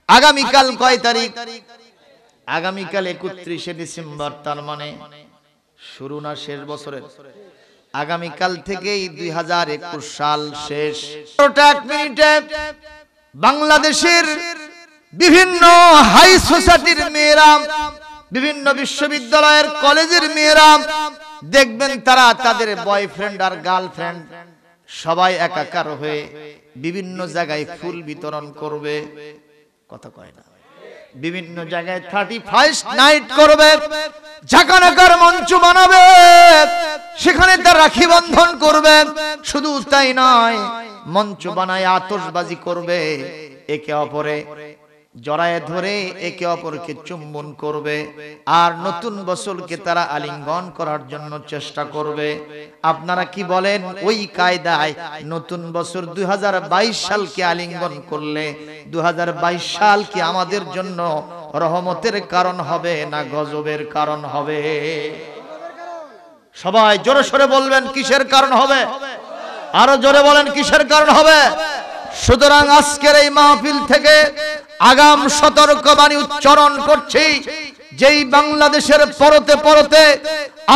আগামীকাল কয় তারিখ? আগামীকাল 31শে ডিসেম্বর, তার মানে শুরু না শেষ বছরের? আগামীকাল থেকেই 2021 সাল শেষ। 1 মিনিটে বাংলাদেশের বিভিন্ন হাই সোসাইটির মেয়েরা, বিভিন্ন বিশ্ববিদ্যালয়ের কলেজের মেয়েরা দেখবেন তারা তাদের বয়ফ্রেন্ড আর গার্লফ্রেন্ড সবাই একাকার হয়ে বিভিন্ন জায়গায় ফুল বিতরণ করবে। কথা কয় না? বিভিন্ন জায়গায় 31st নাইট করবে, ঝাঁকানাকার মঞ্চ বানাবে, সেখানে তার রাখি বন্ধন করবে। শুধু তাই নয়, মঞ্চ বানায় আতশবাজি করবে, একে অপরে জড়ায় ধরে একে অপরকে চুম্বন করবে, আর নতুন বছরকে তারা আলিঙ্গন করার জন্য চেষ্টা করবে। আপনারা কি বলেন, ওই কায়দায় নতুন বছর 2022 সালকে আলিঙ্গন করলে 2022 সাল কি আমাদের জন্য রহমতের কারণ হবে না গজবের কারণ হবে? সবাই জোরে সোরে বলবেন কিসের কারণ হবে? আরো জোরে বলেন কিসের কারণ হবে? সুতরাং আজকের এই মাহফিল থেকে আগাম সতর্কবাণী উচ্চারণ করছি, যেই বাংলাদেশের পরতে পরতে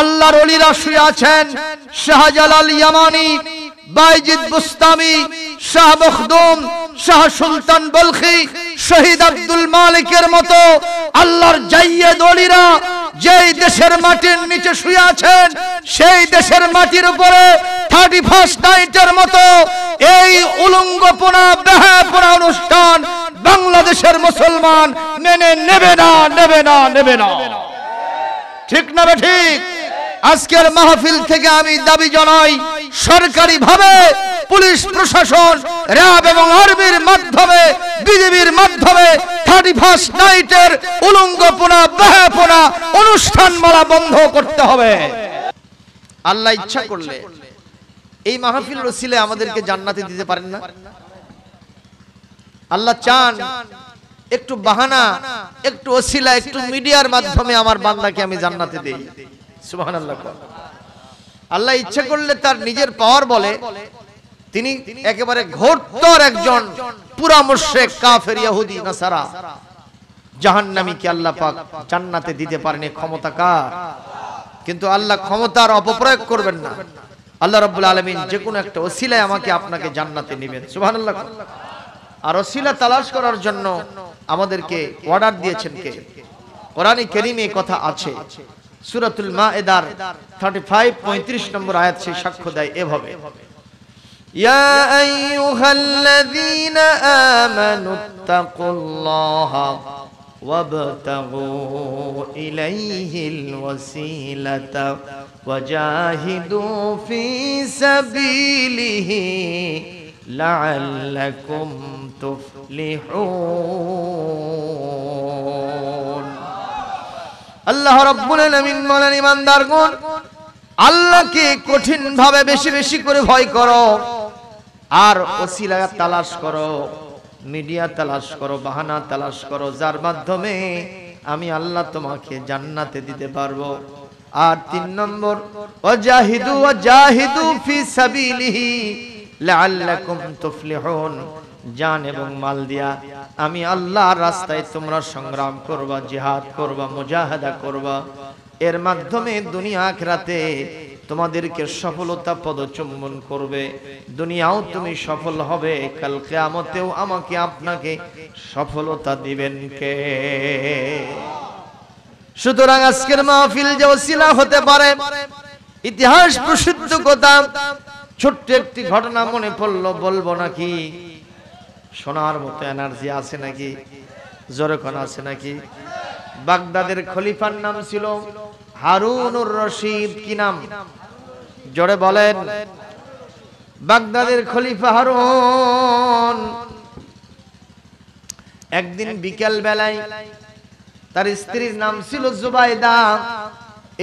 আল্লাহর ওলিরা শুয়ে আছেন, শাহজালাল ইয়ামানি, বাইজিদ বুস্তামি, শাহ মখদুম, শাহ সুলতান বলখি, শহীদ আব্দুল মালিকের মতো আল্লাহর জাইয়েদ ওলিরা যেই দেশের মাটির নিচে শুয়ে আছেন, সেই দেশের মাটির উপরে 31st নাইটের মতো এই উলঙ্গপনা বেহায়াপনা অনুষ্ঠান বাংলাদেশের মুসলমান মেনে নেবে না, নেবে না, নেবে না। ঠিক না ঠিক? আজকের মাহফিল থেকে আমি দাবি জানাই, সরকারি ভাবে পুলিশ প্রশাসন, র্যাব এবং আর্মির মাধ্যমে, বিজেপির মাধ্যমে 31st নাইটের উলঙ্গপনা বেহায়াপনা অনুষ্ঠান মালা বন্ধ করতে হবে। আল্লাহ ইচ্ছা করলে এই মাহফিলের ওসিলে আমাদেরকে জান্নাতে দিতে পারেন না? আল্লাহ চান একটু বাহানা, একটু ওসিলা, একটু মিডিয়ার মাধ্যমে আমার বান্দাকে আমি জান্নাতে দেই। সুবহানাল্লাহ। আল্লাহ ইচ্ছা করলে তার নিজের পাওয়ার বলে তিনি একেবারে ঘোরতর একজন পুরা মুশরিক, কাফের, ইহুদি, নাসারা, জাহান্নামীকে আল্লাহ পাক জান্নাতে দিতে পারেন। ক্ষমতা কার? কিন্তু আল্লাহ ক্ষমতার অপপ্রয়োগ করবেন না। আল্লাহ রাব্বুল আলামিন যে কোনো একটা ওসিলায় আমাকে আপনাকে জান্নাতে নেবেন। সুবহানাল্লাহ। আর ওসিলা তালাশ করার জন্য আমাদেরকে অর্ডার দিয়েছেন কে? কোরআনে কারীমে কথা আছে, সূরাতুল মায়েদার 35 নম্বর আয়াত সে সাক্ষ্য দেয় এভাবে, ইয়া আইয়ুহাল্লাযীনা আমানুত্তাকুল্লাহা ওয়াবতাগু ইলাইহিল ওয়াসিলাতা ওয়াজাহিদু ফি সাবিলিহি লাআল্লাকুম তুফলিহুন। আল্লাহ রাব্বুল আলামিন বলেন, ইমানদারগণ, আল্লাহকে কঠিন ভাবে বেশি বেশি করে ভয় করো, আর ওসিলা তালাশ করো, মিডিয়া তালাশ করো, বাহানা তালাশ করো, যার মাধ্যমে আমি আল্লাহ তোমাকে জান্নাতে দিতে পারবো। আর 3 নম্বর, ওয়াজাহিদু ফি সাবিলিহি লাআল্লাকুম তুফলিহুন, জান এবং মাল দিয়া আমি আল্লাহর রাস্তায় তোমরা সংগ্রাম করবা, জিহাদ করবা, মুজাহাদা করবা। এর মাধ্যমে দুনিয়া আখিরাতে তোমাদেরকে সফলতা পদচুম্বন করবে। দুনিয়াও তুমি সফল হবে, কাল কিয়ামতেও আমাকে আপনাকে সফলতা দিবেন কে? সুতরাং আজকের মাহফিল যে ওসিলা হতে পারে, ইতিহাস প্রসিদ্ধ কথা, ছোট্ট একটি ঘটনা মনে পড়লো, বলবো নাকি? শোনার মতো এনার্জি আছে নাকি? জোরে কোন আছে নাকি? বাগদাদের খলিফার নাম ছিল হারুনুর রশিদ। কি নাম? জোরে বলেন। বাগদাদের খলিফা হারুন একদিন বিকেল বেলায়, তার স্ত্রীর নাম ছিল জুবাইদা,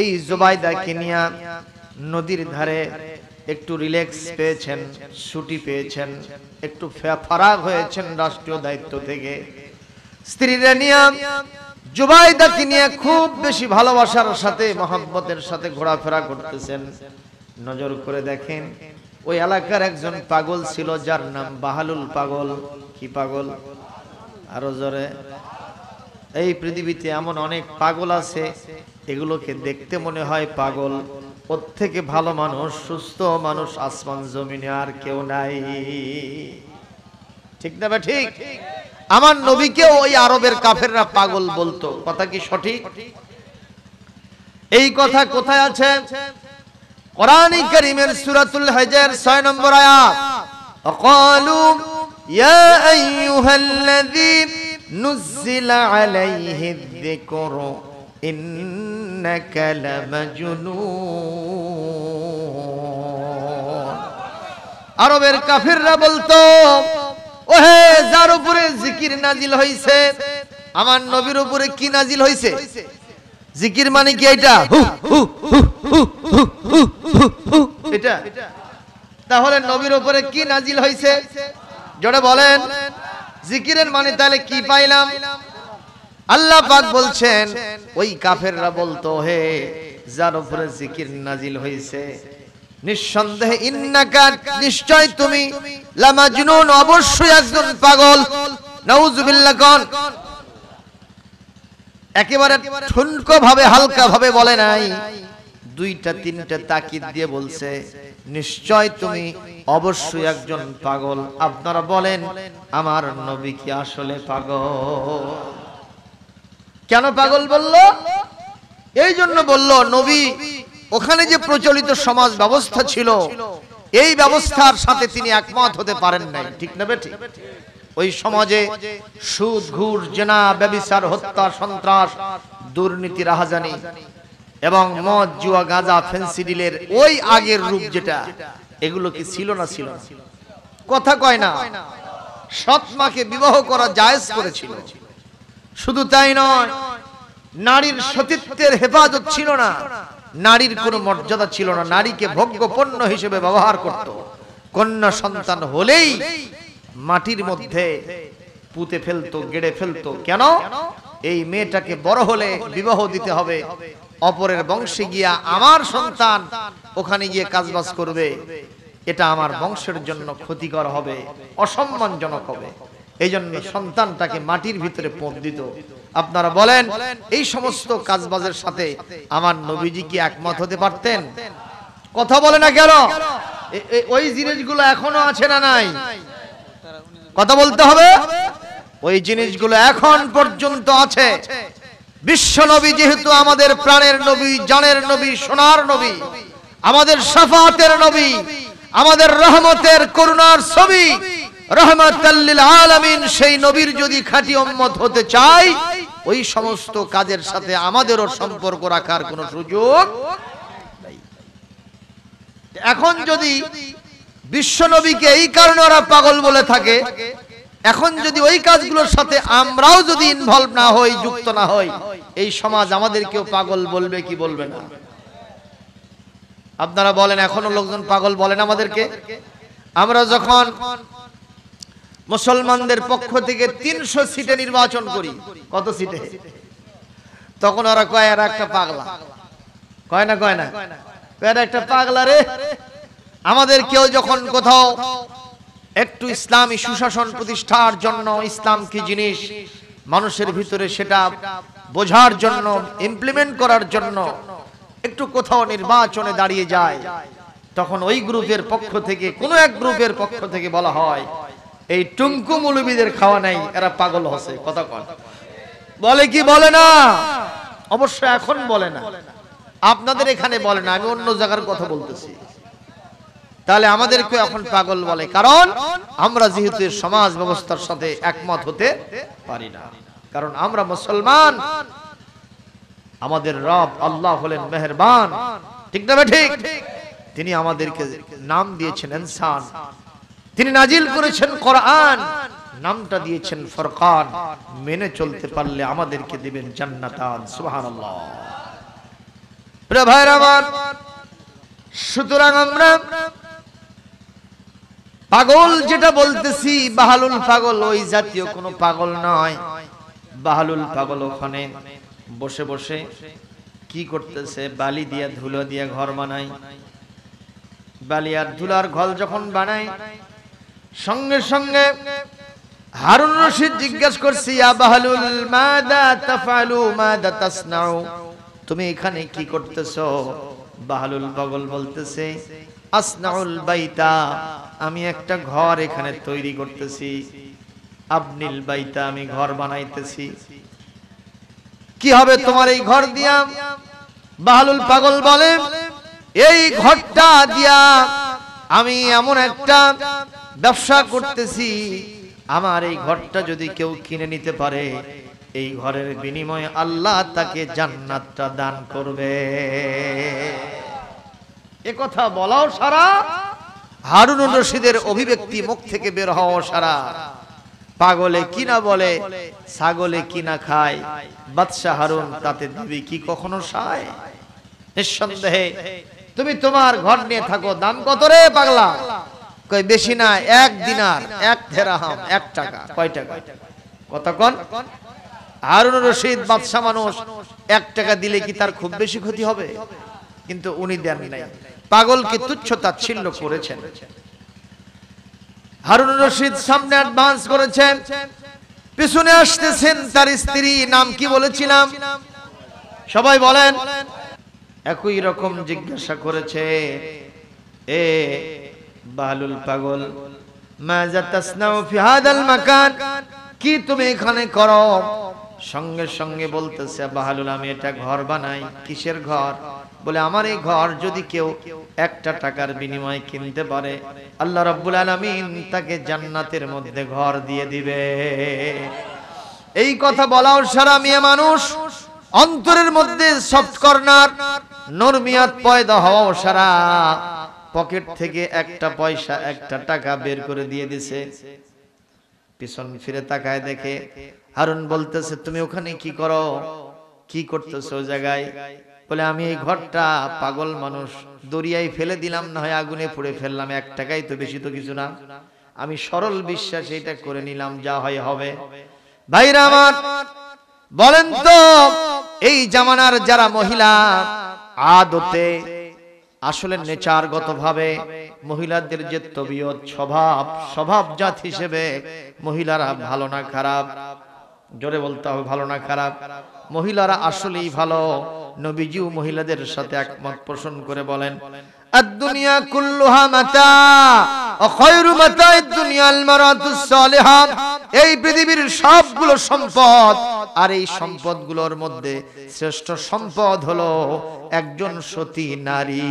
এই জুবাইদাকে নিয়ে নদীর ধারে একটু রিল্যাক্স পেয়েছেন, ছুটি পেয়েছেন, একটু ফারাগ হয়েছেন রাষ্ট্রীয় দায়িত্ব থেকে। স্ত্রীরা নিয়ে, জুবাইদাকে নিয়ে খুব বেশি ভালোবাসার সাথে, মহব্বতের সাথে ঘোরাফেরা করতেছেন। নজর করে দেখেন, ওই এলাকার একজন পাগল ছিল, যার নাম বাহালুল পাগল। কি পাগল? আরো জোরে। এই পৃথিবীতে এমন অনেক পাগল আছে, এগুলোকে দেখতে মনে হয় পাগল, ওর থেকে ভালো মানুষ, সুস্থ মানুষ আসমান জমিনে আর কেউ নাই। ঠিক না বা ঠিক? আমার নবীকেও ওই আরবের কাফেররা পাগল বলতো, কথা কি সঠিক? এই কথা কোথায় আছে? কোরআনে কারীমের সূরাতুল হজের 6 নম্বর আয়াত, ক্বালু ইয়া আইয়ুহাল্লাযী নুজ্জিলা আলাইহি যিকরু ইন্নাকা লামাজনুন। আরবের কাফিররা বলতো, ওহে যার উপরে জিকির নাজিল হইছে, আমার নবীর উপরে কি নাজিল হইছে? জিকির মানে কি এটা? এটা। তাহলে নবীর উপরে কি নাজিল হইছে? জোরে বলেন। জিকিরের মানে তাহলে কি পাইলাম? আল্লাহ পাক বলছেন, ওই কাফেররা বলতো, হে যার উপরে জিকির নাজিল হইছে, নিঃসন্দেহে ইন্নাকা, নিশ্চয় তুমি, লামাজনুন, অবশ্যই একজন পাগল। নাউযুবিল্লাহ। কোন একেবারে ঠুনকো ভাবে, হালকা ভাবে বলে নাই, দুইটা তিনটা তাকিদ দিয়ে বলছে, নিশ্চয় তুমি অবশ্যই একজন পাগল। আপনারা বলেন, আমার নবী কি আসলে পাগল? কেন পাগল বলল? এই জন্য বলল, নবী ওখানে যে প্রচলিত সমাজ ব্যবস্থা ছিল, এই ব্যবস্থার সাথে তিনি একমত হতে পারেন নাই। ঠিক না বেঠিক? ওই সমাজে সুদ, ঘুষ, জেনা, ব্যভিচার, হত্যা, সন্ত্রাস, দুর্নীতি, রাহাজানি এবং মদ, জুয়া, গাঁজা, ফেন্সিডিলের ওই আগের রূপ যেটা, এগুলো কি ছিল না? ছিল। কথা কয় না। সৎ মাকে বিবাহ করা জায়েজ করেছিল। শুধু তাই নয়, নারীর সতীত্বের হেফাজত ছিল না, নারীর কোনো মর্যাদা ছিল না, নারীকে ভোগ্য পণ্য হিসেবে ব্যবহার করত। কন্যা সন্তান হলেই মাটির মধ্যে পুঁতে ফেলতো, গেড়ে ফেলতো। কেন? এই মেয়েটাকে বড় হলে বিবাহ দিতে হবে, অপরের বংশে গিয়া আমার সন্তান ওখানে গিয়ে কাজবাজ করবে, এটা আমার বংশের জন্য ক্ষতিকর হবে, অসম্মানজনক হবে। এই জন্য সন্তানটাকে মাটির ভিতরে পোঁত দিত। আপনারা বলেন, এই সমস্ত কাজবাজের সাথে আমার নবীজি কি একমত হতে পারতেন? কথা বলে না কেন? ওই জিনিসগুলো এখনো আছে না নাই? কথা বলতে হবে। ওই জিনিসগুলো এখন পর্যন্ত আছে। বিশ্ব নবী যেহেতু আমাদের প্রাণের নবী, জানের নবী, সোনার নবী, আমাদের শাফাতের নবী, আমাদের রহমতের, করুণার ছবি, রহমাতাল লিল আলামিন, সেই নবীর যদি খাঁটি উম্মত হতে চাই, ওই সমস্ত কাজের সাথে আমাদেরও সম্পর্ক রাখার কোনো সুযোগ নেই। এখন যদি বিশ্ব নবীকে এই কারণে ওরা পাগল বলে থাকে, এখন যদি ওই কাজগুলোর সাথে আমরাও যদি ইনভলভ না হই, যুক্ত না হই, এই সমাজ আমাদেরকেও পাগল বলবে কি বলবে না? আপনারা বলেন, এখনো লোকজন পাগল বলেন আমাদেরকে? আমরা যখন মুসলমানদের পক্ষ থেকে 300 সিটে নির্বাচন করি, কত সিটে? তখন ওরা কয়, এরা একটা পাগলা। কয় না? কয় না? এরা একটা পাগলা রে। আমাদের কেউ যখন কোথাও একটু ইসলামী সুশাসন প্রতিষ্ঠার জন্য, ইসলাম কি জিনিস মানুষের ভিতরে সেটা বোঝার জন্য, ইমপ্লিমেন্ট করার জন্য একটু কোথাও নির্বাচনে দাঁড়িয়ে যায়, তখন ওই গ্রুপের পক্ষ থেকে, কোন এক গ্রুপের পক্ষ থেকে বলা হয়, এই টুঙ্কু মৌলবীদের খাওয়া নাই, এরা পাগল হচ্ছে। কথা কন বলে কি বলে না? অবশ্য এখন বলে না, আপনাদের এখানে বলে না, আমি অন্য জায়গার কথা বলতেছি। তাহলে আমাদেরকে এখন পাগল বলে, কারণ আমরা যেহেতু সমাজ ব্যবস্থার সাথে একমত হতে পারি না। কারণ আমরা মুসলমান, আমাদের রব আল্লাহ হলেন মেহেরবান। ঠিক না ঠিক? তিনি আমাদেরকে নাম দিয়েছেন ইনসান, তিনি নাজিল করেছেন কোরআন, নামটা দিয়েছেন ফুরকান। মেনে চলতে পারলে আমাদেরকে দিবেন জান্নাতান। সুবহানাল্লাহ। প্রিয় ভাইরা আমার, সুতরাং আমরা পাগল যেটা বলতেছি, বাহালুল পাগল ওই জাতীয় কোনো পাগল নয়। বাহালুল পাগল ওখানে বসে বসে কি করতেছে? বালি দিয়া, ধুলো দিয়া ঘর বানায়। বালি আর ধুলার ঘর যখন বানায়, সঙ্গে সঙ্গে হারুন রশিদ জিজ্ঞাসা করছে, ইয়া বাহলুল মাদা তাফআলু মাদা তাসনাউ, তুমি এখানে কি করতেছো? বাহলুল পাগল বলতেছে, আসনাউল বাইতা, আমি একটা ঘর এখানে তৈরি করতেছি। আবনিল বাইতা, আমি ঘর বানাইতেছি। কি হবে তোমার এই ঘর দিয়া? বাহলুল পাগল বলে, এই ঘরটা দিয়া আমি এমন একটা ব্যবসা করতেছি, আমার এই ঘরটা যদি কেউ কিনে নিতে পারে, এই ঘরের বিনিময়ে আল্লাহ তাকে জান্নাতটা দান করবে। এ কথা বলাও সারা, হারুন রশিদের অভিব্যক্তি মুখ থেকে বের হওয়া সারা। পাগলে কিনা বলে, ছাগলে কিনা খায়, বাদশা হারুন তাতে দিবি কি কখনো সায়? নিঃসন্দেহে তুমি তোমার ঘর নিয়ে থাকো। দাম কত রে পাগলা? কই বেশি না, 1 দিনার, 1 দিরহাম, 1 টাকা। কয় টাকা? কত কোন? হারুন রশিদ বাদশা মানুষ, 1 টাকা দিলে কি তার খুব বেশি ক্ষতি হবে? কিন্তু উনি দেন নাই, পাগলকে তুচ্ছ তাচ্ছিল্য করেছেন। হারুন রশিদ সামনে অ্যাডভান্স করেছেন, পিছনে আসতেছেন তার স্ত্রী। নাম কি বলেছিলাম? সবাই বলেন। একই রকম জিজ্ঞাসা করেছে, এ বাহলুল পাগল, মাযা তাসনাউ ফি হাদাল মাকান, কি তুমি এখানে করো? সঙ্গে সঙ্গে বলতেছে, বাহলুল, আমি এটা ঘর বানাই। কিসের ঘর? বলে, আমার এই ঘর যদি কেউ 1 টাকার বিনিময়ে কিনতে পারে, আল্লাহ রাব্বুল আলামিন তাকে জান্নাতের মধ্যে ঘর দিয়ে দিবে। এই কথা বলাও সারা মেয়ে মানুষ, অন্তরের মধ্যে সফট কর্নার, নরমিয়াত পয়দা হওয়াও সারা। পকেট থেকে 1টা পয়সা, 1টা টাকা বের করে দিয়ে দিছে। পিছন ফিরে তাকায় দেখে হারুন বলতেছে, তুমি ওখানে কি করো? কি করতেছো ওই জায়গায়? বলে, আমি এই ঘরটা, পাগল মানুষ, দরিয়ায় ফেলে দিলাম, না হয় আগুনে পুড়ে ফেললাম, 1 টাকাই তো, বেশি তো কিছু না। আমি সরল বিশ্বাসে এটা করে নিলাম, যা হয় হবে। ভাইরা আমার, বলেন তো, এই জামানার যারা মহিলা আদতে, আসলে নেচারগত ভাবে মহিলাদের যে তবিয়ত, স্বভাবজাত হিসেবে মহিলারা ভালো না খারাপ? জোরে বলতে হবে, ভালো না খারাপ? মহিলারা আসলেই ভালো। নবীজিও মহিলাদের সাথে একমত পোষণ করে বলেন, আদ-দুনিয়া কুল্লুহা মাতা ওয়া খায়রু মাতা'id দুনিয়া আল মারাতুস সালিহা। এই পৃথিবীর সবগুলো সম্পদ, আর এই সম্পদগুলোর মধ্যে শ্রেষ্ঠ সম্পদ হলো একজন সতী নারী।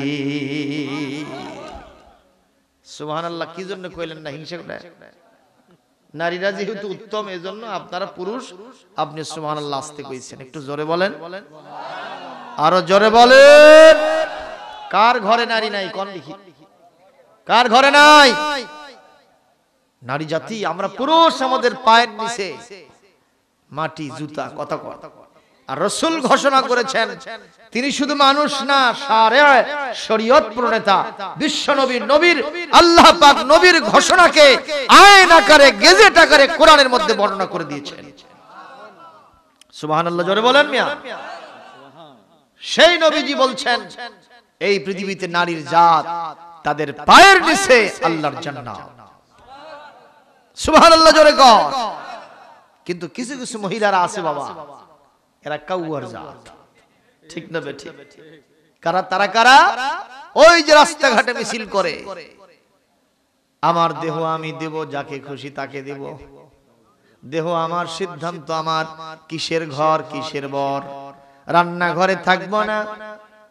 সুবহানাল্লাহ। কি জন্য কইলেন না? হিংসা করে? নারীরা যেহেতু উত্তম, এজন্য আপনারা পুরুষ, আপনি সুবহানাল্লাহ আস্তে কইছেন। একটু জোরে বলেন, আরো জোরে বলেন। কার ঘরে নারী নাই? কোন দেখি, কার ঘরে নাই? নারী জাতি আমরা পুরুষ, আমাদের পায়ের নিচে মাটি, জুতা, কত কত। আর রাসূল ঘোষণা করেছেন, তিনি শুধু মানুষ না, শরীয়ত প্রণেতা, বিশ্ব নবী, নবীর আল্লাহ পাক নবীর ঘোষণাকে আইন আকারে, গেজেট আকারে কোরআনের মধ্যে বর্ণনা করে দিয়েছেন। সুবহানাল্লাহ, জোরে বলেন মিয়া। সেই নবীজি বলছেন, এই পৃথিবীতে নারীর জাত, তাদের পায়ের নিচে আল্লাহর জান্নাত। সুবহানাল্লাহ, জোরে কর। কিন্তু কিছু কিছু মহিলারা আছে বাবা, এরা কাউয়ার জাত। ঠিক না বেঠিক? কারা? তারা কারা? ওই যে রাস্তাঘাটে মিছিল করে, আমার দেহ আমি দেব, যাকে খুশি তাকে দেব, দেহ আমার, সিদ্ধান্ত আমার, কিসের ঘর কিসের বর, রান্না ঘরে থাকবো না,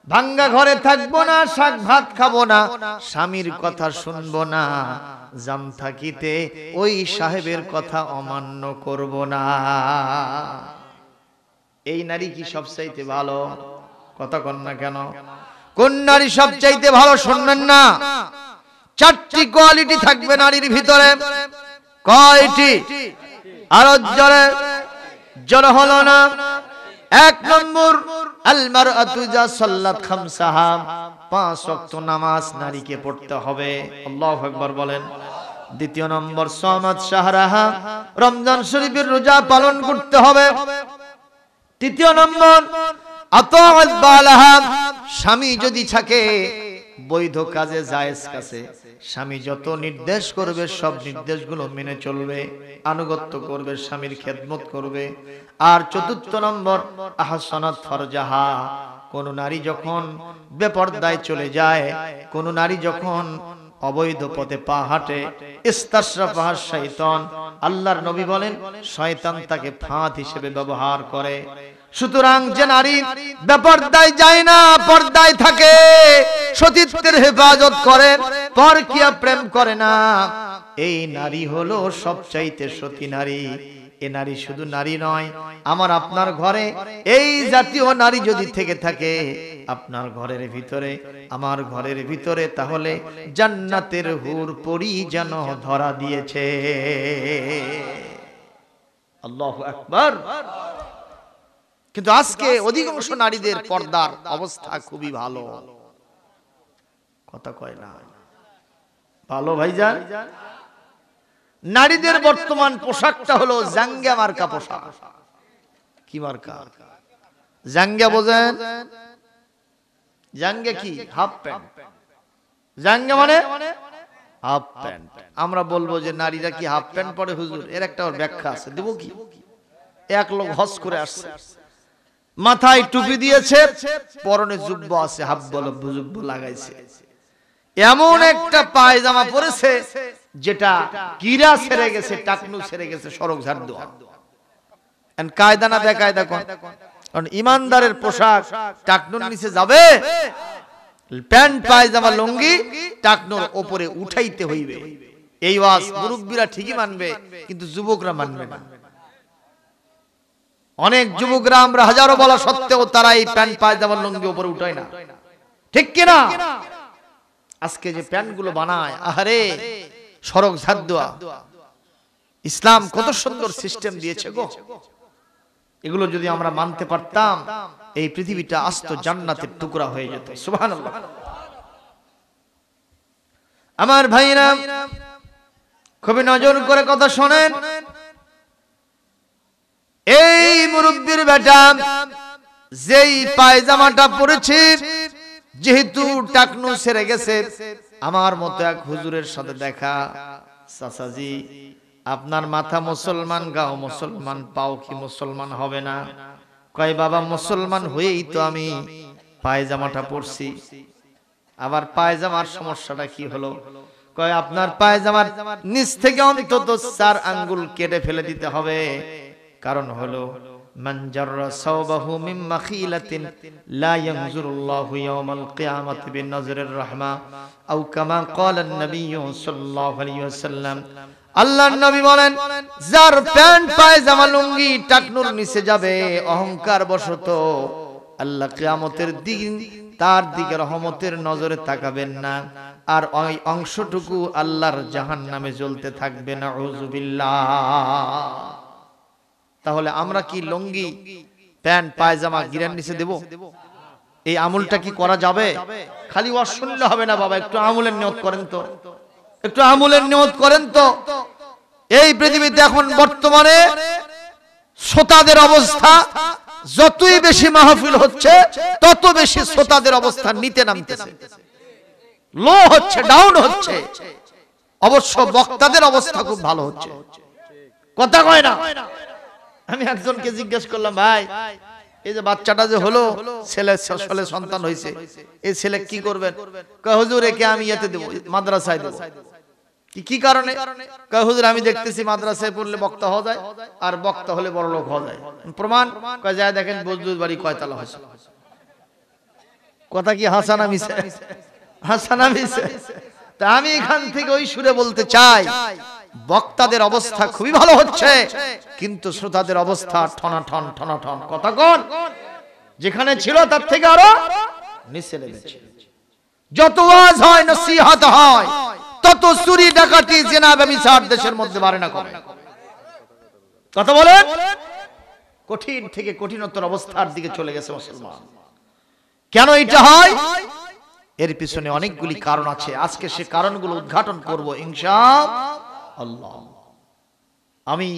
ভাঙ্গা ঘরে থাকবো না, শাক ভাত খাবো না, স্বামীর কথা শুনবো না, জান থাকিতে ওই সাহেবের কথা অমান্য করব না। এই নারী কি সবচাইতে ভালো? কথা কন না কেন? কোন নারী সবচাইতে ভালো শুনবেন না? 4টি কোয়ালিটি থাকবে নারীর ভিতরে। কয়টি? আরো জোরে জোরে হলো না। 1 নম্বর, আল মারআতু যা সাল্লাত খামসাহা, 5 ওয়াক্ত নামাজ নারীকে পড়তে হবে। আল্লাহু আকবার বলেন। 2 নম্বর, সামাত শাহরাহা, রমজান শরীফের রোজা পালন করতে হবে। 3 নম্বর, আতাআত বালাহা, স্বামী যদি থাকে বৈধ কাজে, জায়েজ কাজে স্বামী যত নির্দেশ করবে সব নির্দেশগুলো মেনে চলবে, আনুগত্য করবে, স্বামীর খেদমত করবে। আর চতুর্থ নম্বর, আহসানাত ফারজাহা, কোন নারী যখন বেপরদায় চলে যায়, কোন নারী যখন অবৈধ পথে পা হাঁটে, ইস্তাশরাফাহা শাইতান, আল্লাহর নবী বলেন শয়তান তাকে ফাঁদ হিসেবে ব্যবহার করে। সুতরাং যে নারী বেপরদায় যায় না, পর্দায় থাকে, সতীত্বের হেফাজত করে, পরকীয়া প্রেম করে না, এই নারী হলো সবচাইতে সতী নারী। এ নারী শুধু নারী নয়, আমার আপনার ঘরে এই জাতীয় নারী যদি থেকে থাকে, আপনার ঘরের ভিতরে, আমার ঘরের ভিতরে, তাহলে জান্নাতের হুর পরি যেন ধরা দিয়েছে। আল্লাহু আকবার। কিন্তু আজকে অধিকাংশ নারীদের পর্দার অবস্থা খুবই ভালো, কথা কয় না ভালো ভাইজান। নারীদের বর্তমান পোশাকটা হলো জাঙ্গা মার্কা পোশাক। কি মার্কা? জাঙ্গা বোঝেন? জাঙ্গা কি? Half pant. জাঙ্গা মানে হাফ প্যান্ট। আমরা বলবো যে নারীরা কি হাফ প্যান্ট পরে হুজুর? এর একটা ব্যাখ্যা আছে, দেব কি? এক লোক হজ করে আসছে, মাথায় টুপি দিয়েছে, পরনে জুব্বা আছে, হাফ বল জুব্বা লাগাইছে, এমন একটা পায়জামা পরেছে যেটা গিরা ছেড়ে গেছে, টাকনু ছেড়ে গেছে, সড়ক ঝাড় দেওয়া। কায়দা না বেকায়দা কোন? কারণ ইমানদারের পোশাক টাকনুর নিচে যাবে, প্যান্ট পায়জামা লুঙ্গি টাকনুর উপরে উঠাইতে হইবে। এই ওয়াজ মুরব্বীরা ঠিকই মানবে, কিন্তু যুবকরা মানবে না। অনেক যুবকরা আমরা হাজারো বলা সত্ত্বেও তারা এই প্যান্ট পায়জামা লুঙ্গি উপরে উঠায় না, ঠিক কিনা? আজকে যে প্যান্ট গুলো বানায়, আহারে সড়ক ঝাড় দেওয়া, ইসলাম কত সুন্দর সিস্টেম দিয়েছে গো। এগুলো যদি আমরা মানতে পারতাম, এই পৃথিবীটা আস্ত জান্নাতের টুকরা হয়ে যেত। সুবহানাল্লাহ। আমার ভাইরা খুবই নজর করে কথা শোনেন। এই মুরব্বির বেটা যেই পায়জামাটা পরেছে, যেহেতু টাকনু ছেড়ে গেছে, আমার মতো এক হুজুরের সাথে দেখা, চাচাজি আপনার মাথা মুসলমান, গাও মুসলমান, পাও কি মুসলমান হবে না? কয় বাবা মুসলমান হয়েই তো আমি পায়জামাটা পরছি। আবার পায়জামার সমস্যাটা কি হলো? কয় আপনার পায়জামার নিচ থেকে অন্তত 4 আঙ্গুল কেটে ফেলে দিতে হবে। কারণ হলো মান জাররা সাওবাহু মিন মাখিলাতিন লা ইয়ানজুরুল্লাহু ইয়াওমাল কিয়ামাতি বিনজরির রাহমা আও কামা ক্বালা an-নবী সাল্লাল্লাহু আলাইহি ওয়াসাল্লাম। আল্লাহর নবী বলেন, যার প্যান্ট পায়জামা লুঙ্গি টাকনুর নিচে যাবে অহংকার বশত, আল্লাহ কিয়ামতের দিন তার দিকে রহমতের নজরে তাকাবেন না, আর ওই অংশটুকু আল্লাহর জাহান্নামে জ্বলতে থাকবে। নাউযুবিল্লাহ। তাহলে আমরা কি লুঙ্গি প্যান্ট পায়জামা গিরার নিচে দেব? এই আমলটা কি করা যাবে? খালি ওয়াজ শুনলে হবে না বাবা, একটু আমলের নিয়ত করেন তো, একটু আমলের নিয়ত করেন তো। এই পৃথিবীতে এখন বর্তমানে শ্রোতাদের অবস্থা, যতই বেশি মাহফিল হচ্ছে তত বেশি শ্রোতাদের অবস্থা নিতে নামতেছে, লো হচ্ছে, ডাউন হচ্ছে। অবশ্য বক্তাদের অবস্থা খুব ভালো হচ্ছে, কথা কয় না। আমি একজনকে জিজ্ঞেস করলাম, ভাই এই যে বাচ্চাটা যে হলো, ছেলে সন্তান হয়েছে, এই ছেলে কি করবেন? কয় হুজুর একে আমি ইয়েতে দেব, মাদ্রাসায় দেব। কি কারণে? কয় হুজুর আমি দেখতেছি মাদ্রাসায় পড়লে বক্তা হওয়া যায়, আর বক্তা হলে বড় লোক হওয়া যায়। প্রমাণ? কয় যায় দেখেন বজলুর বাড়ি কয়তলা হয়েছে। কথা কি হাসানা মিছে? হাসানা মিছে? তা আমি এখান থেকে ওই সুরে বলতে চাই, বক্তাদের অবস্থা খুবই ভালো হচ্ছে, কিন্তু শ্রোতাদের অবস্থা ঠনাঠন ঠনাঠন। কথা কোন? যেখানে ছিল তার থেকে আরো নিচে নেমেছে। যত ওয়াজ হয়, নসিহত হয়, তত চুরি ডাকাতি জিনা ব্যভিচার দেশের মধ্যে বাড়ে না কমে। কথা বলেন? কঠিন থেকে কঠিনতর অবস্থার দিকে চলে গেছে মুসলমান। কেন এটা হয়? এর পিছনে অনেকগুলি কারণ আছে। আজকে সে কারণগুলো উদ্ঘাটন করব ইনশাআল্লাহ। আমি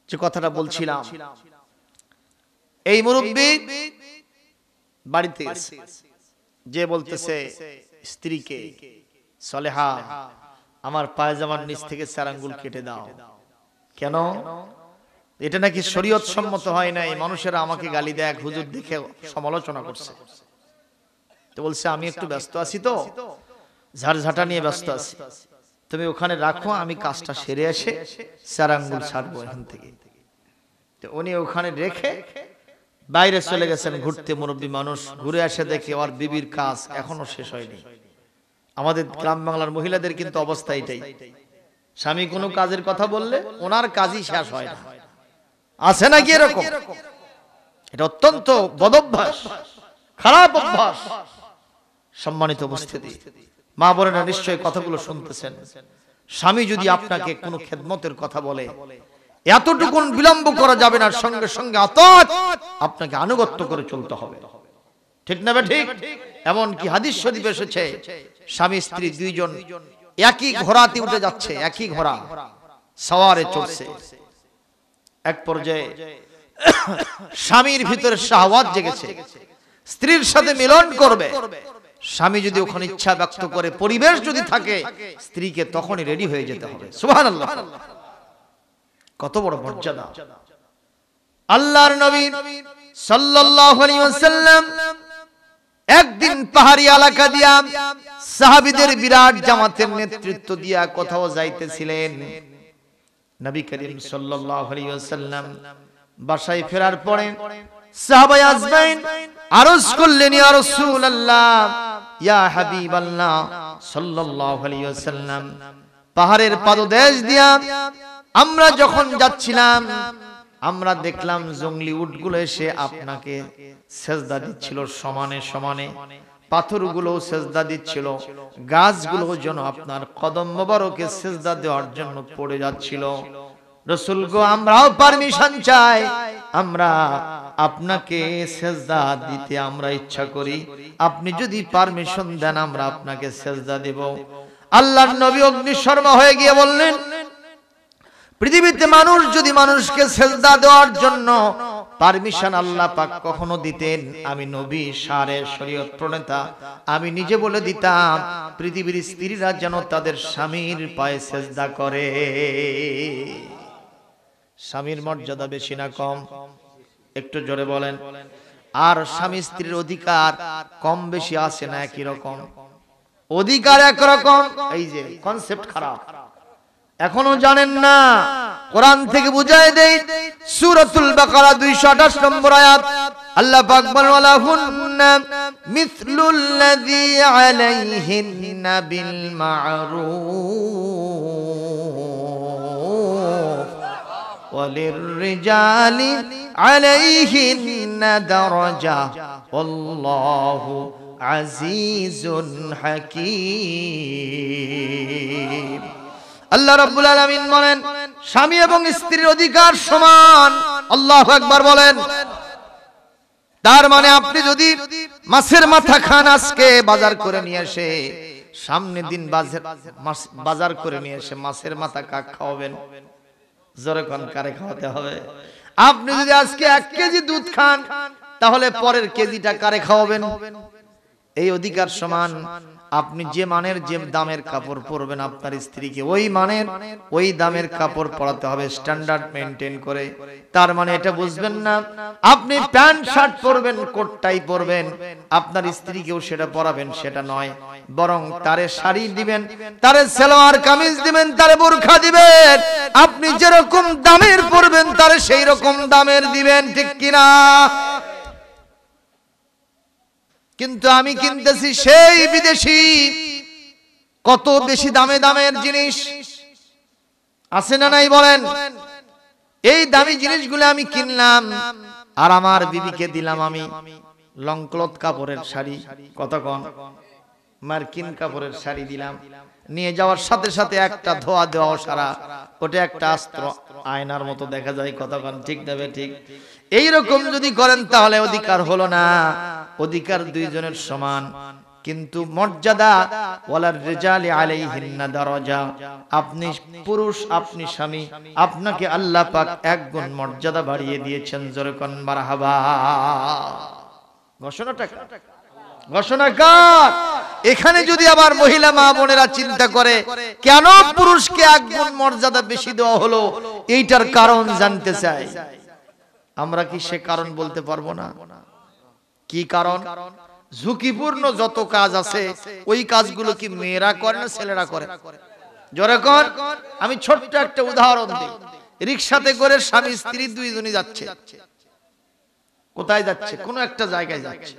যে কথাটা বলছিলাম, এই মুরব্বি বাড়িতে গেছে, যে বলতেছে স্ত্রীকে, সলেহা আমার পায়জামার নিচ থেকে 4 আঙ্গুল কেটে দাও, কেন? এটা নাকি শরীয়ত সম্মত হয় নাই, মানুষেরা আমাকে গালি দেয়, হুজুর দেখে সমালোচনা করছে। তো বলছে আমি একটু ব্যস্ত আছি, তো ঝাড়ঝাটা নিয়ে ব্যস্ত আছি, তুমি ওখানে রাখো, আমি কাজটা সেরে এসে 4 আঙ্গুল ছাড়বো এখান থেকে। তো উনি ওখানে রেখে বাইরে চলে গেছেন ঘুরতে। মুরব্বী মানুষ ঘুরে আসে দেখে ওর বিবির কাজ এখনো শেষ হয়নি। আমাদের গ্রাম বাংলার মহিলাদের কিন্তু অবস্থা এটাই, স্বামী কোনো কাজের কথা বললে ওনার কাজই শেষ হয় না। আছে নাকি এরকম? এটা অত্যন্ত বদভ্যাস, খারাপ অভ্যাস। সম্মানিত উপস্থিতি, মা বোনেরা নিশ্চয়ই কথাগুলো শুনতেছেন। স্বামী যদি আপনাকে কোনো খেদমতের কথা বলে, এতটুকু বিলম্ব করা যাবে না, সঙ্গে সঙ্গে আতাত আপনাকে আনুগত্য করে চলতে হবে, ঠিক না? ঠিক। এমন কি হাদিস শরীফে এসেছে, স্বামী স্ত্রী দুইজন একই ঘোড়াতে উঠে যাচ্ছে, একই ঘোড়া সওয়ারে চড়ছে। এক পর্যায়ে স্বামীর ভিতরে শাহওয়াত জেগেছে, স্ত্রীর সাথে মিলন করবে। স্বামী যদি ওখানে ইচ্ছা ব্যক্ত করে, পরিবেশ যদি থাকে, স্ত্রীকে তখনই রেডি হয়ে যেতে হবে। সুবহানাল্লাহ, কত বড় মর্যাদা! আল্লাহর নবী সাল্লাল্লাহু আলাইহি ওয়াসাল্লাম একদিন পাহাড়ি এলাকা দিয়া সাহাবীদের বিরাট জামাতের নেতৃত্ব দিয়া কোথাও যাইতেছিলেন। নবী করিম সাল্লাল্লাহু আলাইহি ওয়াসাল্লাম বাসায় ফেরার পরে সাহাবায়ে আজমাইন আরজ করলেন, ইয়া রাসূলুল্লাহ, ইয়া হাবিবাল্লাহ সাল্লাল্লাহু আলাইহি ওয়াসাল্লাম, পাহাড়ের পাদদেশ দিয়া আমরা যখন যাচ্ছিলাম, আমরা দেখলাম জঙ্গলি উটগুলো এসে আপনাকে সেজদা দিচ্ছিল সমানে সমানে, পাথরগুলো সেজদা দিচ্ছিল, গাছগুলো যেন আপনার কদম মোবারকে সেজদা দেওয়ার জন্য পড়ে যাচ্ছিল। রাসূল গো, আমরাও পারমিশন চাই, আমরা আপনাকে সেজদা দিতে আমরা ইচ্ছা করি, আপনি যদি পারমিশন দেন আমরা আপনাকে সেজদা দেব। আল্লাহর নবী অগ্নিশর্মা হয়ে গিয়ে বললেন, পৃথিবীতে মানুষ যদি মানুষকে সেজদা দেওয়ার জন্য পারমিশন আল্লাহ পাক কখনো দিতেন, আমি নবী সারে শরীয়ত প্রণেতা আমি নিজে বলে দিতাম, পৃথিবীর স্ত্রীরা যেন তাদের স্বামীর পায়ে সেজদা করে। স্বামীর মর্যাদা বেশি না কম? একটু জোরে বলেন। আর স্বামী স্ত্রীর অধিকার কম বেশি আছে না একই রকম? অধিকার একরকম। এই যে কনসেপ্ট খারাপ, এখনো জানেন না। কোরআন থেকে বুঝায় দেই, সূরাতুল বাকারা 228 নম্বর আয়াত, আল্লাহ পাক বলেন, ওয়ালাহুন্না মিসলুল্লাযী আলাইহিন্না বিল মা'রুফ ওয়ালিররিজালি আলাইহিন্না দারাজা ওয়াল্লাহু আজিজুন হাকীম। আল্লাহ রাব্বুল আলামিন বলেন, স্বামী এবং স্ত্রীর অধিকার সমান। আল্লাহু আকবার বলেন। তার মানে আপনি যদি মাছের মাথা খান, আজকে বাজার করে নিয়ে এসে সামনের দিন বাজার করে নিয়ে এসে মাছের মাথা কাক খাওয়াবেন? জোরে কোন কারে খাওয়াতে হবে? আপনি যদি আজকে 1 কেজি দুধ খান, তাহলে পরের কেজিটা কারে খাওয়াবেন? এই অধিকার সমান। আপনি যে মানের যে দামের কাপড় পরবেন আপনার স্ত্রীকে, ওই মানের ওই দামের কাপড় পরাতে হবে, স্ট্যান্ডার্ড মেইনটেইন করে। তার মানে এটা বুঝবেন না আপনি প্যান্ট শার্ট পরবেন, কোট টাই পরবেন, আপনার স্ত্রীকেও সেটা পরাবেন, সেটা নয়। বরং তারে শাড়ি দিবেন, তারে সালোয়ার কামিজ দিবেন, তারে বোরখা দিবেন। আপনি যেরকম দামের পরবেন তারে সেই রকম দামের দিবেন, ঠিক কিনা? কিন্তু আমি কিনতেছি সেই বিদেশি, কত বেশি দামে দামের জিনিস আছে না নাই বলেন? এই দামি জিনিসগুলো আমি কিনলাম আর আমার বিবিকে দিলাম আমি লং ক্লথ কাপড়ের শাড়ি, কতক্ষণ মার্কিন কাপড়ের শাড়ি দিলাম, নিয়ে যাওয়ার সাথে সাথে একটা ধোয়া দেওয়া সারা, ওটা একটা অস্ত্র, আয়নার মতো দেখা যায়, কতক্ষণ ঠিক দেবে ঠিক। এইরকম যদি করেন তাহলে অধিকার হলো না, অধিকার দুইজনের সমান। কিন্তু মর্যাদা, ওয়ালার রিজালি আলাইহিন্না দারাজা, আপনি পুরুষ, আপনি স্বামী, আপনাকে আল্লাহ পাক 1 গুণ মর্যাদা বাড়িয়ে দিয়েছেন। জোরে কোন মারহাবা। ঘোষণাটা ঘোষণা কার? এখানে যদি আবার মহিলা মা বোনেরা চিন্তা করে কেন পুরুষকে এক গুণ মর্যাদা বেশি দেওয়া হলো, এইটার কারণ জানতে চাই, আমরা কি সে কারণ বলতে পারবো না? কি কারণ? ঝুঁকিপূর্ণ যত কাজ আছে ওই কাজগুলো কি মেয়েরা করে না ছেলেরা করে? জোরে কর। আমি ছোট্ট একটা উদাহরণ দিই। রিকশাতে করে স্বামী স্ত্রী দুইজনই যাচ্ছে। কোথায় যাচ্ছে? কোনো একটা জায়গায় যাচ্ছে।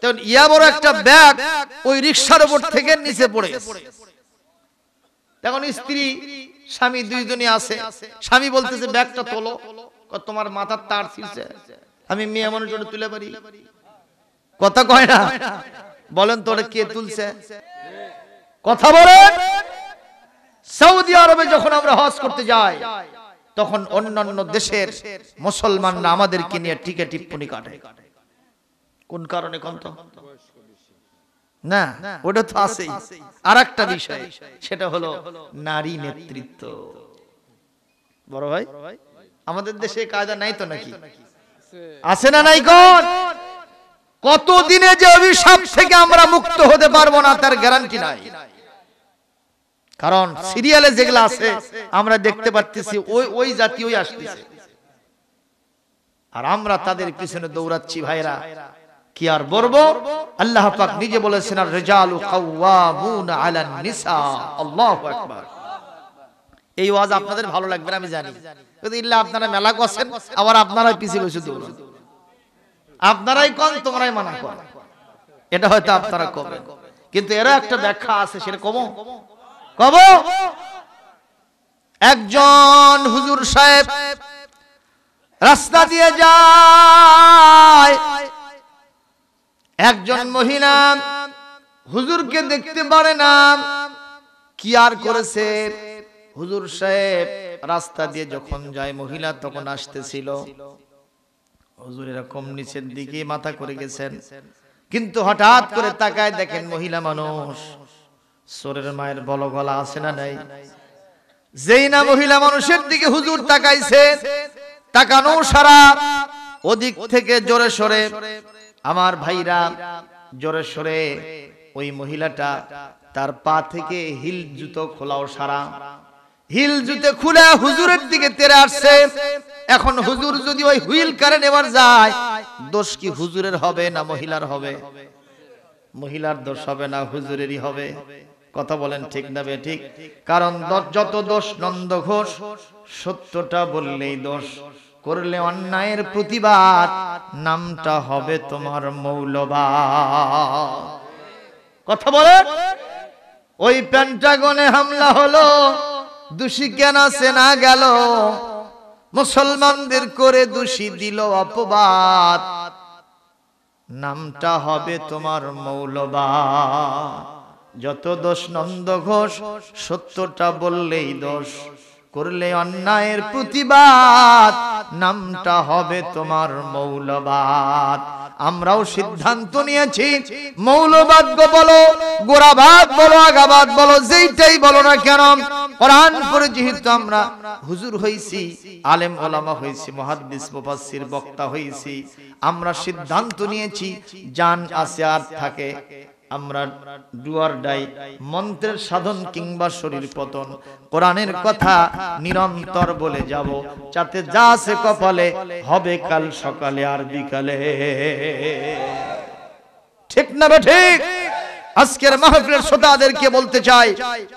তখন ইয়া বড় একটা ব্যাগ ওই রিকশার উপর থেকে নিচে পড়ে গেছে। তখন স্ত্রী স্বামী দুইজনই আছে। স্বামী বলতেছে ব্যাগটা তোলো। তোমার মাথার তার ছিঁড়ছে, আমি মেয়ে মানুষ জন্য তুলে পারি? কথা কয় না। বলেন তোরে কে তুলছে? কথা বলেন। সৌদি আরবে যখন আমরা হজ করতে যাই তখন অন্যান্য দেশের মুসলমানরা আমাদেরকে নিয়ে টিকে টিপ্পনি কাটে। কোন কারণে? কোন তো না, ওটা তো আছেই। আরেকটা বিষয়, সেটা হলো নারী নেতৃত্ব। বড় ভাই, আমাদের দেশে কায়দা নাই তো নাকি? আছে না নাই? কোন কতদিনে যে অভিশাপ থেকে আমরা মুক্ত হতে পারবো না তার গ্যারান্টি নাই। কারণ সিরিয়ালে যেগুলো আছে আমরা দেখতে পাচ্ছি ওই জাতীয়ই আসতেছে, আর আমরা তাদের পিছনে দৌড়াচ্ছি। ভাইরা কি আর বলবো? আল্লাহ পাক নিজে বলেছেন, আর রিজালু কাওয়ামুনা আলান নিসা। আল্লাহু আকবার। এই ওয়াজ আপনাদের ভালো লাগবে না আমি জানি, কিন্তু ইল্লা আপনারা মেলা করছেন, আবার আপনারাই পিছিয়ে বসে দৌড়ান। আপনারাই কোন, তোমরাই মানা কর, এটা হয়তো আপনারা করবেন, কিন্তু এরা একটা ব্যাখ্যা আছে, সেটা কমো কব। একজন হুজুর সাহেব রাস্তা দিয়ে যায়, একজন মহিলা হুজুরকে দেখতে পারে না, কি আর করেছে? হুজুর সাহেব রাস্তা দিয়ে যখন যায়, মহিলা তখন আসতেছিল, হুজুর এরকম নিচের দিকে মাথা করে গেছেন, কিন্তু হঠাৎ করে তাকায় দেখেন মহিলা মানুষ। সোরের মায়ের বল গলা আছে না নাই? যেই না মহিলা মানুষের দিকে হুজুর তাকাইছে, তাকানো সারা ওদিক থেকে জোরে সরে আমার ভাইরা জোরে সরে ওই মহিলাটা তার পা থেকে হিল জুতো খোলাও সারা, হিল জুতো খুলে হুজুরের দিকে তেড়ে আসছে। এখন হুজুর যদি ওই হুইল কারে নেবার যায়, দোষ কি হুজুরের হবে না মহিলার হবে? মহিলার দোষ হবে না, হুজুরেরই হবে। কথা বলেন ঠিক না বে ঠিক? কারণ যত দোষ নন্দ ঘোষ, সত্যটা বললেই দোষ, করলে অন্যায়ের প্রতিবাদ, নামটা হবে তোমার মৌলবাদ। কথা বলেন। ওই পেন্টাগনে হামলা হলো, দোষী কেন চেনা গেল? মুসলমানদের করে দোষী দিল অপবাদ, নামটা হবে তোমার মৌলবাদ। যত দোষ নন্দ ঘোষ, সত্যটা বললেই দোষ, করলে অন্যায়ের প্রতিবাদ, নামটা হবে তোমার মৌলবাদ। আমরাও সিদ্ধান্ত নিয়েছি, মৌলবাদ বলো, গোড়াবাদ বলো, আগাবাদ বলো, যেইটাই বলো না কেন, কোরআন পড়ে যেহেতু আমরা হুজুর হইছি, আলেম ওলামা হইছি, মুহাদ্দিস মুফাসসির বক্তা হইছি, আমরা সিদ্ধান্ত নিয়েছি, জান আছে আর থাকে, আমরা ডুয়ার ডাই, মন্ত্রের সাধন কিংবা শরীর পতন, কোরআনের কথা নিরন্তর বলে যাব, যাতে যা আছে কপালে হবে কাল সকালে আর বিকালে। ঠিক না বে ঠিক? আজকের মাহফিলের শ্রোতাদেরকে বলতে চাই,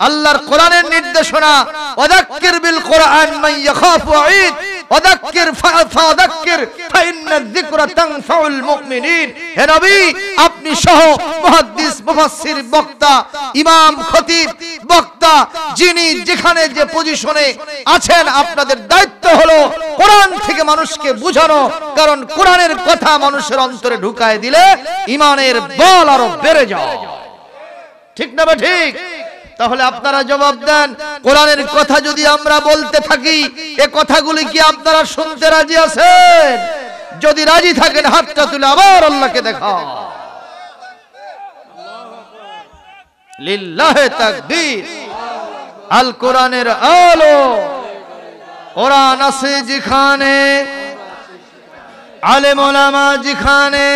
আল্লাহর কোরআনের নির্দেশনা, ওয়াদাক্কির বিল কোরআন মান ইয়াখাফু ঈদ, ওয়াদাক্কির ফাযাক্কির ফাইন্নায যিকরা তানফাউল মুমিনিন। হে নবী, আপনি সহ মুহাদ্দিস মুফাসসির বক্তা ইমাম খতিব বক্তা যিনি যেখানে যে পজিশনে আছেন, আপনাদের দায়িত্ব হলো কোরআন থেকে মানুষকে বোঝানো, কারণ কোরআনের কথা মানুষের অন্তরে ঢুকায় দিলে ঈমানের বল আরো বেড়ে যায়। ঠিক না বা ঠিক? তাহলে আপনারা জবাব দেন, কোরআনের কথা যদি আমরা বলতে থাকি, এই কথাগুলি কি আপনারা শুনতে রাজি আছেন? যদি রাজি থাকেন হাতটা তুলে আবার আল্লাহকে দেখাও। লিল্লাহি তাকবীর। আল কোরআনের আলো, কোরআন আছে যেখানে, আলেম ওলামা যেখানে,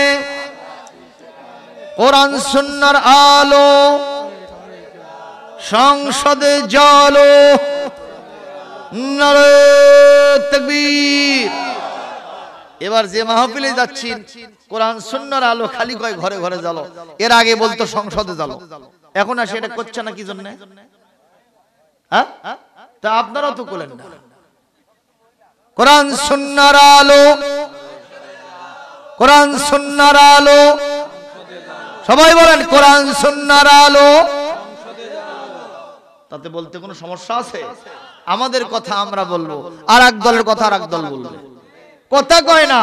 কোরআন সুন্নাহর আলো, সংসদে জালো, নারে তাকবীর। এবার যে মাহফিলে যাচ্ছি কোরআন সুন্নাহর আলো খালি কয় ঘরে ঘরে জ্বালো, এর আগে বলতো সংসদে জ্বালো, এখন আর সেটা করছে না কি জন্য? হ্যাঁ, তা আপনারাও তো বলেন না কোরআন সুন্নাহর আলো, কোরআন সুন্নাহর আলো, সবাই বলেন কোরআন সুন্নাহর আলো। তাতে বলতে কোনো সমস্যা আছে? আমাদের কথা আমরা বলবো, আর এক দলের কথা আর এক দল বলবে। কথা কয় না,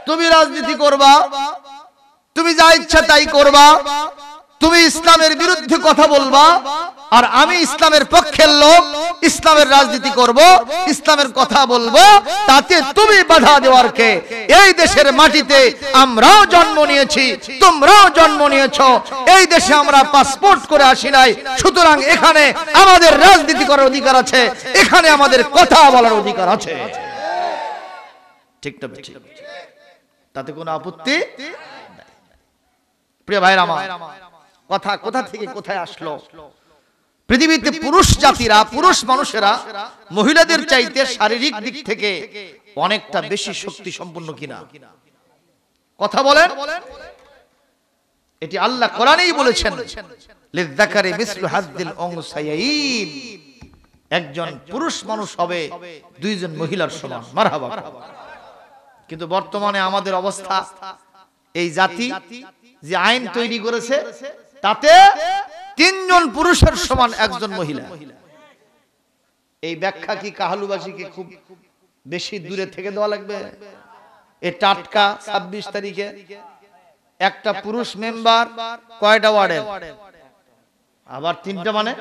তুমি রাজনীতি করবা, তুমি যা ইচ্ছা তাই করবা, তুমি ইসলামের বিরুদ্ধে কথা বলবা, আর আমি ইসলামের পক্ষের লোক, ইসলামের রাজনীতি করব, ইসলামের কথা বলবো, তাতে তুমি বাধা দেওয়ার কে? এই দেশের মাটিতে আমরাও জন্ম নিয়েছি, তোমরাও জন্ম নিয়েছো, এই দেশে আমরা পাসপোর্ট করে আসি নাই, সুতরাং এখানে আমাদের রাজনীতি করার অধিকার আছে, এখানে আমাদের কথা বলার অধিকার আছে। ঠিক না? তাতে কোনো আপত্তি? প্রিয় ভাইরা আমার, কথা কোথা থেকে কোথায় আসলো? পৃথিবীতে পুরুষ জাতিরা, পুরুষ মানুষেরা মহিলাদের চাইতে শারীরিক দিক থেকে অনেকটা বেশি শক্তি সম্পন্ন কিনা? কথা বলেন। এটি আল্লাহ কোরআনেই বলেছেন, লিযযাকারি মিসলু হাযযিল উনসায়াইন, একজন পুরুষ মানুষ হবে দুইজন মহিলার সমান। মারহাবা। কিন্তু বর্তমানে আমাদের অবস্থা, এই জাতি যে আইন তৈরি করেছে তাতে তিনজন পুরুষের সমান একজন মহিলা। এই ব্যাখ্যা কি কাহালুবাসীকে খুব বেশি দূরে থেকে দেওয়া লাগবে? এই টাটকা 26 তারিখে একটা পুরুষ মেম্বার কয়টা ওয়ার্ডের? আবার তিনটা, মানে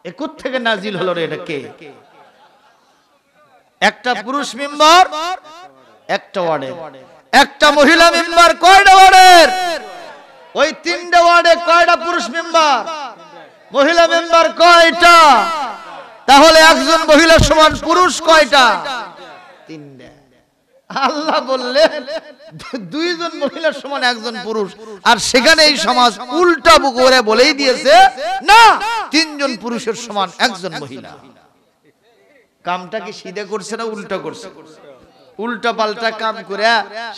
একর থেকে নাজিল হলো রে, এটা কে? একটা পুরুষ মেম্বার একটা ওয়ার্ডের, একটা মহিলা মেম্বার কয়টা ওয়ার্ডের? ওই তিনটা ওয়ার্ডে কয়টা পুরুষ মেম্বার? মহিলা মেম্বার কয়টা? তাহলে একজন মহিলার সমান পুরুষ কয়টা? তিনটা। আল্লাহ বললেন দুইজন মহিলার সমান একজন পুরুষ, আর সেখানে এই সমাজ উল্টা করে বলেই দিয়েছে না, তিনজন পুরুষের সমান একজন মহিলা। কামটা কি সিধা করছে না উল্টা করছে? উল্টা পাল্টা কাম করে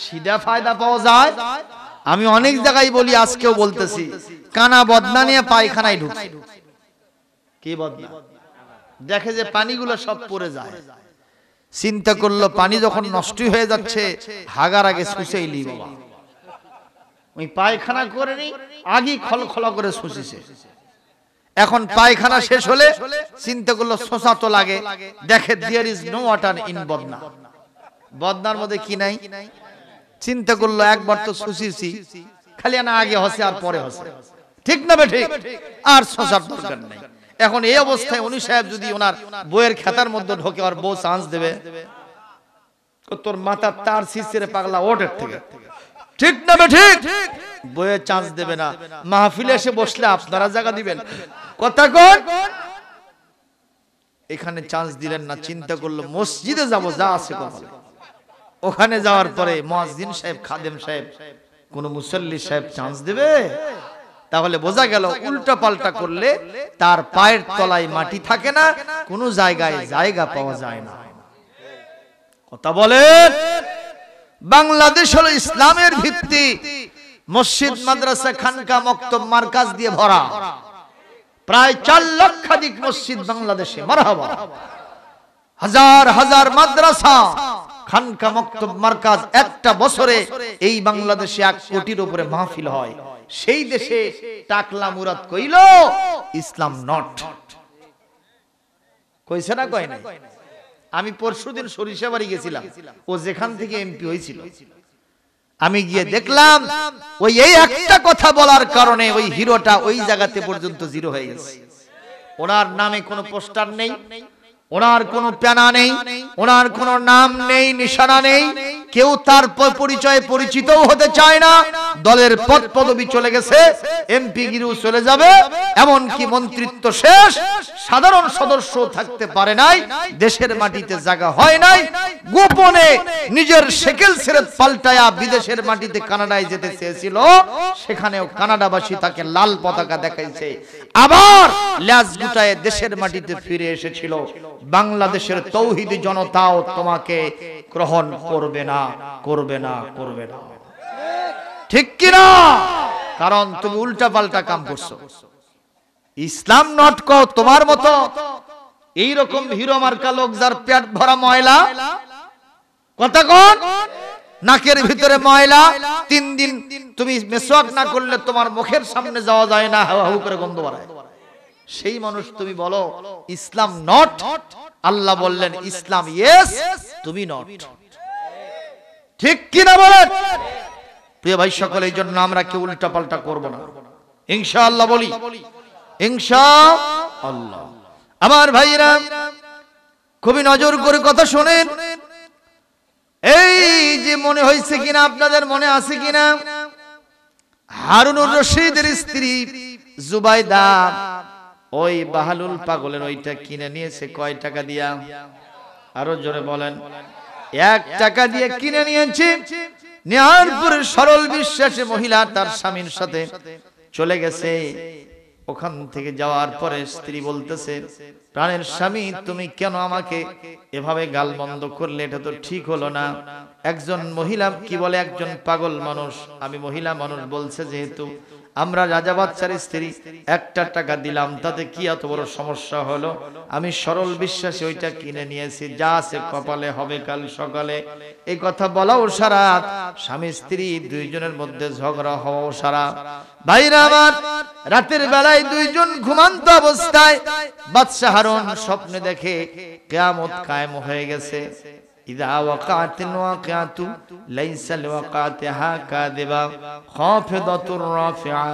সিধা ফায়দা পাওয়া যায়। আমি অনেক জায়গায় বলি, আজকেও বলতেছি, কানা বদনা নিয়ে পায়খানায় ঢুকছে। কি বদনা? দেখে যে পানিগুলো সব পড়ে যায়, চিন্তা করলো পানি যখন নষ্ট হয়ে যাচ্ছে, হাগার আগে শুষেইলি বাবা। ওই পায়খানা করেনি, আগে খলখলা করে শুষিছে। এখন পায়খানা শেষ হলে চিন্তা করলো শোষা তো লাগে, দেখে there is no water in বদনা। বদনার মধ্যে কি নাই? চিন্তা করলো একবার তো শুষিছি, খালি না আগে হসে আর পরে হসে। ঠিক না বেঠিক? আর শোষার দরকার নাই। এখন এই অবস্থায় উনি সাহেব যদি ওনার বইয়ের খাতার মধ্যে ঢোকে, আর বউ চান্স দেবে, তোর মাথার তার শিশিরে পাগলা ওঠের থেকে। ঠিক না বেঠিক? বইয়ে চান্স দেবে না। মাহফিলে এসে বসলে আপনারা জায়গা দিবেন? কথা কোন? এখানে চান্স দিলেন না, চিন্তা করলো মসজিদে যাব, যা আছে কথা। ওখানে যাওয়ার পরে মুয়াজ্জিন সাহেব, খাদেম সাহেব, কোন মুসল্লি সাহেব চান্স দেবে? তাহলে বোঝা গেল উল্টা পাল্টা করলে তার পায়ের তলায় মাটি থাকে না, কোন জায়গায় জায়গা পাওয়া যায় না। কথা বলেন। বাংলাদেশ হলো ইসলামের ভিত্তি, মসজিদ, মাদ্রাসা, খানকা, মক্তব, মার্কাজ দিয়ে ভরা। প্রায় 4 লক্ষাধিক মসজিদ বাংলাদেশে। মারহাবা। হাজার হাজার মাদ্রাসা, খানকা, মক্তব, মার্কাজ। একটা বছরে এই বাংলাদেশে 1 কোটির উপরে মাহফিল হয়। সেই দেশে টাকলা মুরাদ কইল ইসলাম নট। কইছে না? কয় নাই? আমি পরশুদিন সরিষাবাড়ি গেছিলাম, ও যেখান থেকে এমপি হয়েছিল, আমি গিয়ে দেখলাম ওই এই একটা কথা বলার কারণে ওই হিরোটা ওই জায়গাতে পর্যন্ত জিরো হয়ে গেছে। ওনার নামে কোনো পোস্টার নেই, ওনার কোনো প্যানা নেই, ওনার কোনো নাম নেই, নিশানা নেই, কেউ তার পরিচয়ে পরিচিতও হতে চায় না। দলের পদ পদবি চলে গেছে, এমপি গিরিও চলে যাবে, এমনকি মন্ত্রিত্ব শেষ, সাধারণ সদস্য থাকতে পারে নাই, দেশের মাটিতে জায়গা হয় নাই, গোপনে নিজের শেকেল সিরাত পাল্টায়া বিদেশের মাটিতে কানাডায় যেতে চেয়েছিল, সেখানেও কানাডাবাসী তাকে লাল পতাকা দেখাইছে। আবার ল্যাজ গুটায়ে দেশের মাটিতে ফিরে এসেছিল। বাংলাদেশের তৌহিদি জনতাও তোমাকে গ্রহণ করবে না, করবে না, করবে না। ঠিক কিনা? কারণ তুমি উল্টা পাল্টা কাম করছো। ইসলাম নট কো তোমার মতো এইরকম হিরো মার্কা লোক যার পেট ভরা ময়লা, কথা কোন, নাকের ভিতরে ময়লা, 3 দিন তুমি মেসওয়াক না করলে তোমার মুখের সামনে যাওয়া যায় না, হাউ হাউ করে গন্ধ বাড়ায়, সেই মানুষ তুমি বলো ইসলাম নট। আল্লাহ বললেন ইসলাম ইয়েস, তুমি নট। ঠিক কিনা বলেন? প্রিয় ভাই সকল, এই জন্য আমরা কেউ উল্টা পাল্টা করব না, ইনশাআল্লাহ বলি, ইনশাআল্লাহ। আমার ভাইরা খুবই নজর করে কথা শোনেন। এই যে মনে হয়েছে কিনা, আপনাদের মনে আছে কিনা, হারুনুর রশিদের স্ত্রী জুবাইদা ওই বাহালুল পাগলের ওইটা কিনে নিয়েছে কয় টাকা দিয়া? আরো জোরে বলেন। 1 টাকা দিয়ে কিনে নিয়েছে। নেওয়ার পরে সরল বিশ্বাসে মহিলা তার স্বামীর সাথে চলে গেছে। ওখান থেকে যাওয়ার পরে স্ত্রী বলতেছে, প্রাণের স্বামী তুমি কেন আমাকে এভাবে গালমন্দ করলে? এটা তো ঠিক হলো না। একজন মহিলা কি বলে, একজন পাগল মানুষ, আমি মহিলা মানুষ, বলছে যেহেতু আমরা রাজা বাচ্চার স্ত্রী, 1 টাকা দিলাম, তাতে কি এত বড় সমস্যা হলো? আমি সরল বিশ্বাসে ওইটা কিনে নিয়েছি, যা আছে কপালে হবে কাল সকালে। এই কথা বলাও সারা, স্বামী স্ত্রী দুইজনের মধ্যে ঝগড়া হওয়াও সারা। ভাইরা আমার, রাতের বেলায় দুইজন ঘুমান্ত অবস্থায় বাদশা হারুন স্বপ্নে দেখে কিয়ামত কায়েম হয়ে গেছে। ইযা ওয়াকাতিল ওয়াকিআতু লাইসা লিওয়াকাতিহা কাযিবা খাফিদাতুর রাফিআ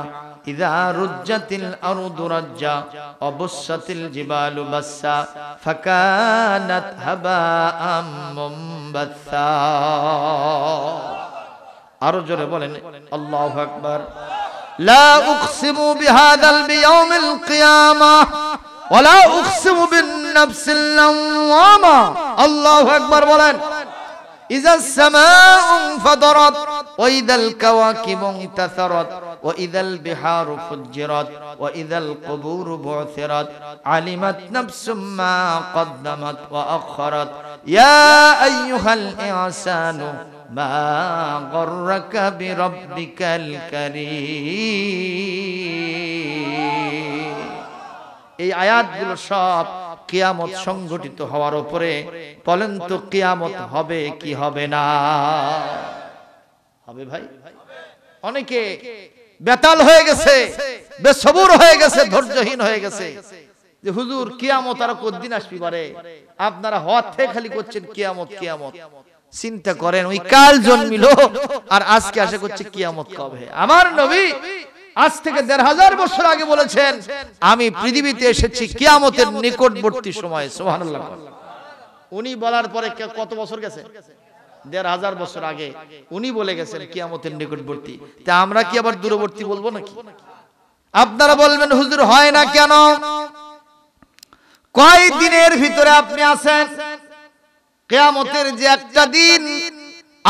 ইযা রুজ্জাতিল আরদু রাজ্জা ওয়া বুসাতিল জিবালু বাসসা ফাকানাত হাবাআম মুনবাসসা। আরো জোরে বলেন আল্লাহু আকবার। লা উকসিমু বিহাদাল বিয়াউমিল কিয়ামাহ ওয়ালা উকসিমু বিন-নাফসিল লাওয়ামা। আল্লাহু আকবার বলেন। ইযাস সামাউ ফাদারাত ওয়া ইযাল কাওয়াকিবু ইনতাসারাত ওয়া ইযাল বিহারু ফুজ্জিরাত ওয়া ইযাল কুবুরু বু'থিরাত আলিমাত নাফসুম মা কদ্দামাত ওয়া আখখারাত ইয়া আইয়ুহাল ইনসানু মা গররাকা বিরাব্বিকাল কারীম। এই আয়াতগুলো সব কিয়ামত সংঘটিত হওয়ার উপরে। বলেন তো কিয়ামত হবে কি হবে না? হবে ভাই। অনেকে বেতাল হয়ে গেছে, বেসবুর হয়ে গেছে, ধৈর্যহীন হয়ে গেছে যে হুজুর কিয়ামত আর কতদিন আসবে পারে? আপনারা হওয়ার থেকে খালি করছেন কিয়ামত কিয়ামত। চিন্তা করেন, ওই কাল জন্মিল আর আজকে আসে করছে কিয়ামত কবে? আমার নবী আজ থেকে ১৫০০ বছর আগে বলেছেন, আমি পৃথিবীতে এসেছি কিয়ামতের নিকটবর্তী সময়ে। সুবহানাল্লাহ। উনি বলার পরে কত বছর গেছে? ১৫০০ বছর আগে উনি বলে গেছেন কিয়ামতের নিকটবর্তী। তা আমরা কি আবার দূরবর্তী বলবো নাকি? আপনারা বলবেন হুজুর হয় না কেন? কয় দিনের ভিতরে আপনি আছেন? কিয়ামতের যে একটা দিন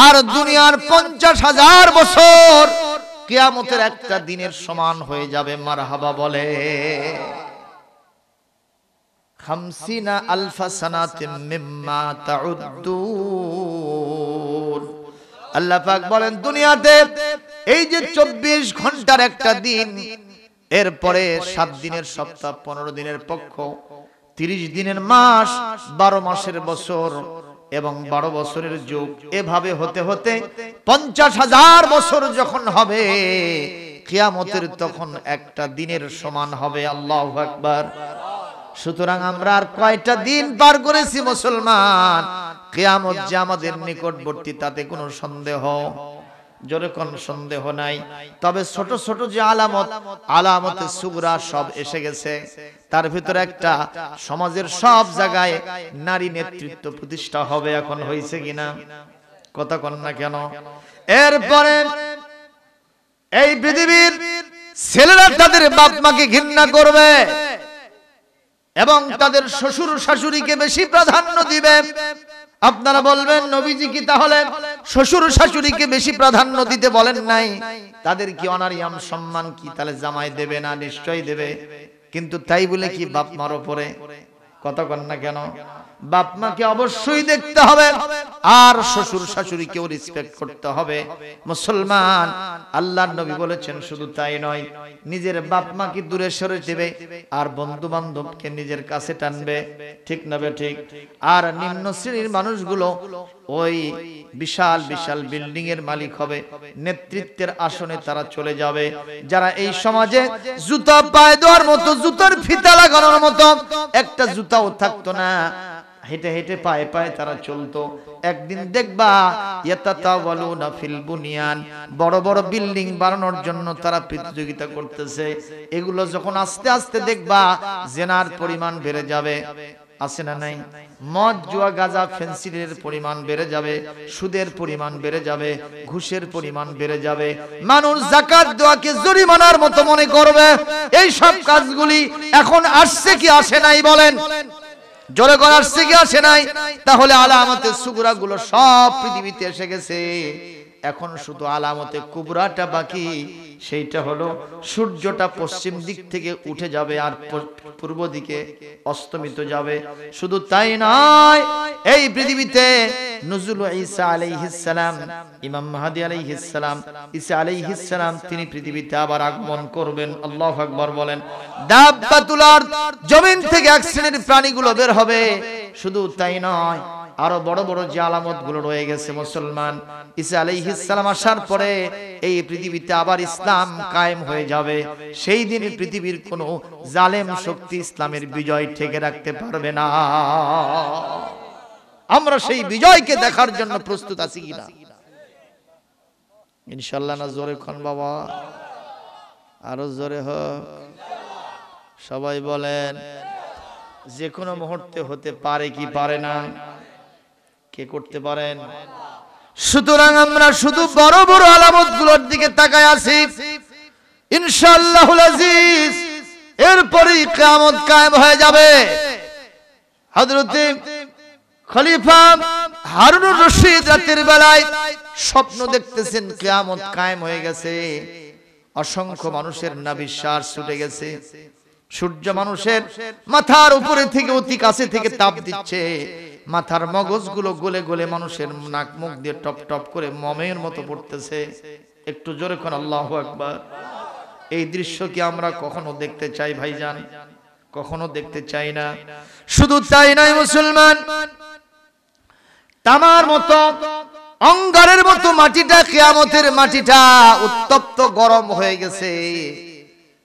আর দুনিয়ার ৫০,০০০ বছর কিয়ামতের একটা দিনের সমান হয়ে যাবে। মারহাবা বলে। ৫০ আলফা সানাতিন মিম্মা তাউদ্দুন। আল্লাহ পাক বলেন দুনিয়াতে এই যে ২৪ ঘন্টার একটা দিন, এরপরে ৭ দিনের সপ্তাহ, ১৫ দিনের পক্ষ, ৩০ দিনের মাস, ১২ মাসের বছর এবং ১২ বছরের যুগ, এভাবে হতে হতে ৫০,০০০ বছর যখন হবে কিয়ামতের, তখন একটা দিনের সমান হবে। আল্লাহু আকবার। সুতরাং আমরা আর কয়টা দিন পার করেছি মুসলমান? কিয়ামত যে আমাদের নিকটবর্তী তাতে কোনো সন্দেহ, জোরে কোন সন্দেহ নাই। তবে ছোট ছোট যে আলামতে সুগরা সব এসে গেছে। তার ভিতরে একটা, সমাজের সব জায়গায় নারী নেতৃত্ব প্রতিষ্ঠা হবে। এখন হয়েছে কিনা? কথা কন না কেন? এরপরে এই পৃথিবীর ছেলেরা তাদের বাপ মাকে ঘৃণা করবে এবং তাদের শ্বশুর শাশুড়িকে বেশি প্রাধান্য দিবে। আপনারা বলবেন নবীজি কি তাহলে শ্বশুর শাশুড়িকে বেশি প্রাধান্য দিতে বলেন নাই? তাদের কি অনারিয়াম সম্মান কি তাহলে জামাই দেবে না? নিশ্চয়ই দেবে। কিন্তু তাই বলে কি বাপ মার উপরে কথা কন না কেন? বাপ মাকে অবশ্যই দেখতে হবে, আর শ্বশুর শাশুড়িকেও রেসপেক্ট করতে হবে। মুসলমান, আল্লাহর নবী বলেছেন শুধু তাই নয়, নিজের বাপ মাকে দূরে সরে দেবে আর বন্ধু বান্ধবকে নিজের কাছে টানবে, ঠিক না ঠিক? আর নিম্ন শ্রেণীর মানুষগুলো ওই বিশাল বিশাল বিল্ডিং এর মালিক হবে, নেতৃত্বের আসনে তারা চলে যাবে। যারা এই সমাজে জুতা পায়ে দেওয়ার মতো, জুতার ফিতা লাগানোর মতো একটা জুতাও থাকতো না, হেঁটে হেঁটে পায়ে পায়ে তারা চলতো, একদিন দেখবা ইয়াতাতাওয়ালুনা ফিল বুনিয়ান, বড় বড় বিল্ডিং বানানোর জন্য তারা প্রতিযোগিতা করতেছে। এগুলো যখন আস্তে আস্তে দেখবা জেনার পরিমাণ বেড়ে যাবে, আছে না নাই? মদ জুয়া গাঁজা ফেন্সিলের পরিমাণ বেড়ে যাবে, সুদের পরিমাণ বেড়ে যাবে, ঘুষের পরিমাণ বেড়ে যাবে। মানুষ যাকাত দেওয়াকে জরিমানার মতো মনে করবে। এই সব কাজগুলি এখন আসছে কি আসে নাই বলেন? জোরে করে আসছে কি আসে নাই? তাহলে আলামতে সুগরা গুলো সব পৃথিবীতে এসে গেছে, এখন শুধু আলামতে কুবরাটা বাকি। সেইটা হলো সূর্যটা পশ্চিম দিক থেকে উঠে যাবে আর পূর্ব দিকে অস্তমিত যাবে। শুধু তাই নয়, এই পৃথিবীতে নুজুল ঈসা আলাইহিস সালাম, ইমাম মাহদী আলাইহিস সালাম, ঈসা আলাইহিস সালাম তিনি পৃথিবীতে আবার আগমন করবেন। আল্লাহু আকবার বলেন। দাব্বাতুল আরদ, জমিন থেকে এক শ্রেণীর প্রাণীগুলো বের হবে। শুধু তাই নয়, আরো বড় বড় যে আলামত গুলো রয়ে গেছে মুসলমান, ঈসা আলাইহিস সালাম আসার পরে এই পৃথিবীতে আবার ইসলাম কায়েম হয়ে যাবে। সেই দিন পৃথিবীর কোনো জালেম শক্তি ইসলামের বিজয় ঠেকে রাখতে পারবে না। আমরা সেই বিজয়কে দেখার জন্য প্রস্তুত আছি কিনা? ইনশাআল্লাহ না? জোরে খন বাবা, আরো জোরে হোক। সবাই বলেন। যে কোনো মুহূর্তে হতে পারে কি পারে না? কে করতে পারেন? সুতরাং আমরা শুধু বড় বড় আলামত গুলোর দিকে তাকায় আছি। ইনশাআল্লাহুল আজিজ এরপরই কিয়ামত কায়েম হয়ে যাবে। হযরত খলিফা হারুনুর রশিদ রাতের বেলায় স্বপ্ন দেখতেছেন কিয়ামত কায়েম হয়ে গেছে, অসংখ্য মানুষের নাভিশ্বাস ছুটে গেছে, সূর্য মানুষের মাথার উপরে থেকে অতি কাছে থেকে তাপ দিচ্ছে, মাথার মগজগুলো গলে গলে মানুষের নাক মুখ দিয়ে টপ টপ করে মমের মতো পড়তেছে। একটু জোরে কোন আল্লাহু আকবার। এই দৃশ্য কি আমরা কখনো দেখতে চাই ভাইজান? কখনো দেখতে চাই না। শুধু তাই নয় মুসলমান, তামার মতো অঙ্গারের মতো মাটিটা, কিয়ামতের মাটিটা উত্তপ্ত গরম হয়ে গেছে।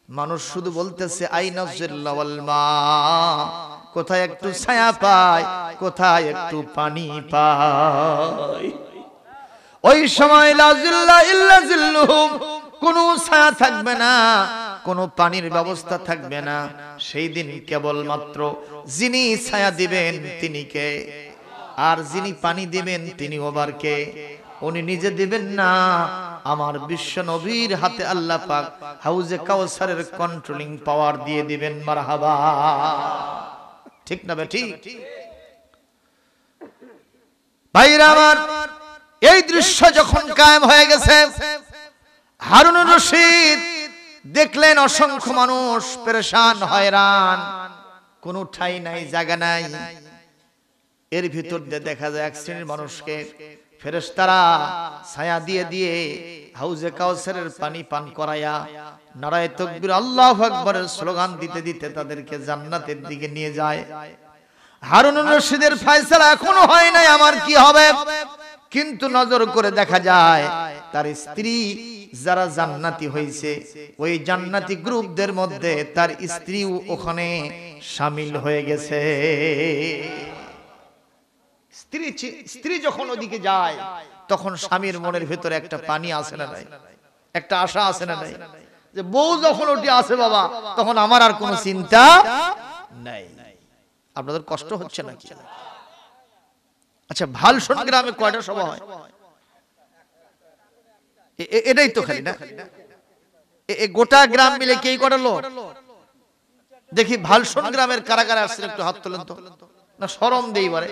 মানুষ শুধু বলতেছে আইনা জিল্লা ওয়াল মা, কোথায় একটু ছায়া পায়, কোথায় একটু পানি পায়। ওই সময় লা জিল্লা ইল্লা জিল্লুহুম, কোনো ছায়া থাকবে না, কোনো পানির ব্যবস্থা থাকবে না। সেই দিন কেবলমাত্র যিনি ছায়া দিবেন তিনি কে, আর যিনি পানি দিবেন তিনি ওবার কে? উনি নিজে দিবেন না, আমার বিশ্ব নবীর হাতে আল্লাহ পাক হাউজে কাউসারের কন্ট্রোলিং পাওয়ার দিয়ে দিবেন। মারহাবা, ঠিক না বেঠিক? ভাইরা আমার, এই দৃশ্য যখন কায়েম হয়ে গেছে, হারুনুর রশিদ দেখলেন অসংখ্য মানুষ পেরেশান হয়রান, কোনো ঠাই নাই, জায়গা নাই। এর ভিতর দিয়ে দেখা যায় এক শ্রেণীর মানুষকে ফেরেশতারা ছায়া দিয়ে দিয়ে হাউজে কাউসারের পানি পান করায়া নারায়ে তাকবীর আল্লাহু আকবারের স্লোগান দিতে দিতে তাদেরকে জান্নাতের দিকে নিয়ে যায়। হারুনুর রশিদের ফয়সালা এখনো হয় নাই আমার কি হবে, কিন্তু নজর করে দেখা যায় তার স্ত্রী যারা জান্নাতি হয়েছে, ওই জান্নাতি গ্রুপদের মধ্যে তার স্ত্রীও ওখানে শামিল হয়ে গেছে। স্ত্রী যখন ওদিকে যায় তখন স্বামীর মনের ভেতরে একটা পানি আসে না নাই, একটা আশা আসে না নাই, যে বউ যখন ওটি আসে বাবা তখন আমার আর কোনো চিন্তা নাই। আপনাদের কষ্ট হচ্ছে নাকি? আচ্ছা, ভালসন গ্রামে কয়টা সভা হয়? এটাই তো খালি না, গোটা গ্রাম মিলে কে কটা লোক? দেখি ভালসন গ্রামের কারাগারে আসছেন, একটু হাত তোলেন তো। না শরম দেই বারে,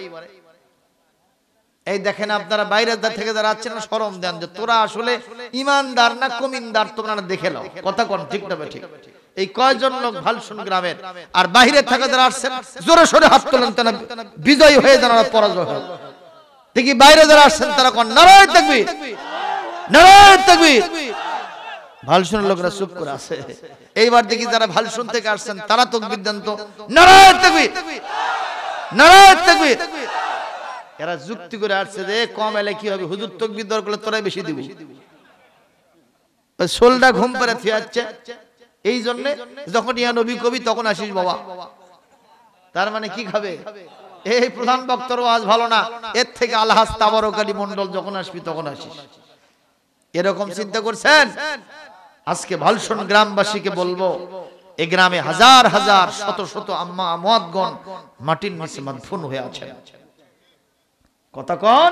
এই দেখেন আপনারা বাইরে থেকে যারা আছেন না, শরম দেন যে তোরা আসলে ইমানদার না কমিনদার, তোমরা দেখে নাও। কথা কোন ঠিক না ঠিক? এই কয়জন লোক ভালসুন গ্রামের, আর বাইরে থেকে যারা আসছেন জোরে সোরে হাত তোলেন, তারা বিজয়ী হয়ে যান, পরাজয় হয়। দেখি বাইরে যারা আসছেন তারা কোন নারায়ে তাকবীর, নারায়ে তাকবীর। ভালসুন লোকরা চুপ করে আছে। এইবার দেখি যারা ভালসুন থেকে আসছেন তারা তাকবীর দেন তো, নারায়ে তাকবীর, নারায়ে তাকবীর। এরা যুক্তি করে আসছে যে কম এলে কি হবে, হুজুর তাকবীর দরকার হলে তোরাই বেশি দিবি। সোলটা ঘুম পাড়ে থিয়ে যাচ্ছে। এই জন্য যখন ইয়া নবী কবি তখন আসিস বাবা। তার মানে কি খাবে? এই প্রধান বক্তার ওয়াজ ভালো না, এর থেকে আলহাজ তাবারক আলী মন্ডল যখন আসবি তখন আসিস। এরকম চিন্তা করছেন? আজকে ভালসন গ্রামবাসীকে বলবো, এই গ্রামে হাজার হাজার শত শত আম্মা আমওয়াতগণ মাটির নিচে মাদফুন হয়ে আছেন। কথা কোন?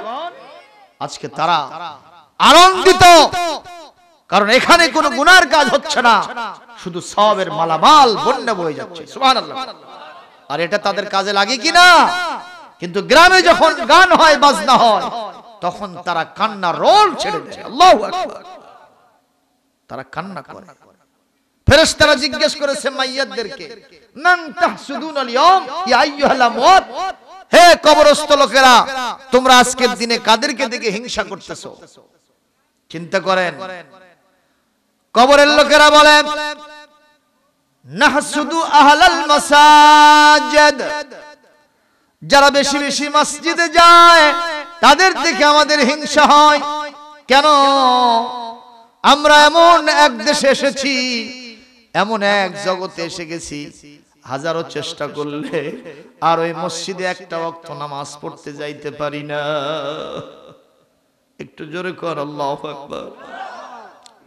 আজকে তারা আনন্দিত, কারণ এখানে কোনো গুনার কাজ হচ্ছে না, শুধু সওয়াবের মালামাল বন্যা বয়ে যাচ্ছে। সুবহানাল্লাহ। আর এটা তাদের কাজে লাগে কিনা? কিন্তু গ্রামে যখন গান হয় বাজনা হয় তখন তারা কান্না রোল ছেড়ে দেয়। আল্লাহু আকবার। তারা কান্না করে। ফেরেশতারা জিজ্ঞেস করেছে মাইয়াতদেরকে, মান তাহসুদুন আল ইয়াউম ইয়া আইয়ুহাল আমওয়াত, হে কবরস্থ লোকেরা, তোমরা আজকের দিনে কাদেরকে দেখে হিংসা করতেছো? চিন্তা করেন। কবরের লোকেরা বলে, নাহসুদু আহলাল মাসাজিদ, যারা বেশি বেশি মসজিদে যায় তাদের দেখে আমাদের হিংসা হয়। কেন? আমরা এমন এক দেশে এসেছি, এমন এক জগতে এসে গেছি, হাজারো চেষ্টা করলে আর ওই মসজিদে একটা ওয়াক্ত নামাজ পড়তে যাইতে পারি না। একটু জোরে কর আল্লাহু আকবার।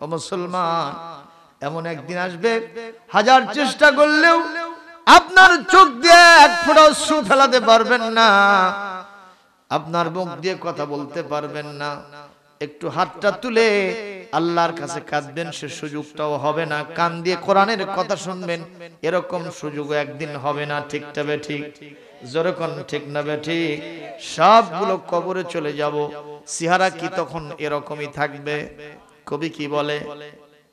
ও মুসলমান, এমন একদিন আসবে হাজার চেষ্টা করলেও আপনার চোখ দিয়ে এক ফোঁটা অশ্রু ফেলাতে পারবেন না, আপনার মুখ দিয়ে কথা বলতে পারবেন না, একটু হাতটা তুলে আল্লাহর কাছে কাঁদবেন সে সুযোগটাও হবে না, কান দিয়ে কোরআনের কথা শুনবেন এরকম সুযোগ একদিন হবে না। ঠিক তবে ঠিক, জোরে কোন ঠিক না বে ঠিক? সবগুলো কবরে চলে যাব। চেহারা কি তখন এরকমই থাকবে? কবি কি বলে,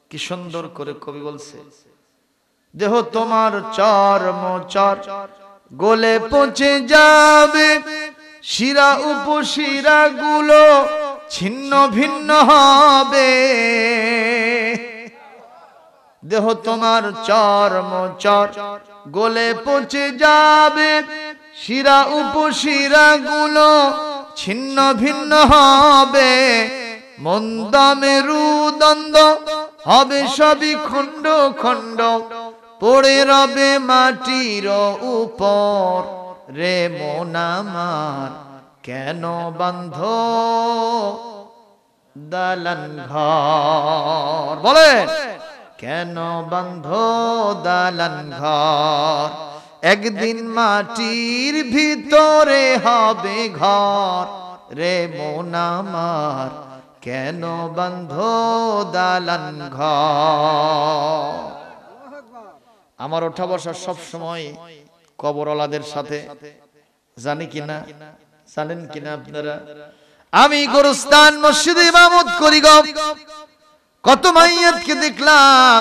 কি সুন্দর করে কবি বলছে, দেহ তোমার চর্ম চর গলে পচে যাবে, শিরা উপশিরা গুলো ছিন্ন ভিন্ন হবে। দেহ তোমার চর্ম চর গলে পচে যাবে, শিরা উপশিরা গুলো ছিন্ন ভিন্ন হবে, মন্দ মেরুদণ্ড হবে সবই খণ্ড খণ্ড, পড়ে রবে মাটির উপর, রে মন আমার কেন বান্ধ দালান ঘর? বলেন, কেন বান্ধ দালান ঘর? একদিন মাটির ভিতরে হবে ঘর, রে মন আমার কেন বান্ধ দালান ঘর? আমার ওঠা বসা সব সময় কবরওয়ালাদের সাথে, জানি কিনা, জানেন কিনা আপনারা? আমি গোরস্তান মসজিদে ইমামত করি গো, কত মাইয়াতকে দেখলাম,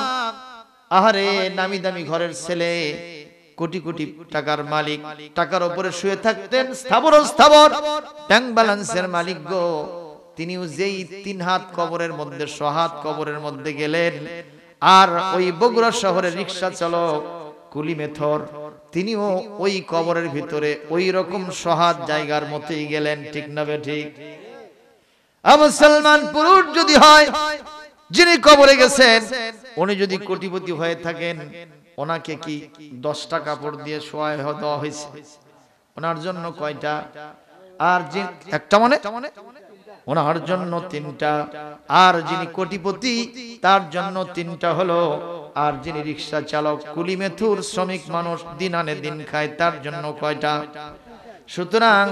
আহারে নামি দামি ঘরের ছেলে, কোটি কোটি টাকার মালিক, টাকার উপরে শুয়ে থাকতেন, স্থাবর স্থাবর ব্যাংক ব্যালেন্সের মালিক গো, তিনিও যেই 3 হাত কবরের মধ্যে, 100 হাত কবরের মধ্যে গেলেন। আর ওই বগুড়া শহরের রিকশা চালক কুলি মেথর, তিনিও ওই কবরের ভিতরে ওই রকম 100 হাত জায়গার মতোই গেলেন। ঠিক না বে ঠিক? মুসলমান পুরুষ যদি হয়, যিনি কবরে গেছেন, উনি যদি কোটিপতি হয়ে থাকেন, ওনাকে কি 10টা কাপড় দিয়ে শোয়ায় দেওয়া হয়েছে? ওনার জন্য কয়টা? আর একটা মানে ওনার জন্য 3টা। আর যিনি কোটিপতি তার জন্য 3টা হলো। আর যিনি রিকশা চালক কুলি মেথুর শ্রমিক মানুষ, দিন আনে দিন খায়, তার জন্য কয়টা? সুতরাং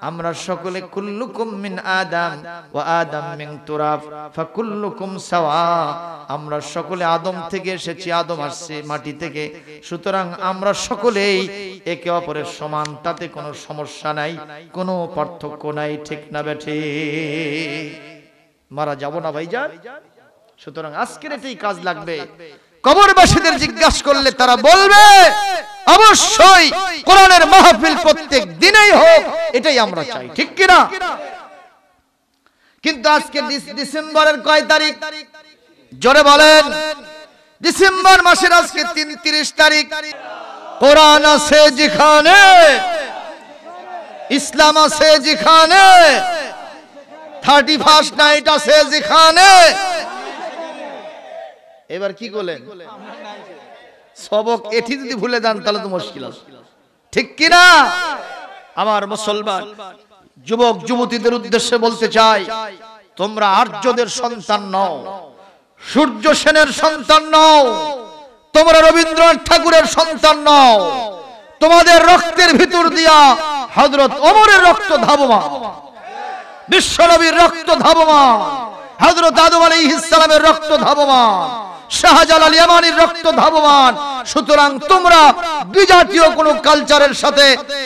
আমরা সকলে কুল্লুকুম মিন আদম ওয়া আদম মিন তুরাব ফাকুল্লুকুম সাওয়া, আমরা সকলে আদম থেকে এসেছি, আদম আসছে মাটি থেকে, সুতরাং আমরা সকলেই একে অপরের সমান, তাতে কোনো সমস্যা নাই, কোনো পার্থক্য নাই। ঠিক না বেঠি? মারা যাব না ভাইজান? সুতরাং আজকের এটাই কাজ লাগবে। কবরবাসীদের জিজ্ঞাসা করলে তারা বলবে অবশ্যই কোরআনের মাহফিল প্রত্যেক দিনেই হোক, এটাই আমরা চাই। ঠিক কি না? কিন্তু আজকে ডিসেম্বরের কয় তারিখ? জোরে বলেন। ডিসেম্বর মাসের আজকে ৩০ তারিখ। কোরআন আছে যেখানে, ইসলাম আছে যেখানে, 31st নাইট আছে যেখানে, এবার কি করলেন? সবক এটি যদি ভুলে যান তাহলে তো মুশকিল আছে। ঠিক কি না? আমার মুসলমান যুবক যুবতীদের উদ্দেশ্যে বলতে চাই, তোমরা আর্যদের সন্তান নও, সূর্য সেনের সন্তান নও, তোমরা রবীন্দ্রনাথ ঠাকুরের সন্তান নও। তোমাদের রক্তের ভিতর দিয়া হযরত ওমরের রক্ত ধাবমান, বিশ্বনবীর রক্ত ধাবমান, হযরত আদম আলাইহিস সালামের রক্ত ধাবমান, শাহজালাল ইয়ামানির রক্ত ধাবমান। সুতরাং তোমরা বিজাতীয় কোন কালচারের সাথে,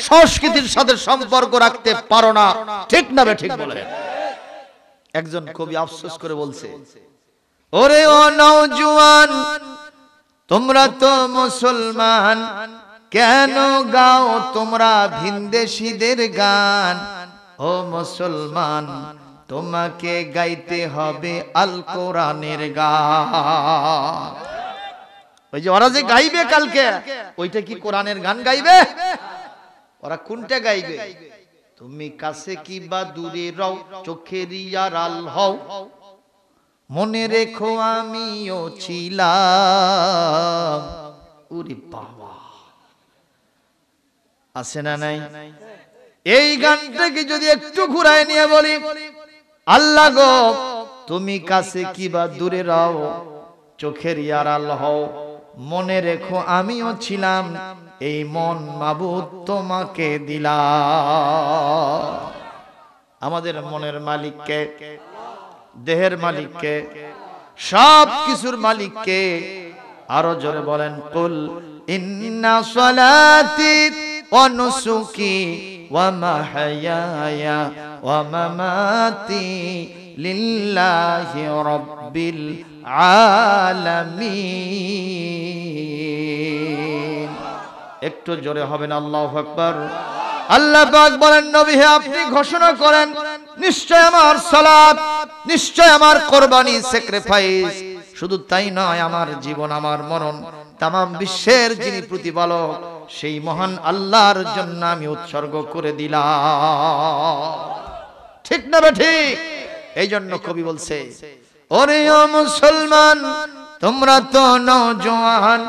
সংস্কৃতির সাথে সম্পর্ক রাখতে পারো না। ঠিক না ঠিক বলে? একজন কবি আফসোস করে বলছে, ওরে ও নওজোয়ান, তোমরা তো মুসলমান, কেন গাও তোমরা ভিনদেশীদের গান? ও মুসলমান, তোমাকে গাইতে হবে আল কোরআনের গান। ওই যে ওরা যে গাইবে কালকে, ওইটা কি কোরআনের গান গাইবে? ওরা কোনটা গাইবে? তুমি কাছে কি বা দূরে রও, চোখেরই আড়াল হও, মনে রেখো আমিও ছিলাম। ওরে বাবা, আছে না নাই? এই গানটাকে যদি একটু ঘুরায় নিয়ে বলি, আল্লাহ গো তুমি কাছে কি বা দূরে রও, চোখের আড়াল হও, মনে রেখো আমিও ছিলাম, এই মন মাবুদ তোমাকে দিলাম। আমাদের মনের মালিককে, দেহের মালিককে, সব কিছুর মালিককে। আরো জোরে বলেন, কুল ইন্না সলাতি ওয়া নুসুকি ওয়া মাহইয়ায়া ওয়া মামাতি লিল্লাহি রাব্বিল আলামিন। একটু জোরে হবেন আল্লাহু আকবার। আল্লাহ পাক বলেন, নবী হে আপনি ঘোষণা করেন, নিশ্চয় আমার সালাত, নিশ্চয় আমার কোরবানি, স্যাক্রিফাইস, শুধু তাই নয়, আমার জীবন, আমার মরণ, তামাম বিশ্বের যিনি প্রতিপালক, সেই মহান আল্লাহর জন্য আমি উৎসর্গ করে দিলাম। ঠিক না ঠিক? এই জন্য কবি বলছে, ওরে ও মুসলমান, তোমরা তো নওজোয়ান,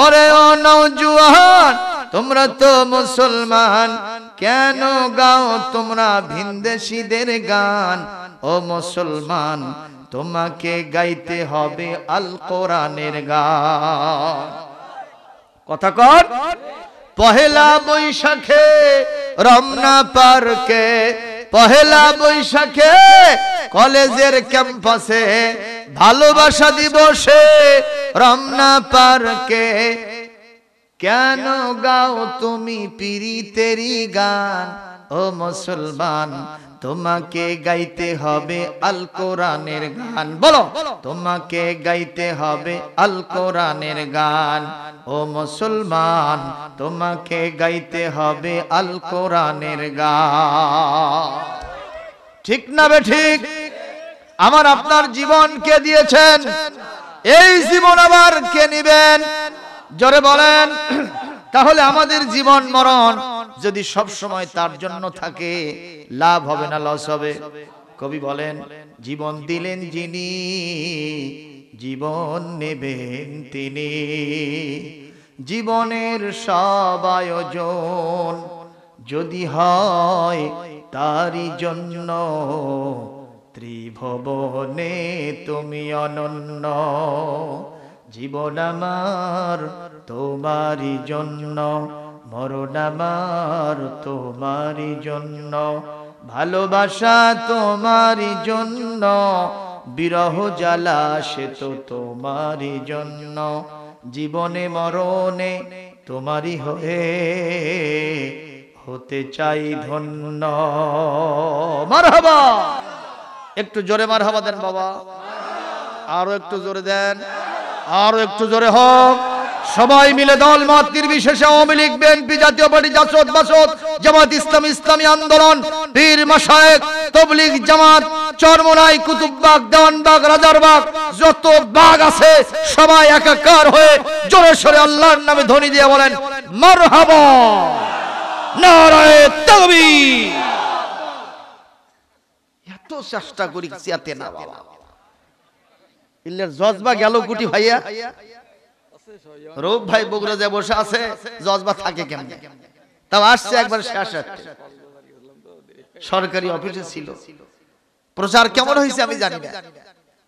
ওরে ও নওজোয়ান, তোমরা তো মুসলমান, কেন গাও তোমরা ভিনদেশীদের গান? ও মুসলমান, তোমাকে গাইতে হবে আল কোরআনের গান। কথা কর। পহেলা বৈশাখে রমনা পার্কে, পহেলা বৈশাখে কলেজের ক্যাম্পাসে, ভালোবাসা দিবসে রমনা পার্কে, কেন গাও তুমি পীড়িতেরই গান? ও মুসলমান, তোমাকে গাইতে হবে আল কোরআনের গান। বলো, তোমাকে গাইতে হবে আল কোরআনের গান। ও মুসলমান, তোমাকে গাইতে হবে আল কোরআনের গান। ঠিক না বে ঠিক? আমার আপনার জীবন কে দিয়েছেন? এই জীবন আবার কে নিবেন? জোরে বলেন। তাহলে আমাদের জীবন মরণ যদি সব সময় তার জন্য থাকে, লাভ হবে না লস হবে? কবি বলেন, জীবন দিলেন যিনি, জীবন নেবেন তিনি, জীবনের সব আয়োজন যদি হয় তারই জন্য, ত্রিভুবনে তুমি অনন্য, জীবন আমার তোমারই জন্য, মরণ আমার তোমারই জন্য, ভালোবাসা তোমারই জন্য, বিরহ জ্বালা সে তো তোমারই জন্য, জীবনে মরণে তোমারই হয়ে হতে চাই ধন্য। মারহাবা, একটু জোরে মারহাবা দেন বাবা, আরো একটু জোরে দেন, আরো একটু জোরে হোক। সবাই মিলে দল মত নির্বিশেষে আওয়ামী লীগ, বিএনপি, জাতীয় পার্টি, জাসদ, বাসদ, জামাত ইসলাম, ইসলামী আন্দোলন, পীর মাশায়েখ, তাবলীগ জামাত, চরমোনাই, কুতুববাগ, দেওয়ানবাগ, রাজারবাগ, যত বাগ আছে সবাই একাকার হয়ে জোরে সোরে আল্লাহর নামে ধ্বনি দিয়ে বলেন মারহাবা, নারায়ে তাকবীর। এত চেষ্টা করি চিয়াতে না বাবা, ইল্লের জজবা গেল কুটি ভাইয়া। রূপ ভাই বগুড়া যায় বসে আছে, জজবা থাকে কেমনে? তাও আসছে একবার শেষ রাতে, সরকারি অফিসে ছিল। প্রচার কেমন হয়েছে আমি জানি না,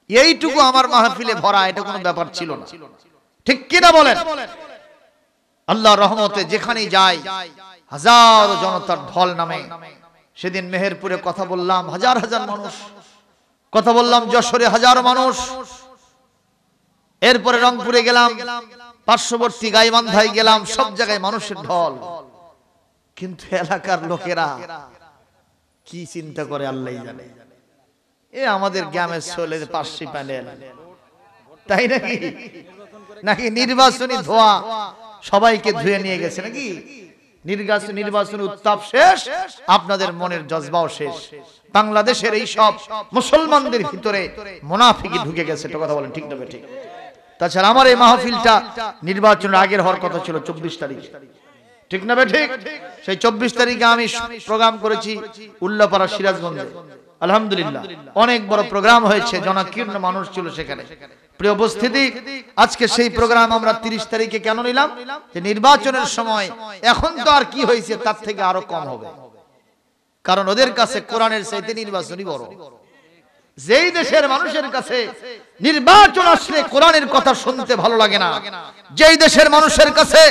এইটুকু আমার মাহফিলে ভরা, এটা কোনো ব্যাপার ছিল না। ঠিক কিনা বলেন? আল্লাহর রহমতে যেখানেই যাই হাজারো জনতার ঢল নামে। সেদিন মেহেরপুরে কথা বললাম, হাজার হাজার মানুষ, কথা বললাম যশোরে হাজারো মানুষ, এরপরে রংপুরে গেলাম, পার্শ্ববর্তী গাইবান্ধায় গেলাম, সব জায়গায় মানুষের ঢল। কিন্তু এলাকার লোকেরা কি চিন্তা করে আল্লাহই জানে। এ আমাদের গ্রামের ছেলের পার্শ্ব প্যানেল, তাই নাকি? নাকি নির্বাচনী ধোয়া সবাইকে ধুয়ে নিয়ে গেছে নাকি? নির্বাচনী উত্তাপ শেষ, আপনাদের মনের জজবাও শেষ। বাংলাদেশের এই সব মুসলমানদের ভিতরে মুনাফিকি ঢুকে গেছে। এটা কথা বলেন ঠিক না ঠিক? তাছাড়া আমার এই মাহফিলটা নির্বাচনের আগের হওয়ার কথা ছিল 24 তারিখে, ঠিক না ঠিক? সেই 24 তারিখে আমি প্রোগ্রাম করেছি উল্লাপাড়া, সিরাজগঞ্জে। আলহামদুলিল্লাহ অনেক বড় প্রোগ্রাম হয়েছে, জনাকীর্ণ মানুষ ছিল সেখানে। প্রিয় উপস্থিতি, আজকে সেই প্রোগ্রাম আমরা 30 তারিখে কেন নিলাম? যে নির্বাচনের সময় এখন তো আর কি হয়েছে তার থেকে আরো কম হবে, কারণ ওদের কাছে কোরআনের চাইতে নির্বাচনই বড়। যেই দেশের মানুষের কাছে নির্বাচন আসলে কোরআনের কথা শুনতে ভালো লাগে না, যেই দেশের মানুষের কাছে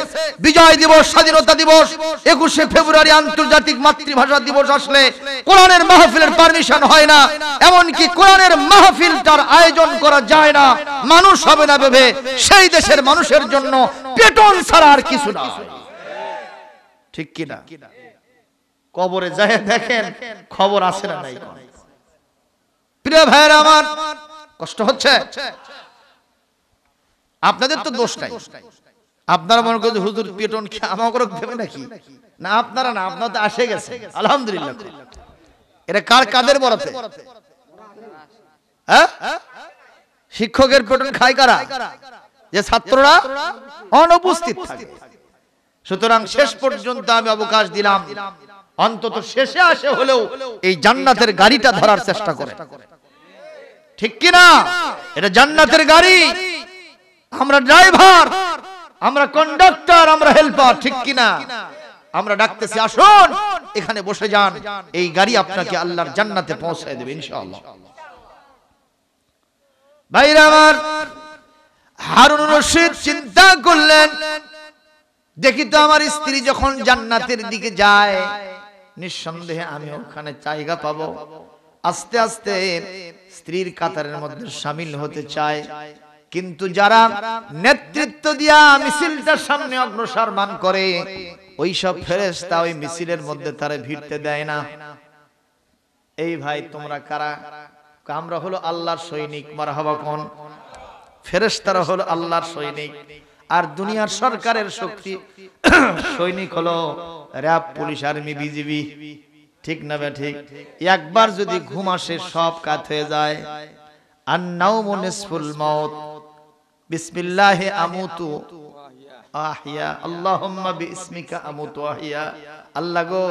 বিজয় দিবস, স্বাধীনতা দিবস, 21শে ফেব্রুয়ারি আন্তর্জাতিক মাতৃভাষা দিবস আসলে কোরআনের মাহফিলের পারমিশন হয় না, এমনকি কোরআনের মাহফিলটার আয়োজন করা যায় না, মানুষ হবে না ভেবে, সেই দেশের মানুষের জন্য পেটন ছাড়া আর কিছু না। ঠিক কিনা? কবরে যায় দেখেন খবর আছে না নাই? প্রিয় ভাইরা আমার, কষ্ট হচ্ছে? আপনাদের তো দোষ নাই। আপনারা মনে করেন হুজুর পেটন খেয়ে আমাকে দেবে নাকি? না, আপনারা না, আপনারা তো আসে গেছে আলহামদুলিল্লাহ। এটা কার কাদের বরাতে? হ্যাঁ, শিক্ষকের পেটন খায় কারা? যে ছাত্ররা অনুপস্থিত থাকে। সুতরাং শেষ পর্যন্ত আমি অবকাশ দিলাম, অন্তত শেষে আসে হলেও এই জান্নাতের গাড়িটা ধরার চেষ্টা করে। ঠিক কিনা? এটা জান্নাতের গাড়ি, আমরা ড্রাইভার, আমরা কন্ডাক্টর, আমরা হেল্পার। ঠিক কিনা? আমরা ডাকতেছি আসুন এখানে বসে যান, এই গাড়ি আপনাকে আল্লাহর জান্নাতে পৌঁছায় দেবে ইনশাআল্লাহ। ভাইরা আমার, হারুন রশিদ চিন্তা করলেন, দেখি তো আমার স্ত্রী যখন জান্নাতের দিকে যায়, নিঃসন্দেহে আমি ওখানে জায়গা পাবো। আস্তে আস্তে স্ত্রীর কাতারের মধ্যে শামিল হতে চায়, কিন্তু যারা নেতৃত্ব দিয়া মিছিলটার সামনে অগ্রসরমান করে, ওই সব ফেরেশতা ওই মিছিলের মধ্যে তারে ভিড়তে দেয় না। এই ভাই তোমরা কারা? আমরা হলো আল্লাহর সৈনিক। মারহাবা কোন? ফেরেশতারা হলো আল্লাহর সৈনিক, আর দুনিয়ার সরকারের শক্তি সৈনিক হলো র‍্যাব, পুলিশ, আর্মি, বিজিবি। ঠিক না বে ঠিক? একবার যদি ঘুম আসে সব কাজ হয়ে যায়। আন-নাওমু নিসফুল মাউত, বিসমিল্লাহি আমুতু আহিয়া, আল্লাহুম্মা বিইসমিকা আমুতু আহিয়া। আল্লাহ গো,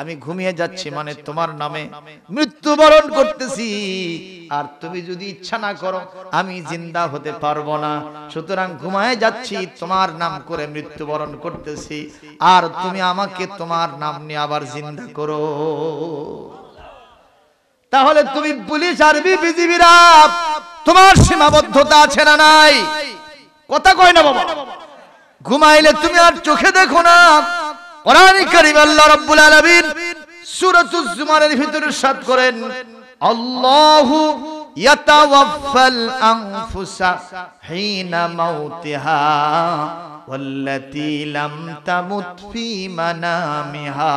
আমি ঘুমিয়ে যাচ্ছি মানে তোমার নামে মৃত্যুবরণ করতেছি, আর তুমি যদি ইচ্ছা না করো আমি জিন্দা হতে পারবো না। সুতরাং ঘুমায় যাচ্ছি, তোমার নাম করে মৃত্যুবরণ করতেছি, আর তুমি আমাকে তোমার নাম নিয়ে আবার জিন্দা করো। তাহলে তুমি পুলিশ, আর্মি, বিজিবিরা, তোমার সীমাবদ্ধতা আছে না নাই? কথা কয় না বাবা। ঘুমাইলে তুমি আর চোখে দেখো না, কোরআনে কারীম আল্লাহ রাব্বুল আলামিন সূরাতুজ জুমারের ভিতরে ইরশাদ করেন, আল্লাহু ইয়াতাওয়াফাল আনফুসা হিনা মাউতিহা ওয়াল্লাতী লাম তামুত ফি মানামিহা।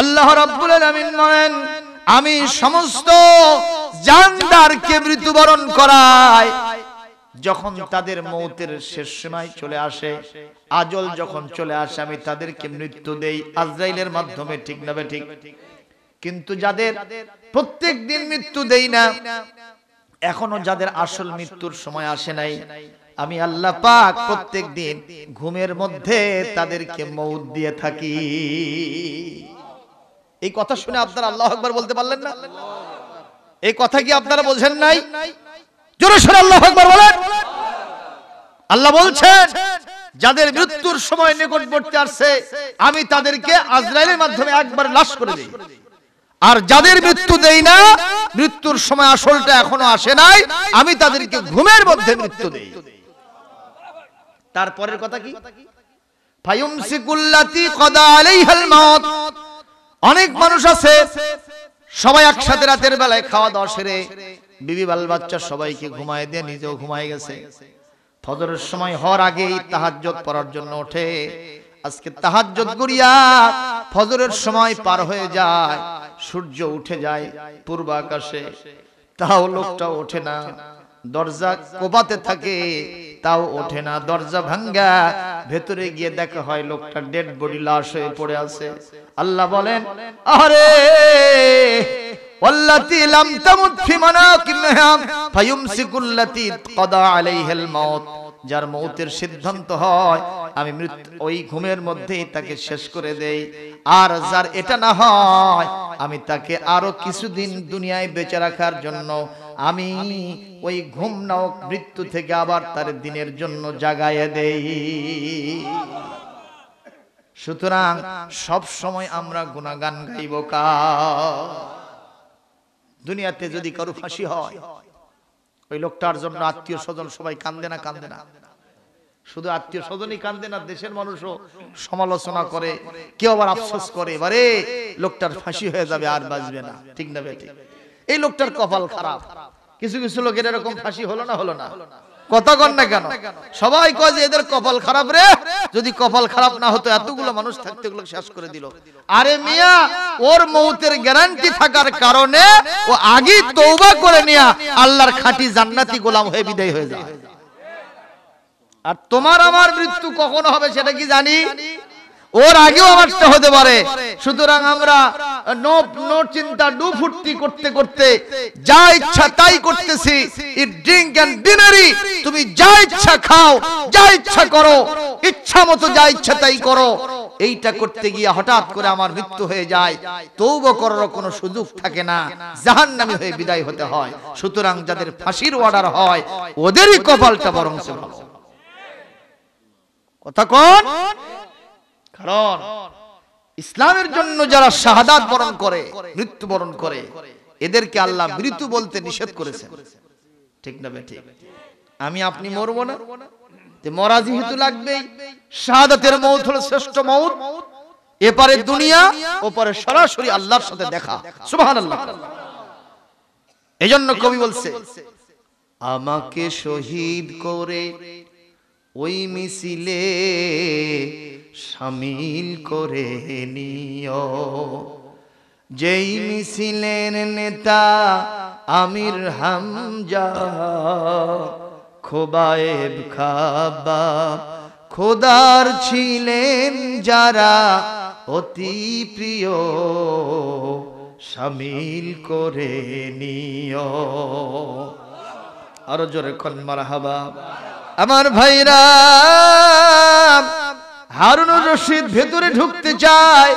আল্লাহ রাব্বুল আলামিন বলেন, আমি সমস্ত জানদারকে মৃত্যুবরণ করাই যখন তাদের মৌতের শেষ সময় চলে আসে, আজল যখন চলে আসে, আমি তাদেরকে মৃত্যু দেই আজরাইলের মাধ্যমে, ঠিক না ঠিক? কিন্তু যাদের প্রত্যেক দিন মৃত্যু দেই না, এখনো যাদের আসল মৃত্যুর সময় আসে নাই, আমি আল্লাহ পাক প্রত্যেক দিন ঘুমের মধ্যে তাদেরকে মৌত দিয়ে থাকি। এই কথা শুনে আপনারা আল্লাহু আকবার বলতে পারলেন না? এই কথা কি আপনারা বোঝেন নাই? জোরে সোরে আল্লাহু আকবার বলেন। আল্লাহ বলছেন, যাদের মৃত্যুর সময় নিকটবর্তী আসছে, আমি তাদেরকে আজরাইলের মাধ্যমে একবার লাশ করে দেই। আর যাদের মৃত্যু দেই না, মৃত্যুর সময় আসলটা এখনো আসে নাই, আমি তাদেরকে ঘুমের মধ্যে মৃত্যু দেই। তারপরের কথা কি? ফায়ুমসিকুল্লাতি কদা আলাইহাল মাউত। অনেক মানুষ আছে, সবাই একসাথে রাতের বেলায় খাওয়া দাওয়া সেরে বিবি বাল বাচ্চা সবাইকে ঘুমায় দিয়ে নিজেও ঘুমায় গেছে। ফজরের সময় হওয়ার আগেই তাহাজ্জুদ পড়ার জন্য ওঠে। আজকে তাহাজ্জুদ করিয়া ফজরের সময় পার হয়ে যায়, সূর্য উঠে যায় পূর্ব আকাশে, তাও লোকটা ওঠে না। দরজা কোপাতে থাকে, তাও ওঠে না। দরজা ভাঙ্গা ভেতরে গিয়ে দেখা হয় লোকটা ডেড বডি, লাশ হয়ে পড়ে আছে। আল্লাহ বলেন, আরে ওয়াল্লাতী লাম তামুত ফি মানাকিমিহা ফায়ুমসিকুল্লাতী কদা আলাইহাল মাউত। যার মৌতের সিদ্ধান্ত হয়, আমি ওই ঘুমের মধ্যেই তাকে শেষ করে দেই। আর যার এটা না হয়, আমি তাকে আরো কিছুদিন দুনিয়ায় বেঁচে রাখার জন্য আমি ওই ঘুম নামক মৃত্যু থেকে আবার তার দিনের জন্য জাগাইয়ে দেই। সুতরাং সব সময় আমরা গুনাহগান গাইব কার? দুনিয়াতে যদি কারো ফাঁসি হয়, ওই লোকটার জন্য আত্মীয় স্বজন সবাই কান্দে না? কান্দে না? শুধু আত্মীয় স্বজনই কান্দে না, দেশের মানুষও সমালোচনা করে, কেউ আবার আফসোস করে, এবারে লোকটার ফাঁসি হয়ে যাবে, আর বাঁচবে না, ঠিক না বেঠিক? এই লোকটার কপাল খারাপ। কিছু কিছু লোকের এরকম ফাঁসি হলো না? হলো না? কথা কন না কেন? সবাই কয় যে এদের কপাল খারাপ রে, যদি কপাল খারাপ না হতো এতগুলো মানুষ থাকতে এগুলো শেষ করে দিল। আরে মিয়া, ওর মৌতের গ্যারান্টি থাকার কারণে ও আগেই তওবা করে নিয়া আল্লাহর খাঁটি জান্নাতি গোলাম হয়ে বিদায় হয়ে যায়। আর তোমার আমার মৃত্যু কখন হবে সেটা কি জানি? ওর আগেও আমারটা হতে পারে। সুতরাং আমরা নো চিন্তা, ডু ফুর্তি করতে করতে যা ইচ্ছা তাই করতেছি। ইট ড্রিঙ্ক এন্ড ডিনারি, তুমি যা ইচ্ছা খাও, যা ইচ্ছা করো, ইচ্ছা মতো যা ইচ্ছা তাই করো। এইটা করতে গিয়ে হঠাৎ করে আমার মৃত্যু হয়ে যায়, তওবা করার কোনো সুযোগ থাকে না, জাহান্নামী হয়ে বিদায় হতে হয়। সুতরাং যাদের ফাঁসির অর্ডার হয়, ওদেরই কপালটা বরং ভালো। কথা কোন? কারণ ইসলামের জন্য যারা শাহাদাত বরণ করে, মৃত্যু বরণ করে, এদেরকে আল্লাহ মৃত্যু বলতে নিষেধ করেছেন, ঠিক না বেঠিক? আমি আপনি মরবো না, মরা যেহেতু লাগবেই। শাহাদাতের মওত হলো শ্রেষ্ঠ মওত। এপারে দুনিয়া, ওপারে সরাসরি আল্লাহর সাথে দেখা। সুবহানাল্লাহ। এজন্য কবি বলছে, আমাকে শহীদ করে ওই মিছিলে শামিল করে নিও, যেই মিছিলের নেতা আমির হামজা, খোবায়েব খাবাব খোদার ছিলেন যারা অতি প্রিয়, শামিল করে নিও। আরো জোরে কোন মারহাবা। আমার ভাইরা, হারুনুর রশিদ ভেতরে ঢুকতে চায়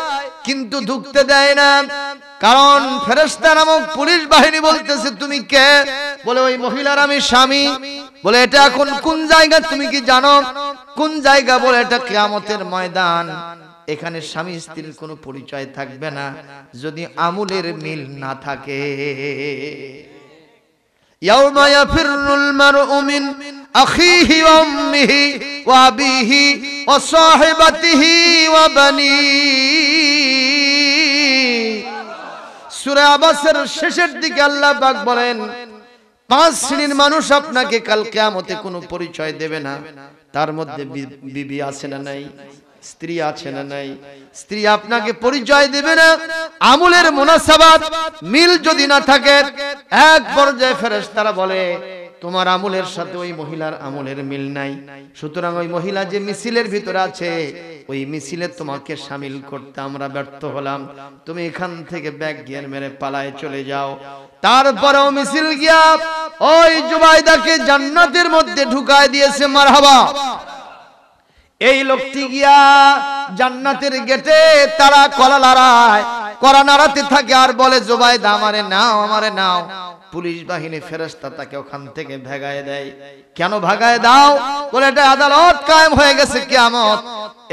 কিন্তু ঢুকতে দেয় না, কারণ ফেরেশতা নামক পুলিশ বাহিনী বলতেছে, তুমি কে? বলে ওই মহিলার আমি স্বামী। বলে এটা এখন কোন জায়গা তুমি কি জানো? কোন জায়গা? বলে এটা কিয়ামতের ময়দান। এখানে স্বামী স্ত্রীর কোনো পরিচয় থাকবে না যদি আমলের মিল না থাকে। ইয়াউমা ইয়াফিরুল মারউ মিন আখিহি ওয়া উম্মিহি ওয়া আবিহি ওয়া সাহিবাতিহি ওয়া বানিহি। সূরা আবাসের শেষের দিকে আল্লাহ পাক বলেন, 5 শ্রেণীর মানুষ আপনাকে কাল কিয়ামতে কোনো পরিচয় দেবে না। তার মধ্যে বিবি আছে না নাই, স্ত্রী আছে না নাই। স্ত্রী আপনাকে পরিচয় দেবে না। আমলের মুনাসাবাত মিল যদি না থাকে, এক পর্যায়ে ফেরেশতারা বলে তোমার আমলের সাথে ওই মহিলার আমলের মিল নাই, সুতরাং ওই মহিলা যে মিছিলের ভিতরে আছে ওই মিছিলে তোমাকে শামিল করতে আমরা ব্যর্থ হলাম, তুমি এখান থেকে ব্যাগ গিয়ার মেরে পালায় চলে যাও। তারপরেও মিছিল গিয়া ওই জুবাইদাকে জান্নাতের মধ্যে ঢুকায় দিয়েছে। মারহাবা। এই লোকটি গিয়া জান্নাতের গেটে তারা কলা লড়ায়, করা নাড়াতে থাকে আর বলে জুবাইদা আমারে নাও, আমারে নাও। পুলিশ বাহিনী ফেরেশতা তাকে ওখান থেকে ভাগায় দেয়। কেন ভাগায় দাও? বলে এটা আদালত কায়েম হয়ে গেছে, কিয়ামত।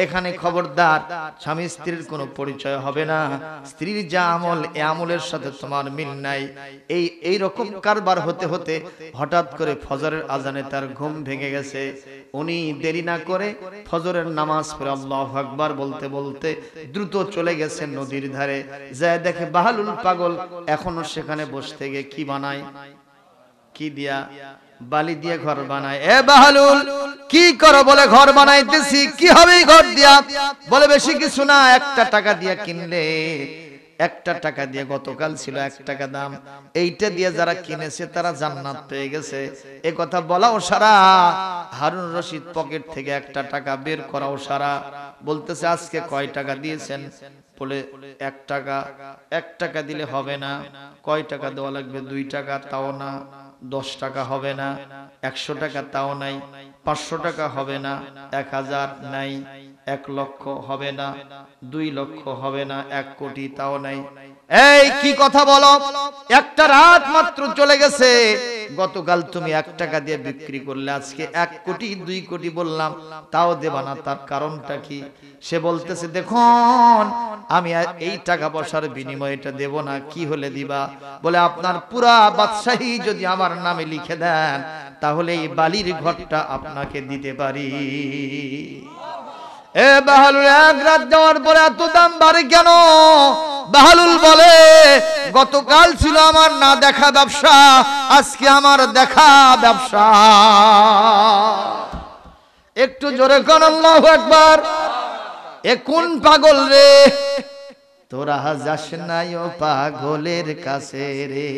এখানে খবরদার স্বামী স্ত্রীর কোনো পরিচয় হবে না। স্ত্রীর যা আমল এই আমলের সাথে তোমার মিল নাই। এই রকম কারবার হতে হতে হঠাৎ করে ফজরের আজানে তার ঘুম ভেঙে গেছে। উনি দেরি না করে ফজরের নামাজ পড়ে আল্লাহু আকবার বলতে বলতে দ্রুত চলে গেছেন নদীর ধারে। যায় দেখে বাহালুল পাগল এখনো সেখানে বসে থেকে কি বানায়, কি দিয়া, বালি দিয়ে ঘর বানায়। এ বাহালুল কি করো? বলে ঘর বানাইতেছি। কি হবে ঘর দিয়া? বলে বেশি কিছু না, 1 টাকা দিয়ে কিনলে, 1 টাকা দিয়ে, গতকাল ছিল 1 টাকা দাম, এইটা দিয়ে যারা কিনেছে তারা জান্নাত পেয়ে গেছে। এ কথা বলাও সারা। হারুন রশিদ পকেট থেকে 1 টাকা বের করাও সারা। বলতেছে আজকে কয় টাকা দিয়েছেন? বলে 1 টাকা। 1 টাকা দিলে হবে না, কয় টাকা দেওয়া লাগবে? 2 টাকা, তাও না। 10 টাকা হবে না, 100 টাকা তাও নাই, 500 টাকা হবে না, 1000 নাই, 1 লক্ষ হবে না, 2 লক্ষ হবে না, 1 কোটি তাও নাই। এই কি কথা বলো? একটা রাত মাত্র চলে গেছে। গতকাল তুমি 1 টাকা দিয়ে বিক্রি করলে, আজকে 1 কোটি 2 কোটি বললাম, তাও দেবা না। তার কারণটা কি? সে বলতেছে দেখুন আমি এই টাকা পয়সার বিনিময়ে এটা দেব না। কি হলে দিবা? বলে আপনার পুরা বাদশাহী যদি আমার নামে লিখে দেন তাহলে এই বালির ঘরটা আপনাকে দিতে পারি। এ বাহালুল, 1 রাত যাওয়ার পরে এত দাম বাড়ে কেন? বাহালুল বলে গতকাল ছিল আমার না দেখা ব্যবসা, আজকে আমার দেখা ব্যবসা। একটু জোরে কোন আল্লাহু আকবার। এ কোন পাগল রে? তোরা যাস নাই ও পাগলের কাছে রে,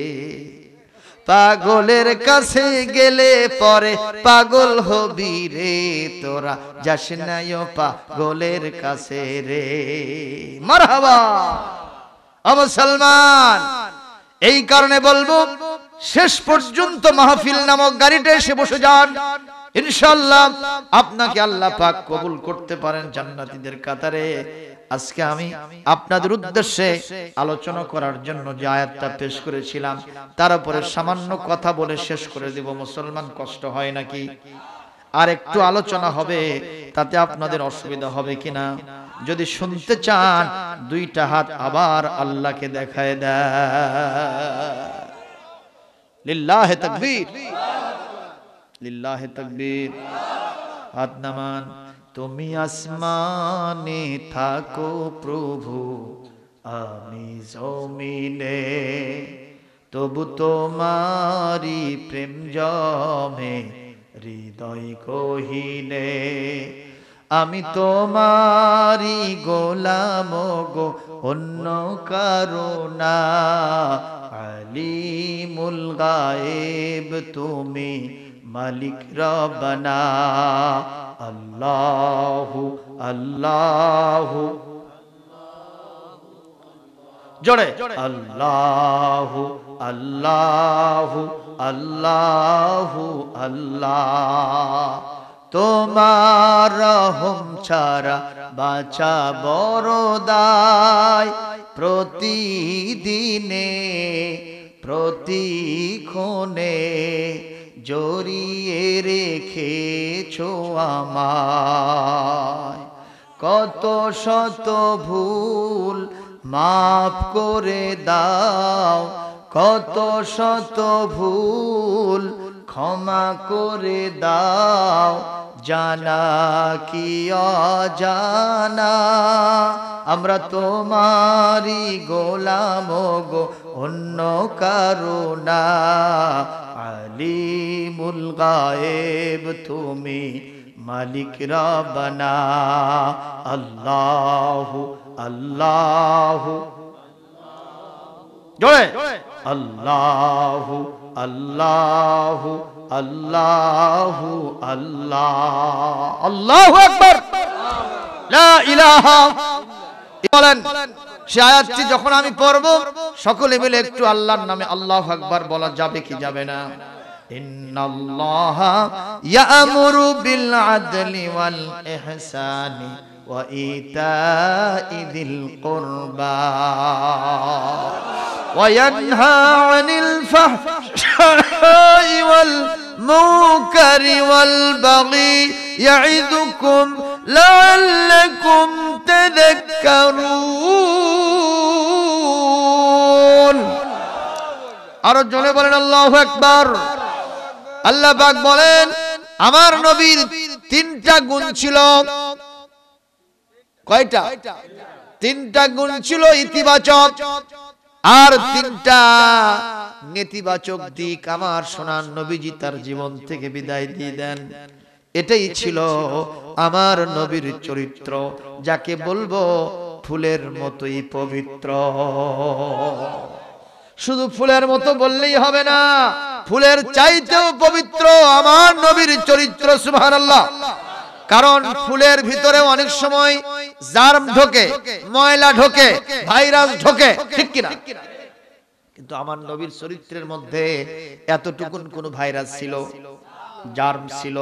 পাগলের কাছে গেলে পরে পাগল হবি রে। তোরা যাস নাই ও পাগলের কাছে রে। মারহাবা। মুসলমান, এই কারণে বলবো শেষ পর্যন্ত মাহফিল নামক গাড়িতে এসে বসে যান। ইনশাআল্লাহ আপনাকে আল্লাহ পাক কবুল করতে পারেন জান্নাতীদের কাতারে। আজকে আমি আপনাদের উদ্দেশ্যে আলোচনা করার জন্য যে আয়াতটা পেশ করেছিলাম তার উপরে সামান্য কথা বলে শেষ করে দেব। মুসলমান, কষ্ট হয় নাকি? আর একটু আলোচনা হবে, তাতে আপনাদের অসুবিধা হবে কিনা? যদি শুনতে চান 2টা হাত আবার আল্লাহকে দেখায় দেয়। লিল্লাহি তাকবীর, লিল্লাহি তাকবীর। হাত নামান। তুমি আসমানে থাকো প্রভু, আমি জমিনে, তবু তোমারি প্রেম জমে হৃদয় কহিনে। আমি তোমারি গোলাম গো, অন্য কারো না। আলিমুল গায়েব তুমি, মালিক রব্বানা। আল্লাহু আল্লাহু জোরে, আল্লাহু আল্লাহু আল্লাহু আল্লাহ। তোমার রহম ছাড়া বাঁচা বড় দায়। প্রতিদিনে প্রতিক্ষণে জড়িয়ে রেখেছো আমায়। কত শত ভুল মাফ করে দাও, কত শত ভুল ক্ষমা করে দাও, জানা কি অজানা, আমরা তোমারই গোলাম গো, অন্য কারো না। আলিমুল গায়েব তুমি, মালিক রব্বানা। আল্লাহু আল্লাহু জোরে, আল্লাহু আল্লাহু আল্লাহু আল্লাহ, আল্লাহু আকবার, লা ইলাহা। বলেন সে আয়াতটি যখন আমি পড়ব সকলে মিলে একটু আল্লাহর নামে আল্লাহু আকবার বলা যাবে কি যাবে না? ইন্নাল্লাহা ইয়া'মুরু বিল আদলি ওয়াল ইহসানি ওয়া ইতা'i যিল কুরবা ওয়া ইয়ানহা আনিল ফাহশাই ওয়াল মুনকারি ওয়াল বাগি ইয়া'iদুকুম লা'আল্লাকুম তাযাক্কারুন। আরো জোরে বলেন আল্লাহু আকবার। আল্লাহ পাক বলেন আমার নবীর তিনটা গুণ ছিল। কয়টা? তিনটা গুণ ছিল ইতিবাচক, আর তিনটা নেতিবাচক দিক আমার সোনার নবীজি তার জীবন থেকে বিদায় দিয়ে দেন। এটাই ছিল আমার নবীর চরিত্র, যাকে বলবো ফুলের মতোই পবিত্র। শুধু ফুলের মতো বললেই হবে না, ফুলের চাইতেও পবিত্র আমার নবীর চরিত্র। সুবহানাল্লাহ। কারণ ফুলের ভিতরে অনেক সময় জার্ম ঢোকে, ময়লা ঢোকে, ভাইরাস ঢোকে, ঠিক কিনা? কিন্তু আমার নবীর চরিত্রের মধ্যে এতটুকুন কোন ভাইরাস ছিল, জার্ম ছিল,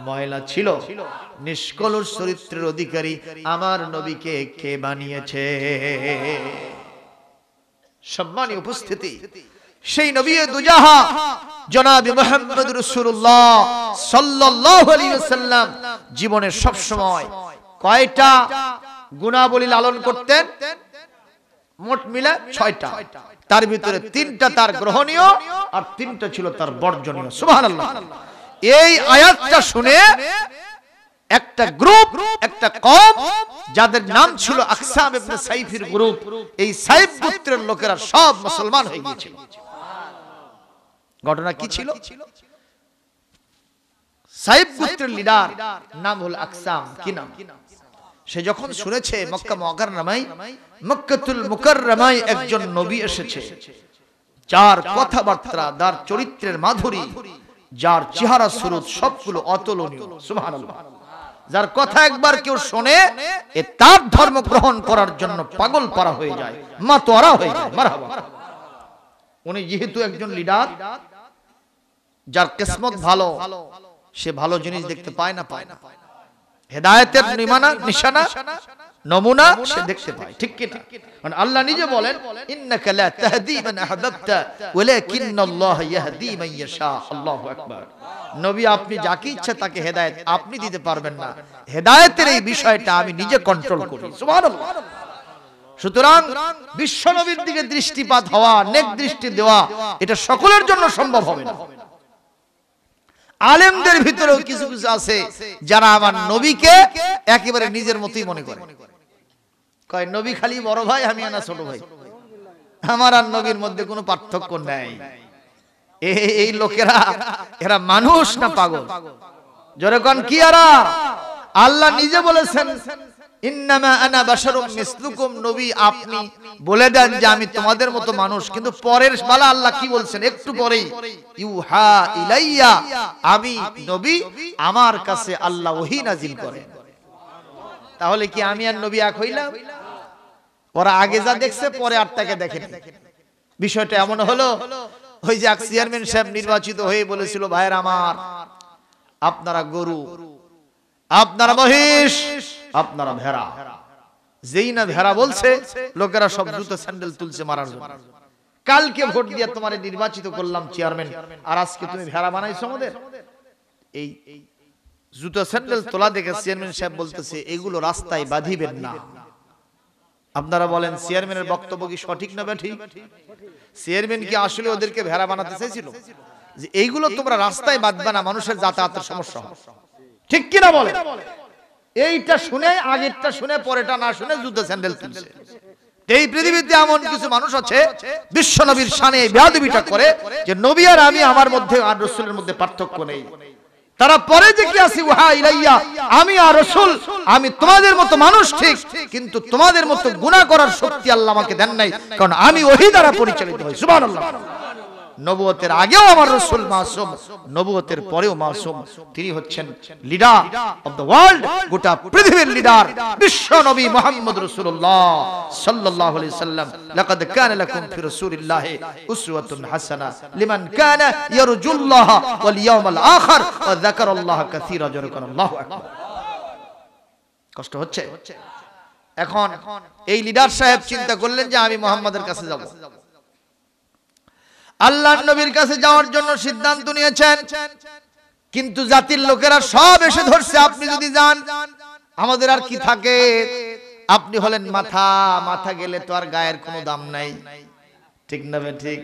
ময়লা ছিল? নিষ্কলুষ চরিত্রের অধিকারী আমার নবীকে কে বানিয়েছে? সম্মানীয় উপস্থিতি, সেই নবী দুজাহা জনাব মুহাম্মদ রাসূলুল্লাহ সাল্লাল্লাহু আলাইহি ওয়াসাল্লাম জীবনে সব সময় কয়টা গুণাবলী লালন করতেন? মোট মিলে 6টা। তার ভিতরে 3টা তার গ্রহণীয় আর 3টা ছিল তার বর্জনীয়। সুবহানাল্লাহ। এই আয়াতটা শুনে একটা গ্রুপ, একটা কওম, যাদের নাম ছিল আকসাম ইবনে সাইফির গ্রুপ, এই সাইফ গোত্রের লোকেরা সব মুসলমান হয়ে গিয়েছিল। ঘটনা কি ছিল? সাইফ গোত্রের লিডার নাম হলো আকসাম। কি নাম? সে যখন শুনেছে মক্কা মুকাররমায়, মক্কাতুল মুকাররমায় একজন নবী এসেছে, যার কথাবার্তা, যার চরিত্রের মাধুরী, যার চেহারা সুরত সবগুলো অতুলনীয়। সুবহানাল্লাহ। যার কথা একবার কেউ শোনে এ তার ধর্ম গ্রহণ করার জন্য পাগল পারা হয়ে যায়, মাতোয়ারা হয়ে যায়। মারহাবা। উনি যেহেতু একজন লিডার, যার কিসমত ভালো, সে ভালো জিনিস দেখতে পায় না, পায় না। হেদায়েতের নিশানা, নমুনা সে দেখতে পায়, ঠিক কি না? মানে আল্লাহ নিজে বলেন ইন্নাকা লা তাহদি মান আহবাবতা ওয়ালাকিন্নাল্লাহ ইয়াহদি মান ইয়াশা। আল্লাহু আকবার। নবী আপনি যাকে ইচ্ছা তাকে হেদায়েত আপনি দিতে পারবেন না, হেদায়েতের এই বিষয়টা আমি নিজে কন্ট্রোল করি। সুবহানাল্লাহ। সুতরাং বিশ্ব নবীর দিকে দৃষ্টিপাত হওয়া, নেক দৃষ্টি দেওয়া, এটা সকলের জন্য সম্ভব হবে না। আলেমদের ভিতরেও কিছু কিছু আছে যারা আমার নবীকে একেবারে নিজের মতোই মনে করে। কয় নবী খালি বড় ভাই, আমি না ছোট ভাই, আমার আর নবীর মধ্যে কোনো পার্থক্য নাই। এই লোকেরা, এরা মানুষ না পাগল? জোরে কোন কি এরা? আল্লাহ নিজে বলেছেন ইন্নামা আনা বাশারুম মিসলুকুম। নবী আপনি বলে দেন যে আমি তোমাদের মতো মানুষ, কিন্তু পরের বেলা আল্লাহ কি বলছেন একটু পরেই, ইউহা ইলাইয়া, আমি নবী, আমার কাছে আল্লাহ ওহী নাজিল করেন। তাহলে কি আমি আর নবী এক হইলাম? ওরা আগে যা দেখছে পরে আর তাকে দেখেনি। বিষয়টা এমন হলো, ওই যে এক চেয়ারম্যান সাহেব নির্বাচিত হয়ে বলেছিল, ভাইয়ের আমার, আপনারা গরু, আপনারা মহিষ, আপনারা ভেড়া। যেই না ভেড়া বলছে, লোকেরা সব জুতো স্যান্ডেল তুলছে মারার জন্য। কালকে ভোট দিয়ে তোমারে নির্বাচিত করলাম চেয়ারম্যান, আর আজকে তুমি ভেড়া বানাইছো আমাদের। এই জুতো স্যান্ডেল তোলা দেখে চেয়ারম্যান সাহেব বলতেছে এগুলো রাস্তায় বাঁধিবেন না, আপনারা বলেন চেয়ারম্যানের বক্তব্য কি সঠিক না ঠিক? চেয়ারম্যান কি আসলে ওদেরকে ভেড়া বানাতে চাইছিল যে এইগুলো তোমরা রাস্তায় বাঁধবা না, মানুষের যাতায়াতের সমস্যা হবে, ঠিক কিনা বলে? এইটা শুনে আগেরটা শুনে পরেটা না শুনে জুতো স্যান্ডেল তুলছে। এই পৃথিবীতে এমন কিছু মানুষ আছে বিশ্ব নবীর শানে বেয়াদবিটা করে যে নবী আর আমি, আমার মধ্যে আর রাসূলের মধ্যে পার্থক্য নেই। তারা পরে যে কি আছে ওয়া ইলাইয়া, আমি আর রাসূল, আমি তোমাদের মতো মানুষ ঠিক, কিন্তু তোমাদের মতো গুনাহ করার শক্তি আল্লাহ আমাকে দেন নাই, কারণ আমি ওহী দ্বারা পরিচালিত হই। সুবহানাল্লাহ। নবুয়তের আগেও আমার রাসূল মাসুম, নবুয়তের পরেও মাসুম। তিনি হচ্ছেন লিডার অফ দ্য ওয়ার্ল্ড, গোটা পৃথিবীর লিডার বিশ্ব নবী মুহাম্মদ রাসূলুল্লাহ সাল্লাল্লাহু আলাইহি সাল্লাম। লাকাদ কানা লাকুম ফি রাসূলিল্লাহি উসওয়াতুন হাসানাহ লিমান কানা ইয়ারজুল্লাহ ওয়াল ইয়াউমাল আখির ওয়া যাকারাল্লাহ কাসীরা। আল্লাহু আকবার। কষ্ট হচ্ছে এখন? এই লিডার সাহেব চিন্তা করলেন যে আমি মুহাম্মাদের কাছে যাব। আল্লাহর নবীর কাছে যাওয়ার জন্য সিদ্ধান্ত নিয়েছেন, কিন্তু জাতির লোকেরা সব এসে ধরছে, আপনি যদি যান আমাদের আর কি থাকে? আপনি হলেন মাথা, মাথা গেলে তো আর গায়ের কোনো দাম নাই, ঠিক না ঠিক?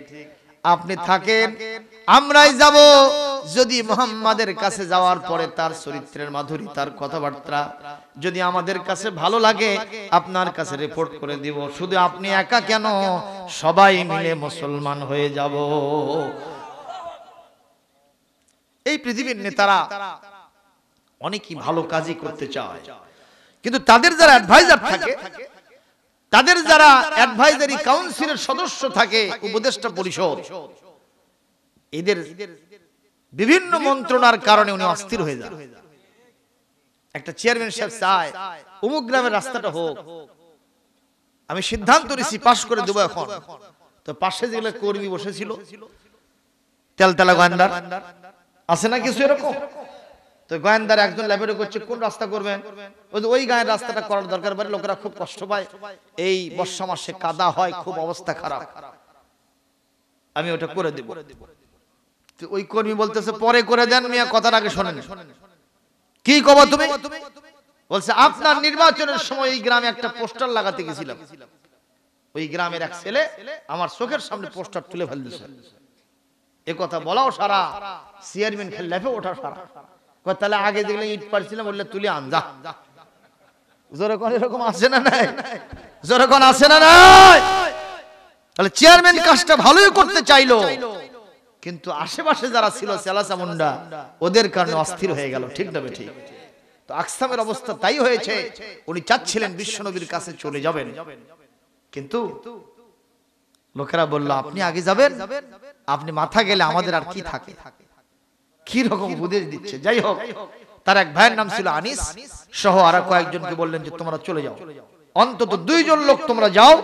আপনি থাকেন, আমরাই যাব। যদি মুহাম্মাদের কাছে যাওয়ার পরে তার চরিত্রের মাধুরী, তার কথাবার্তা যদি আমাদের কাছে ভালো লাগে, আপনার কাছে রিপোর্ট করে দিব। শুধু আপনি একা কেন, সবাই মিলে মুসলমান হয়ে যাব। এই পৃথিবীর নেতারা অনেকই ভালো কাজই করতে চায়, কিন্তু তাদের যারা অ্যাডভাইজার থাকে, তাদের যারা অ্যাডভাইজারি কাউন্সিলের সদস্য থাকে, উপদেষ্টা পরিষদ, এদের বিভিন্ন মন্ত্রণার কারণে উনি অস্থির হয়ে যান। একটা চেয়ারম্যান সাহেব চায় অমুক গ্রামের রাস্তাটা হোক, আমি সিদ্ধান্ত নিয়েছি পাশ করে দেবো। এখন তো পাশে যেগুলো কর্মী বসেছিল, তেলতেলা গোয়েন্দার আছে না কিছু এরকম, তো গোয়েন্দার একজন ল্যাবেরও করছে কোন রাস্তা করবেন, ওই গায়ের রাস্তাটা করার দরকার, বলে লোকেরা খুব কষ্ট পায়, এই বর্ষা মাসে কাদা হয়, খুব অবস্থা খারাপ, আমি ওটা করে দেব। ওই কর্মী বলতেছে পরে করে দেন মিয়া, কথার আগে শোনেন। কি কবা তুমি? বলছে আপনার নির্বাচনের সময় এই গ্রামে একটা পোস্টার লাগাতে গেছিলাম, ওই গ্রামের এক ছেলে আমার চোখের সামনে পোস্টার তুলে ফেলতেছে। এ কথা বলাও সারা, চেয়ারম্যান খেলে লেফে ওঠা সারা। তাহলে আগে যেগুলো ইট পারছিলাম বললে তুলে আন যা। জোরকন এরকম আছে না নাই? জোরকন আছে না নাই? তাহলে চেয়ারম্যান কাজটা ভালোই করতে চাইলো, কিন্তু আশেপাশে যারা ছিল চেলাচামুন্ডা, ওদের কারণে অস্থির হয়ে গেল, ঠিক না ঠিক? তো আকসামের অবস্থা তাই হয়েছে, উনি চাচ্ছিলেন বিশ্বনবীর কাছে চলে যাবেন, কিন্তু লোকেরা বলল আপনি আগে যাবেন, আপনি মাথা গেলে আমাদের আর কি থাকে? কি রকম উপদেশ দিচ্ছে। যাই হোক, তার এক ভাইয়ের নাম ছিল আনিস, সহ আর কয়েকজনকে বললেন যে তোমরা চলে যাও, অন্তত 2 জন লোক তোমরা যাও,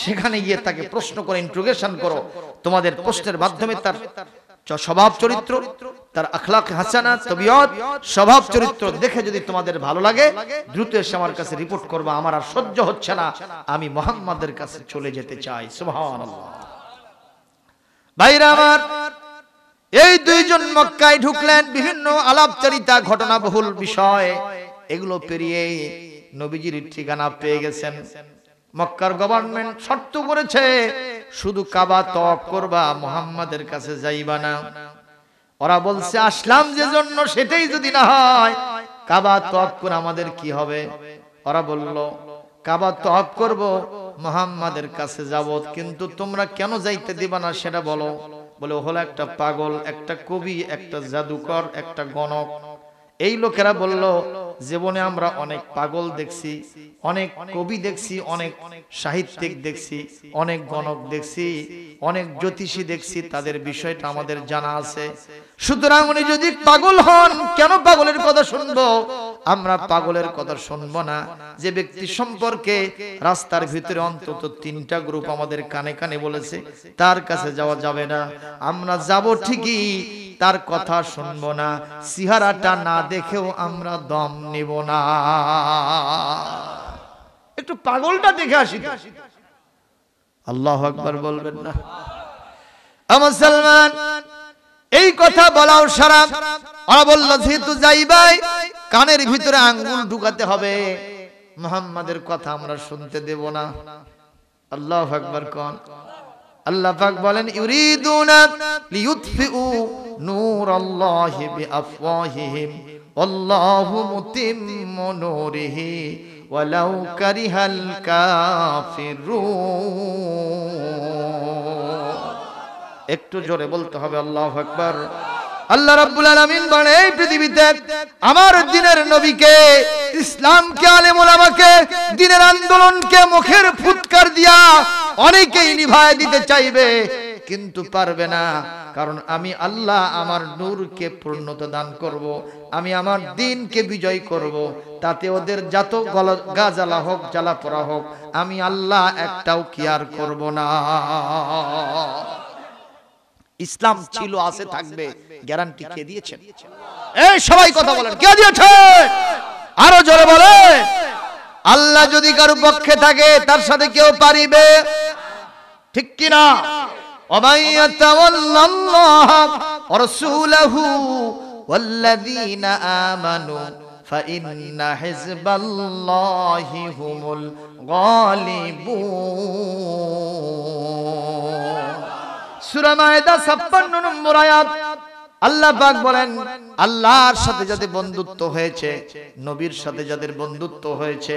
সেখানে গিয়ে তাকে প্রশ্ন করে ইন্টারোগেশন করো। তোমাদের প্রশ্নের মাধ্যমে তার স্বভাব চরিত্র, তার আখলাক হাসানা, তবিয়ত, স্বভাব চরিত্র দেখে যদি তোমাদের ভালো লাগে, দ্রুত এসে আমার কাছে রিপোর্ট করবা, আমার আর সহ্য হচ্ছে না, আমি মুহাম্মাদের কাছে চলে যেতে চাই। সুবহানাল্লাহ। ভাইরা আমার, এই 2 জন মক্কায় ঢুকলেন, বিভিন্ন আলাপচারিতা, ঘটনাবহুল বিষয়, এগুলো পেরিয়ে নবীজির ঠিকানা পেয়ে গেছেন। মক্কার গভর্নমেন্ট শর্ত করেছে শুধু কাবা তওয়াফ করবা, মুহাম্মাদের কাছে যাইবা না। ওরা বলছে আসলাম যে জন্য, সেটাই যদি না হয় কাবা তওয়াফ করে আমাদের কি হবে? ওরা বলল কাবা তওয়াফ করব, মুহাম্মাদের কাছে যাব, কিন্তু তোমরা কেন যাইতে দিবা না সেটা বলো। বলে ও হলো একটা পাগল, একটা কবি, একটা জাদুকর, একটা গণক। এই লোকেরা বলল জীবনে আমরা অনেক পাগল দেখছি, অনেক কবি দেখছি, অনেক সাহিত্যিক দেখছি, অনেক গণক দেখছি, অনেক জ্যোতিষী দেখছি, তাদের বিষয়টা আমাদের জানা আছে। সুতরাং উনি যদি পাগল হন, কেন পাগলের কথা শুনবো? আমরা পাগলের কথা শুনবো না যে ব্যক্তি সম্পর্কে রাস্তার ভিতরে অন্তত 3টা গ্রুপ আমাদের কানে কানে বলেছে তার কাছে যাওয়া যাবে না। আমরা যাব ঠিকই, তার কথা শুনবো না, চেহারাটা না দেখেও আমরা দম নিব না। একটু পাগলটা দেখে আসি। আল্লাহু আকবার বলবেন না? মুসলমান, এই কথা বলাও সারা। ওরা বলল যেহেতু যাইবাই, কানের ভিতরে আঙ্গুল ঢুকাতে হবে, মুহাম্মাদের কথা আমরা শুনতে দেব না। আল্লাহু আকবার কোন। আল্লাহ পাক বলেন ইউরিদুনা লিইউতফিউ নূরাল্লাহি বিআফওয়াহিহিম আল্লাহু মুতিম্মু নূরিহি ওয়ালাউ কারিহাল কাফিরুন। একটু জোরে বলতে হবে আল্লাহু আকবার। আল্লাহ রাব্বুল আলামিন বলেন এই পৃথিবীতে আমার দ্বীনের নবীকে, ইসলামকে, আলেম ওলামাকে, দ্বীনের আন্দোলনকে মুখের ফুৎকার দিয়া অনেকেই নিভায় দিতে চাইবে, কিন্তু পারবে না। কারণ আমি আল্লাহ আমার নূরকে পূর্ণতা দান করব, আমি আমার দ্বীনকে বিজয় করব। তাতে ওদের যত গা জ্বালা হোক, জ্বালা পোড়া হোক, আমি আল্লাহ একটাও কেয়ার করব না। ইসলাম ছিল, আছে, থাকবে, গ্যারান্টি কে দিয়েছেন? এই সবাই কথা বলেন, কে দিয়েছে? আরো জোরে বলে। আল্লাহ যদি কারো পক্ষে থাকে তার সাথে কেউ পারিবে, ঠিক কি না? ওমাইয়াতাওয়াল্লাল্লাহ ওয়া রাসূলহু ওয়াল্লাযীনা আমানু ফাইন্না হিজবাল্লাহি হুমুল গালিবুন। সূরা মায়েদা 56 নম্বর আয়াত। আল্লাহ পাক বলেন আল্লাহর সাথে যাদের বন্ধুত্ব হয়েছে, নবীর সাথে যাদের বন্ধুত্ব হয়েছে,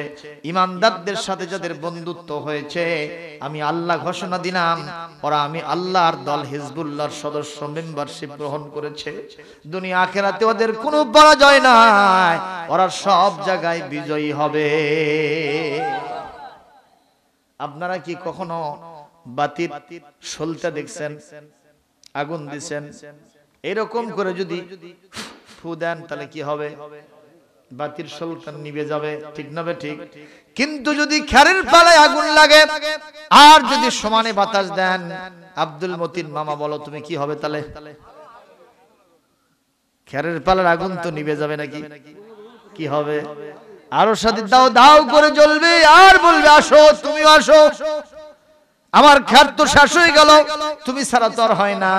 ইমানদারদের সাথে যাদের বন্ধুত্ব হয়েছে, আমি আল্লাহ ঘোষণা দিলাম ওরা আমি আল্লাহর দল হিজবুল্লাহর সদস্য, মেম্বারশিপ গ্রহণ করেছে। দুনিয়া আখিরাতে ওদের কোনো পরাজয় নাই, ওরা সব জায়গায় বিজয়ী হবে। আপনারা কি কখনো বাতির সলতে দেখছেন? আগুন দিছেন, এরকম করে যদি ফু দেন তাহলে কি হবে? বাতির সলতা নিভে যাবে, ঠিক না? ঠিক। কিন্তু যদি খেরের পালায় আগুন লাগে আর যদি সমানে বাতাস দেন, আব্দুল মতিন মামা বলো তুমি কি হবে তাহলে? খেরের পালার আগুন তো নিভে যাবে নাকি? কি হবে? আরো সাথে দাও দাও করে জ্বলবে আর বলবে আসো, তুমি আসো, আমার খের তো শেষ হয়ে গেল, তুমি ছাড়া তো আর হয় না।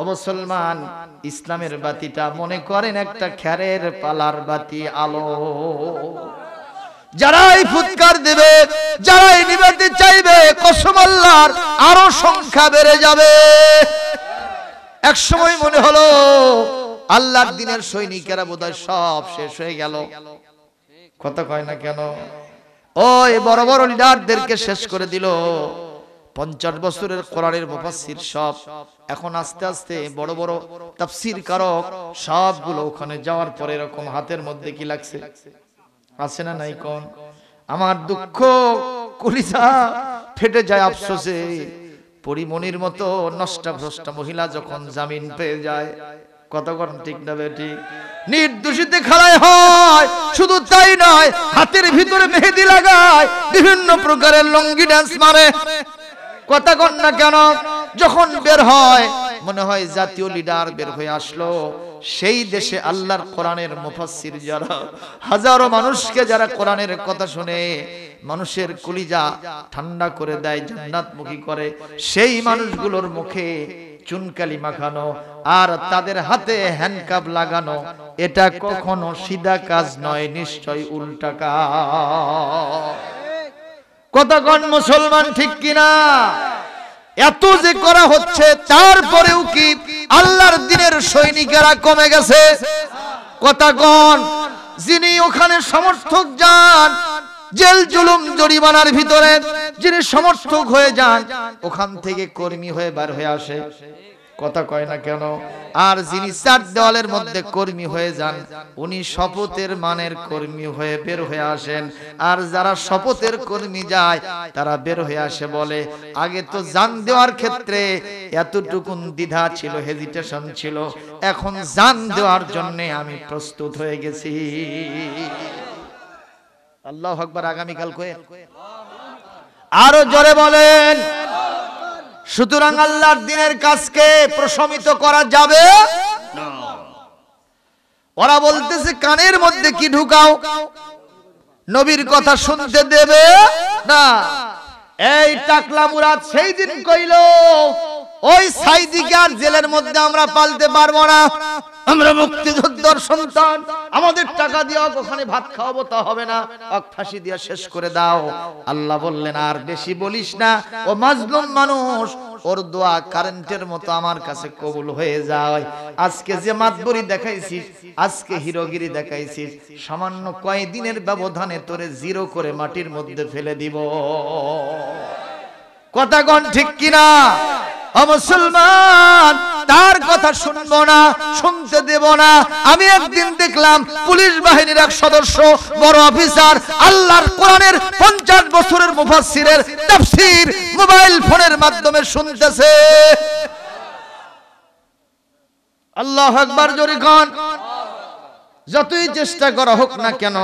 ও মুসলমান, ইসলামের বাতিটা মনে করেন একটা খেরের পালার বাতি, আলো। যারাই ফুৎকার দেবে, যারাই নিভাতে চাইবে, কসম আল্লাহর আরো সংখ্যা বেড়ে যাবে। এক সময় মনে হলো আল্লাহর দ্বীনের সৈনিকেরা বোধহয় সব শেষ হয়ে গেল। কথা কয় না কেন? ওই বড় বড় লিডারদেরকে শেষ করে দিল। 50 বছরের কোরআনের মুফাসসির সব এখন আস্তে আস্তে বড় বড় তাফসীর কারক সবগুলো ওখানে যাওয়ার পরে এরকম হাতের মধ্যে কি লাগছে? আছে না নাই? কোন আমার দুঃখ, কলিজা ফেটে যায় আফসোসে। পরিমণির মতো নষ্টা ভ্রষ্টা মহিলা যখন জামিন পেয়ে যায়, কত করেন ঠিক না বেটি? নির্দোষীতে খাড়াই হয়। শুধু তাই নয়, হাতের ভিতরে মেহেদি লাগায়, বিভিন্ন প্রকারের লঙ্গি ডান্স মারে। কথা কন না কেন? যখন বের হয় মনে হয় জাতীয় লিডার বের হয়ে আসলো। সেই দেশে আল্লাহর কোরআনের মুফাসসির যারা হাজারো মানুষকে যারা কোরআনের কথা শুনে মানুষের কলিজা ঠান্ডা করে দেয়, জান্নাতমুখী করে, সেই মানুষগুলোর মুখে চুনকালি মাখানো আর তাদের হাতে হ্যান্ডকাপ লাগানো, এটা কখনো সিধা কাজ নয়, নিশ্চয় উল্টা কাজ। কতক্ষণ মুসলমান, ঠিক কিনা? এত যে করা হচ্ছে তারপরেও কি আল্লাহর দ্বীনের সৈনিকেরা কমে গেছে? কতক্ষণ? যিনি ওখানে সমর্থক যান, জেল জুলুম জরিমানার ভিতরে যিনি সমর্থক হয়ে যান, ওখান থেকে কর্মী হয়ে বার হয়ে আসে। কথা কয় না কেন? আর যিনি চার দেওয়ালের মধ্যে কর্মী হয়ে যান, উনি শপথের মানের কর্মী হয়ে বের হয়ে আসেন। আর যারা শপথের কর্মী যায় তারা বের হয়ে আসে বলে আগে তো জান দেওয়ার ক্ষেত্রে এতটুকুন দ্বিধা ছিল, হেজিটেশন ছিল, এখন জান দেওয়ার জন্য আমি প্রস্তুত হয়ে গেছি। আল্লাহু আকবার। আগামীকাল কয়ে আরো জোরে বলেন। সুতরাং আল্লাহর দ্বীনের কাজকে প্রশমিত করা যাবে না। ওরা বলতেছে কানের মধ্যে কি ঢুকাও, নবীর কথা শুনতে দেবে না। এই টাকলা মুরাদ সেই দিন কইল, ও ওই সাইদিকে আর জেলের মধ্যে আমরা পালতে পারবো না। আমরা মুক্তিযোদ্ধার সন্তান, আমাদের টাকা দিয়ে ওখানে ভাত খাওয়াবো তা হবে না, ফাঁসি দিয়ে শেষ করে দাও। আল্লাহ বললেন আর বেশি বলিস না, ও মাজলুম মানুষ, ওর দোয়া কারেন্টের মতো আমার কাছে কবুল হয়ে যায়। আজকে যে মাতবরি দেখাইছিস, আজকে হিরোগিরি দেখাইছিস, সামান্য কয়েকদিনের ব্যবধানে তোরে জিরো করে মাটির মধ্যে ফেলে দিব। কথা কোন ঠিক কিনা? ও মুসলমান, তার কথা শুনবো না, শুনতে দেব না। আমি একদিন দেখলাম পুলিশ বাহিনীর এক সদস্য, বড় অফিসার, আল্লাহর কোরআনের 50 বছরের মুফাসসিরের তাফসীর মোবাইল ফোনের মাধ্যমে শুনতেছে। আল্লাহু আকবার জোরে কোন। যতই চেষ্টা করা হোক না কেন,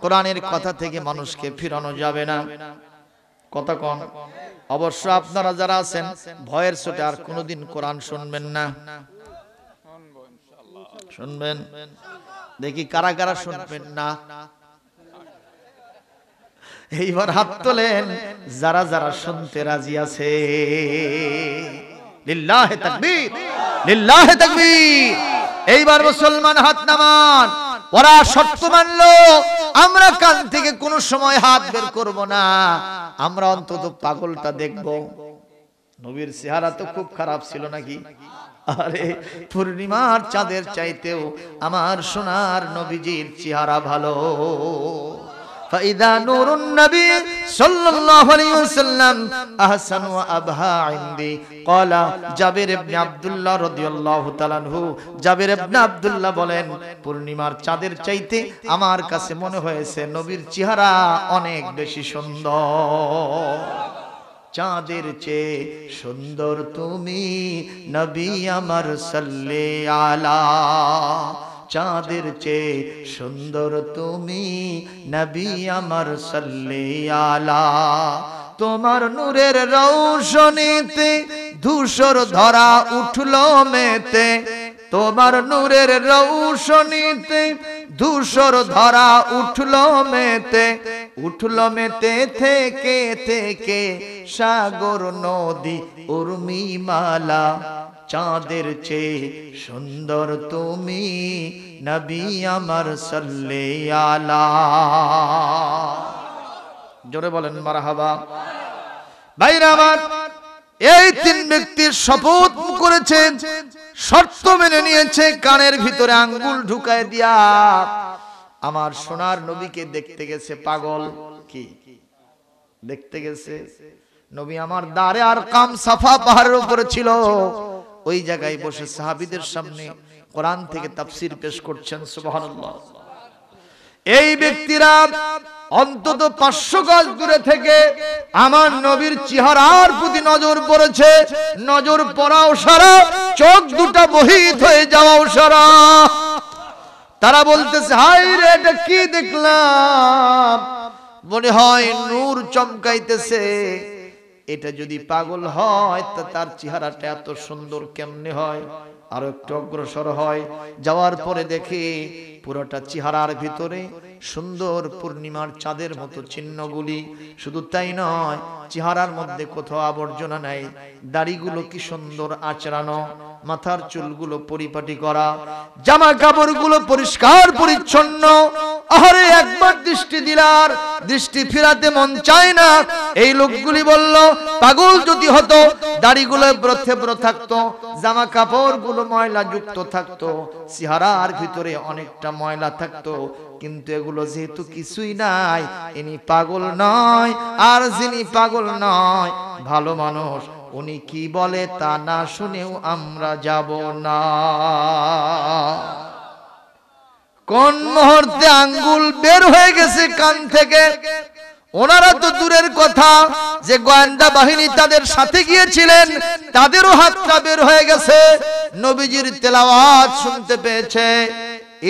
কোরআনের কথা থেকে মানুষকে ফিরানো যাবে না। কথা কোন। অবশ্য আপনারা যারা আছেন ভয়ের চোটে আর কোনোদিন কোরআন শুনবেন না। শুনবেন? দেখি কারা কারা শুনবেন না। এইবার হাত তোলেন যারা যারা শুনতে রাজি আছে। লিল্লাহে তাকবীর, লিল্লাহে তাকবীর। এইবার মুসলমান হাত নামান। ওরা শর্ত মানলো, আমরা কান থেকে কোনো সময় হাত বের করব না, আমরা অন্তত পাগলটা দেখব। নবীর চেহারা তো খুব খারাপ ছিল নাকি? আরে পূর্ণিমার চাঁদের চাইতেও আমার সোনার নবীজির চেহারা ভালো। ফাইদা নূরুন নবী সাল্লাল্লাহু আলাইহি ওয়াসাল্লাম আহসান ওয়া আবহা ইনদি। ক্বালা জাবির ইবনে আব্দুল্লাহ রাদিয়াল্লাহু তাআলা আনহু, জাবির ইবনে আব্দুল্লাহ বলেন, পূর্ণিমার চাঁদের চাইতে আমার কাছে মনে হয়েছে নবীর চেহারা অনেক বেশি সুন্দর। চাঁদের চেয়ে সুন্দর তুমি নবী আমার সাল্লি আলা। চাঁদের চেয়ে সুন্দর তুমি নবী আমার সাল্লি আলা। তোমার নূরের রৌশনীতে ধূসর ধরা উঠলো মেতে। তোমার নূরের রৌশনীতে ধূসর ধরা উঠলো মেতে। উঠলো মেতে থেকে থেকে সাগর নদী উর্মিমালা। চাঁদের চেয়ে সুন্দর তুমি নবী আমার সাল্লি আলা। জোরে বলেন মারহাবা। ভাইরা আমার, এই তিন ব্যক্তির শপথ করেছেন, শর্ত মেনে নিয়েছে, কানের ভিতরে আঙ্গুল ঢুকায় দিয়া আমার সোনার নবীকে দেখতে গেছে। পাগল কি দেখতে গেছে? নবী আমার দারে আর কাম সাফা পাহাড়ের উপরে ছিল, ওই জায়গায় বসে সাহাবীদের সামনে কোরআন থেকে তাফসীর পেশ করছেন। সুবহানাল্লাহ। এই ব্যক্তিরা অন্তত 500 গজ দূরে থেকে আমার নবীর চেহারার প্রতি নজর পড়েছে। নজর পড়াও সারা, চোখ দুটো বহিত হয়ে যাওয়াও সারা। তারা বলতেছে, হায় রে, এটা কি দেখলাম, মনে হয় নূর চমকাইতেছে। এটা যদি পাগল হয় তা তার চেহারাটা এত সুন্দর কেমনে হয়? আর একটু অগ্রসর হয়, যাওয়ার পরে দেখে পুরোটা চেহারার ভিতরে সুন্দর পূর্ণিমার চাঁদের মতো চিহ্নগুলি। শুধু তাই নয়, চেহারার মধ্যে কোথাও আবর্জনা নাই। দাড়িগুলো কি সুন্দর আঁচড়ানো, মাথার চুলগুলো পরিপাটি করা, জামা কাপড়গুলো পরিষ্কার পরিচ্ছন্ন। আরে একবার দৃষ্টি দিলার দৃষ্টি ফিরাতে মন চায় না। এই লোকগুলি বলল, পাগল যদি হতো দাড়িগুলো ব্রথেব্র থাকতো, জামা কাপড়গুলো ময়লা যুক্ত থাকতো, চেহারার ভিতরে অনেকটা ময়লা থাকতো, কিন্তু এগুলো যেহেতু কিছুই নাই, ইনি পাগল নয়। আর যিনি পাগল নয়, ভালো মানুষ, উনি কি বলে তা না শুনেও আমরা যাব না। কোন মুহূর্তে আঙ্গুল বের হয়ে গেছে কান থেকে। ওনারা তো দূরের কথা, যে গোয়েন্দা বাহিনী তাদের সাথে গিয়েছিলেন তাদেরও হাতটা বের হয়ে গেছে। নবীজির তেলাওয়াত শুনতে পেয়েছে।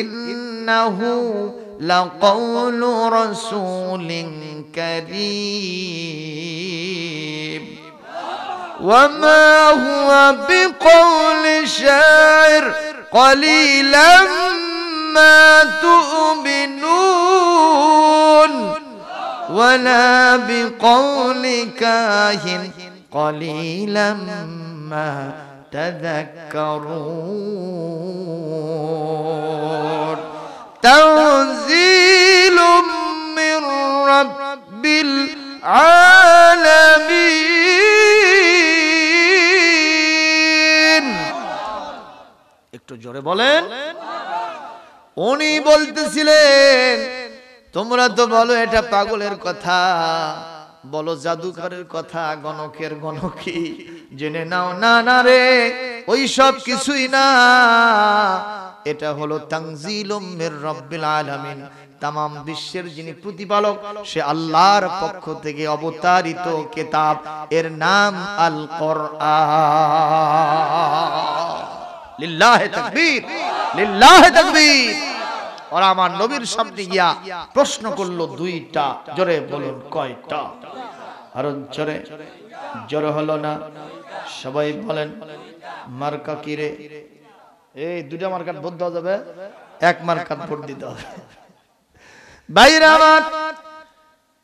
ইন্নাহু লাকাউলু রাসূলিন কারীম ওয়া মা হুয়া বিকাউলি শাইর ক্বালিলাম মা তু'মিনুন ওয়ালা বিকাউলি কাহিন ক্বালিলাম মা তাযাক্কারুন তানজিলুম মির রাব্বিল আলামিন। একটু জোরে বলেন। উনি বলতেছিলেন তোমরা তো বলো এটা পাগলের কথা, বলো জাদুকরের কথা, গণকের গণকি, জেনে নাও না না রে ওই সব কিছুই না, এটা হলো তানজিলুম মির রাব্বিল আলামিন, তামাম বিশ্বের যিনি প্রতিপালক সে আল্লাহর পক্ষ থেকে অবতারিত কিতাব, এর নাম আল কোরআন। লিল্লাহি তাকবীর, লিল্লাহি তাকবীর। আর আমার নবীর সামনে গিয়া প্রশ্ন করলো দুইটা, জোরে বলুন কয়টা? আরো জোরে, জোরে হলো না? সবাই বলেন মার্কা কি রে? এই দুইটা মার্কাত ভোট দেওয়া যাবে, এক মার্কাত ভোট দিতে হবে। ভাইরা আমার,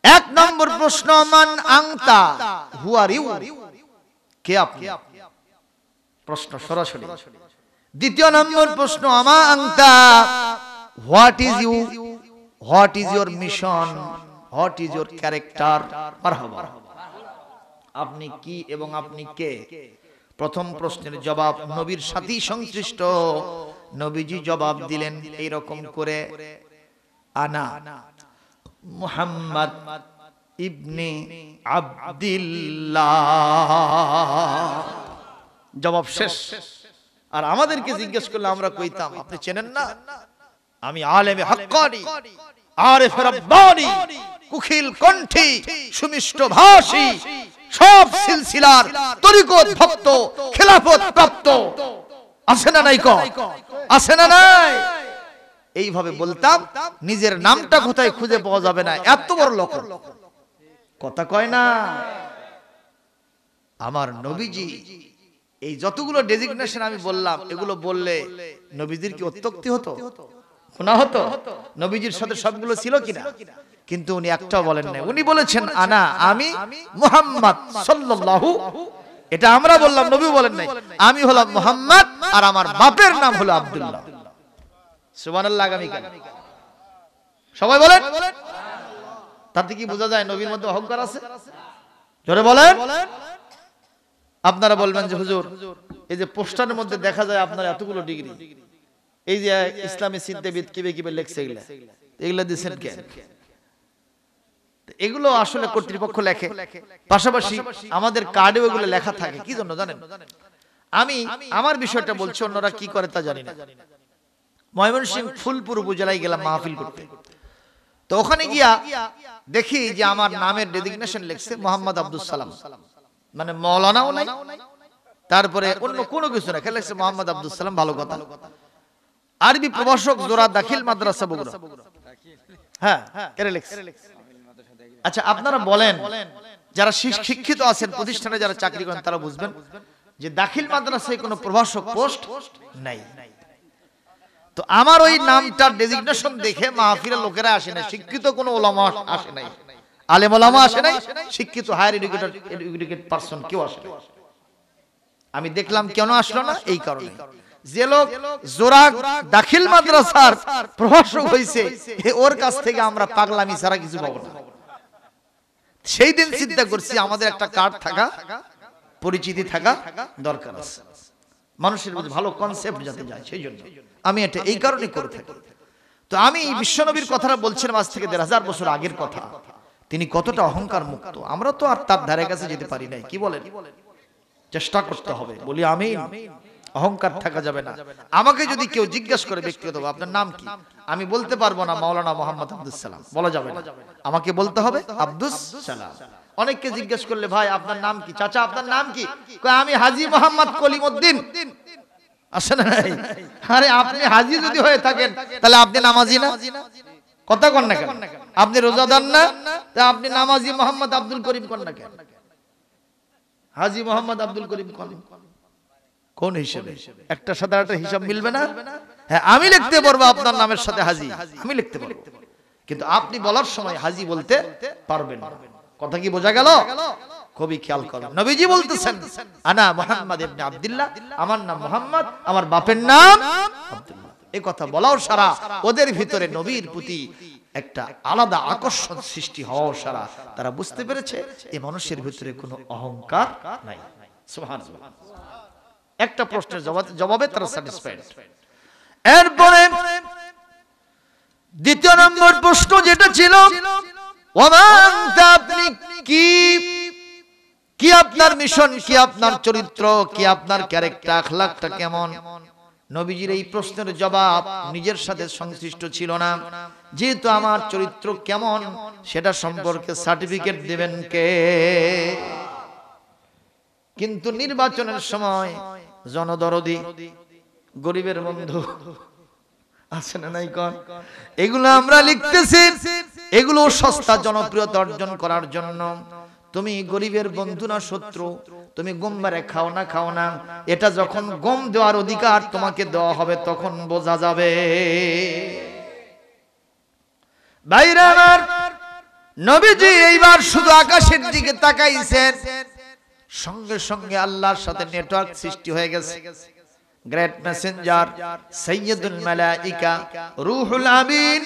এক নম্বর প্রশ্ন মান আনতা, হু আর ইউ, কে আপনি? প্রশ্ন সরাসরি। দ্বিতীয় নম্বর প্রশ্ন আমা আনতা, what is you, what is your mission, what is your character. মারহাবা, আপনি কি এবং আপনি কে? প্রথম প্রশ্নের জবাব নবীর সাথী সংশ্লিষ্ট। নবীজি জবাব দিলেন এইরকম করে, আনা মুহাম্মদ ইবনে আব্দুল্লাহ। জবাব শেষ। আর আমাদেরকে জিজ্ঞেস করলে আমরা কইতাম আপনি চেনেন না, আমি আলেমে হাক্কানি, আরিফ রাব্বানি, কুখিল কণ্ঠী, সুমিষ্ট ভাষী, সব সিলসিলার তরিকত ভক্ত, খেলাফত প্রাপ্ত। আছে না নাই? আছে না নাই? এইভাবে বলতাম, নিজের নামটা কোথায় খুঁজে পাওয়া যাবে না, এত বড় লোক। কথা কয় না? আমার নবীজি এই যতগুলো ডেজিগনেশন আমি বললাম, এগুলো বললে নবীজির কি অত্যক্তি হতো? গুনাহ হতো? নবীজির সাথে সবগুলো ছিল কিনা? কিন্তু উনি একটাও বলেন নাই। উনি বলেছেন আনা, আমি মুহাম্মদ সাল্লাল্লাহু, এটা আমরা বললাম, নবী বলেন নাই। আমি হলাম মুহাম্মদ আর আমার বাপের নাম হলো আব্দুল্লাহ। সুবহানাল্লাহ। আগামীকাল সবাই বলেন। তাতে কি বোঝা যায় নবীর মধ্যে অহংকার আছে? জোরে বলেন। আপনারা বলবেন যে হুজুর, এই যে পোস্টারের মধ্যে দেখা যায় আপনার এতগুলো ডিগ্রি, এই যে ইসলামী চিন্তাবিদ কিবে কিবে লেখছে, এগুলা দিচ্ছেন কেন? এগুলো আসলে কর্তৃপক্ষ লেখে, পাশাপাশি আমাদের কার্ডেও এগুলো লেখা থাকে। কি জন্য জানেন? আমি আমার বিষয়টা বলছি, অন্যরা কি করে তা জানি না। ময়মনসিংহ ফুলপুর উপজেলায় গেলাম মাহফিল করতে। তো ওখানে গিয়া দেখি যে আমার নামের ডেজিগনেশন লেখছে মোহাম্মদ আব্দুস সালাম, মানে মৌলানাও নাই, তারপরে অন্য কোনো কিছু না, খেলে লেখছে মোহাম্মদ আব্দুস সালাম। ভালো কথা। আরবি প্রভাষক জোড়া দাখিল মাদ্রাসা বগুড়া। হ্যাঁ, এর লেখছে। আচ্ছা, আপনারা বলেন, যারা শিক্ষিত আছেন, প্রতিষ্ঠানে যারা চাকরি করেন, তারা বুঝবেন যে দাখিল মাদ্রাসায় কোনো প্রভাষক পোস্ট নাই। তো আমার ওই নামটার ডেজিগনেশন দেখে মাহফিলের লোকেরা আসে না, শিক্ষিত কোনো ওলামা আসে নাই, আলেম ওলামা আসে নাই, শিক্ষিত হায়ার এডুকেটেড পারসন কেউ আসে নাই। আমি দেখলাম কেন আসলো না, এই কারণে যে লোক জোড়া দাখিল মাদ্রাসার প্রভাষক হয়েছে, ওর কাছ থেকে আমরা পাগলামি ছাড়া কিছু পাবো না। সেই দিন চিন্তা করছি আমাদের একটা কার্ড থাকা, পরিচিতি থাকা দরকার আছে, মানুষের মধ্যে ভালো কনসেপ্ট যাতে যায়, সেই জন্য আমি এটা এই কারণে করে থাকি। তো আমি বিশ্বনবীর কথাটা বলছিলাম, আজ থেকে ১৫০০ বছর আগের কথা। তিনি কতটা অহংকার মুক্ত, আমরা তো আর তার ধারে কাছে যেতে পারি নাই। কি বলেন? চেষ্টা করতে হবে, বলি আমিন। অহংকার থাকা যাবে না। আমাকে যদি কেউ জিজ্ঞাসা করে ব্যক্তিগত আপনার নাম কি, আমি বলতে পারবো না মাওলানা মোহাম্মদ আব্দুস সালাম, বলা যাবে না। আমাকে বলতে হবে আব্দুস সালাম। অনেককে জিজ্ঞেস করলে ভাই আপনার নাম কি, চাচা আপনার নাম কি, কয় আমি হাজী মোহাম্মদ কলিমউদ্দিন। আসে না? আরে আপনি হাজী যদি হয়ে থাকেন তাহলে আপনি নামাজি না? কথা কন না কেন? আপনি রোজাদার না? তা আপনি নামাজি মোহাম্মদ আব্দুল করিম কন না কেন? হাজী মোহাম্মদ আব্দুল করিম কোন হিসেবে? একটা সাথে একটা হিসাব মিলবে না। হ্যাঁ, আমি লিখতে পারবো আপনার নামের সাথে হাজী, আমি লিখতে পারবো, কিন্তু আপনি বলার সময় হাজী বলতে পারবেন না। কথা কি বোঝা গেল? কবি খেয়াল করুন, নবীজি বলতেছেন আনা মুহাম্মদ ইবনে আব্দুল্লাহ, আমার নাম মুহাম্মদ, আমার বাপের নাম আব্দুল্লাহ। এই কথা বলাও সারা ওদের ভিতরে নবীর প্রতি একটা আলাদা আকর্ষণ সৃষ্টি হওয়া সারা তারা বুঝতে পেরেছে এই মানুষের ভিতরে কোনো অহংকার নাই। সুবহানাল্লাহ। একটা প্রশ্নের জবাবে তারা স্যাটিসফাইড। এরপরে দ্বিতীয় নম্বর প্রশ্ন যেটা ছিল, আপনি কি আপনার মিশন, কি আপনার চরিত্র, কি আপনার ক্যারেক্টার, আখলাকটা কেমন? নবীজির এই প্রশ্নের জবাব নিজের সাথে সংশ্লিষ্ট ছিল না। যেহেতু আমার চরিত্র কেমন সেটা সম্পর্কে সার্টিফিকেট দেবেন কে? কিন্তু নির্বাচনের সময় জনদরদি, গরিবের বন্ধু আছে না নাই কোন, এগুলো আমরা লিখতেছি, এগুলো সস্তা জনপ্রিয়তা অর্জন করার জন্য। তুমি গরিবের বন্ধু না শত্রু, তুমি গম মারে খাও না, এটা যখন গম দেওয়ার অধিকার তোমাকে দেওয়া হবে তখন বোঝা যাবে। ভাইরা আমার, নবীজি এইবার শুধু আকাশের দিকে তাকাইছেন, সঙ্গে সঙ্গে আল্লাহর সাথে নেটওয়ার্ক সৃষ্টি হয়ে গেছে। গ্রেট মেসেঞ্জার সাইয়্যিদুল মালাইকা রূহুল আমিন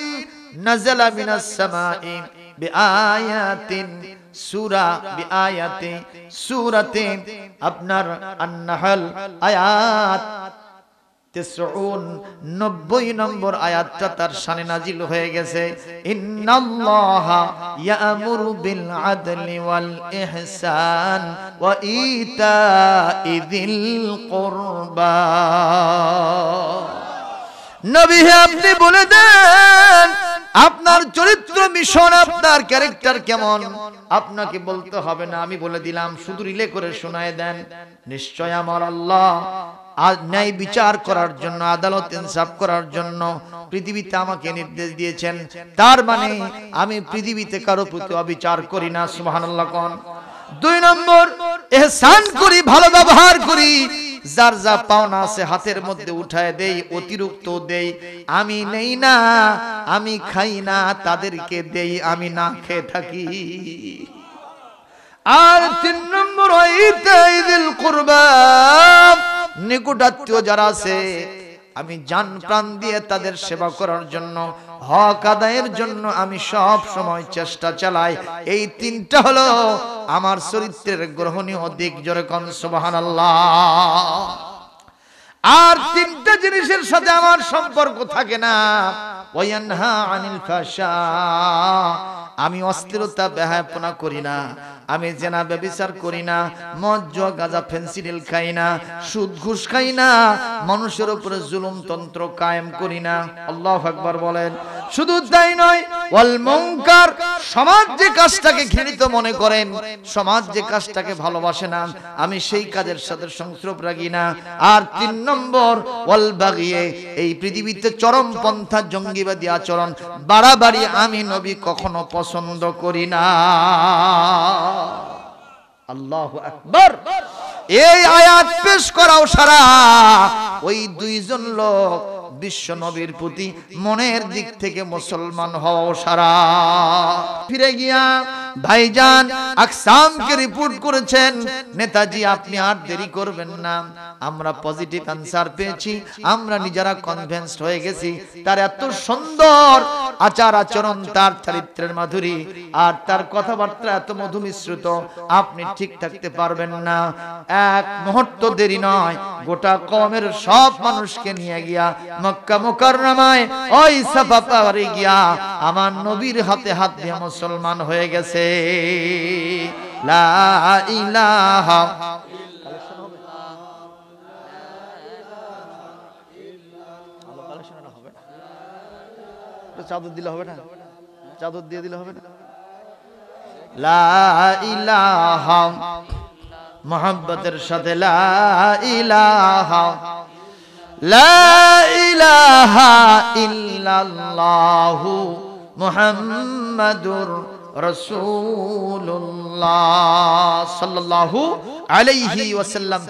নাযালা মিনাস সামাই বিআয়াতিন সূরাতে আপনার আন-নাহল আয়াত 90 নম্বর আয়াতটা তার শানে নাজিল হয়ে গেছে। ইন্নাল্লাহা ইয়া'মুরু বিল আদলি ওয়াল ইহসান ওয়া ইতাইযিল কুরবা। নবী হে, আপনি বলে দেন আপনার চরিত্র, মিশন, আপনার ক্যারেক্টার কেমন। আপনাকে বলতে হবে না, আমি বলে দিলাম, শুধু রিলে করে শোনায় দেন। নিশ্চয় আমার আল্লাহ ন্যায় বিচার করার জন্য, আদালত ইনসাফ করার জন্য পৃথিবীতে আমাকে নির্দেশ দিয়েছেন। তার মানে আমি পৃথিবীতে কারো প্রতি অবিচার করি না। সুবহানাল্লাহ কোন। 2 নম্বর, ইহসান করি, ভালো ব্যবহার করি, যার যা পাওনা আছে হাতের মধ্যে উঠায় দেই, অতিরিক্ত দেই। আমি নেই না, আমি খাই না, তাদেরকে দেই, আমি না খেয়ে থাকি। আর 3 নম্বর, ইতাইযিল কুরবা, নিকটাত্মীয় যারা আছে আমি জান প্রাণ দিয়ে তাদের সেবা করার জন্য, হক আদায়ের জন্য আমি সব সময় চেষ্টা চালাই। এই 3টা হলো আমার চরিত্রের গ্রহণীয় দিক। জোরে কোন সুবহানাল্লাহ। আর 3টা জিনিসের সাথে আমার সম্পর্ক থাকে না। ওয়ায়ানহা আনিল ফাহশা, আমি অস্থিরতা বেহায়াপনা করি না, আমি জেনা ব্যভিচার করি না, মদ জুয়া গাঁজা ফেন্সিডিল খাই না, সুদ ঘুষ খাই না, মানুষের উপরে জুলুম তন্ত্র কায়েম করি না। আল্লাহু আকবার বলেন। শুধু তাই নয়, ওয়াল মুনকার, সমাজ যে কাজটাকে ঘৃণিত মনে করেন, সমাজ যে কাজটাকে ভালোবাসে না, আমি সেই কাজের সাথে সংস্রব রাখি না। আর 3 নম্বর, ওয়াল বাগিয়ে, এই পৃথিবীতে চরমপন্থা জঙ্গিবাদী আচরণ বাড়াবাড়ি আমি নবী কখনো পছন্দ করি না। আল্লাহু আকবার। এই আয়াত পেশ করাও সারা ওই 2 জন লোক বিশ্ব নবীর প্রতি মনের দিক থেকে মুসলমান হওয়া সারা। ফিরে গিয়া ভাইজান আকসামকে রিপোর্ট করেছেন, নেতাজি আপনি আর দেরি করবেন না, আমরা পজিটিভ অ্যানসার পেয়েছি, আমরা নিজেরা কনভিন্সড হয়ে গেছি। তার এত সুন্দর আচার আচরণ, তার চরিত্রের মাধুরী আর তার কথাবার্তা এত মধু মিশ্রিত, আপনি ঠিক থাকতে পারবেন না। 1 মুহূর্ত দেরি নয়, গোটা কওমের সব মানুষকে নিয়ে গিয়া মক্কা মুকাররমায় ওই সাফা পাহাড়ে গিয়া আমার নবীর হাতে হাত দিয়ে মুসলমান হয়ে গেছে। লা ইলাহা চাদর দিলে হবে না, চাদর দিয়ে দিলে হবে না। লা ইলাহা, মুহাব্বতের সাথে লা ইলাহা, লা ইলাহা ইল্লাল্লাহু মুহাম্মাদুর রাসূলুল্লাহ সাল্লাল্লাহু আলাইহি ওয়াসাল্লাম।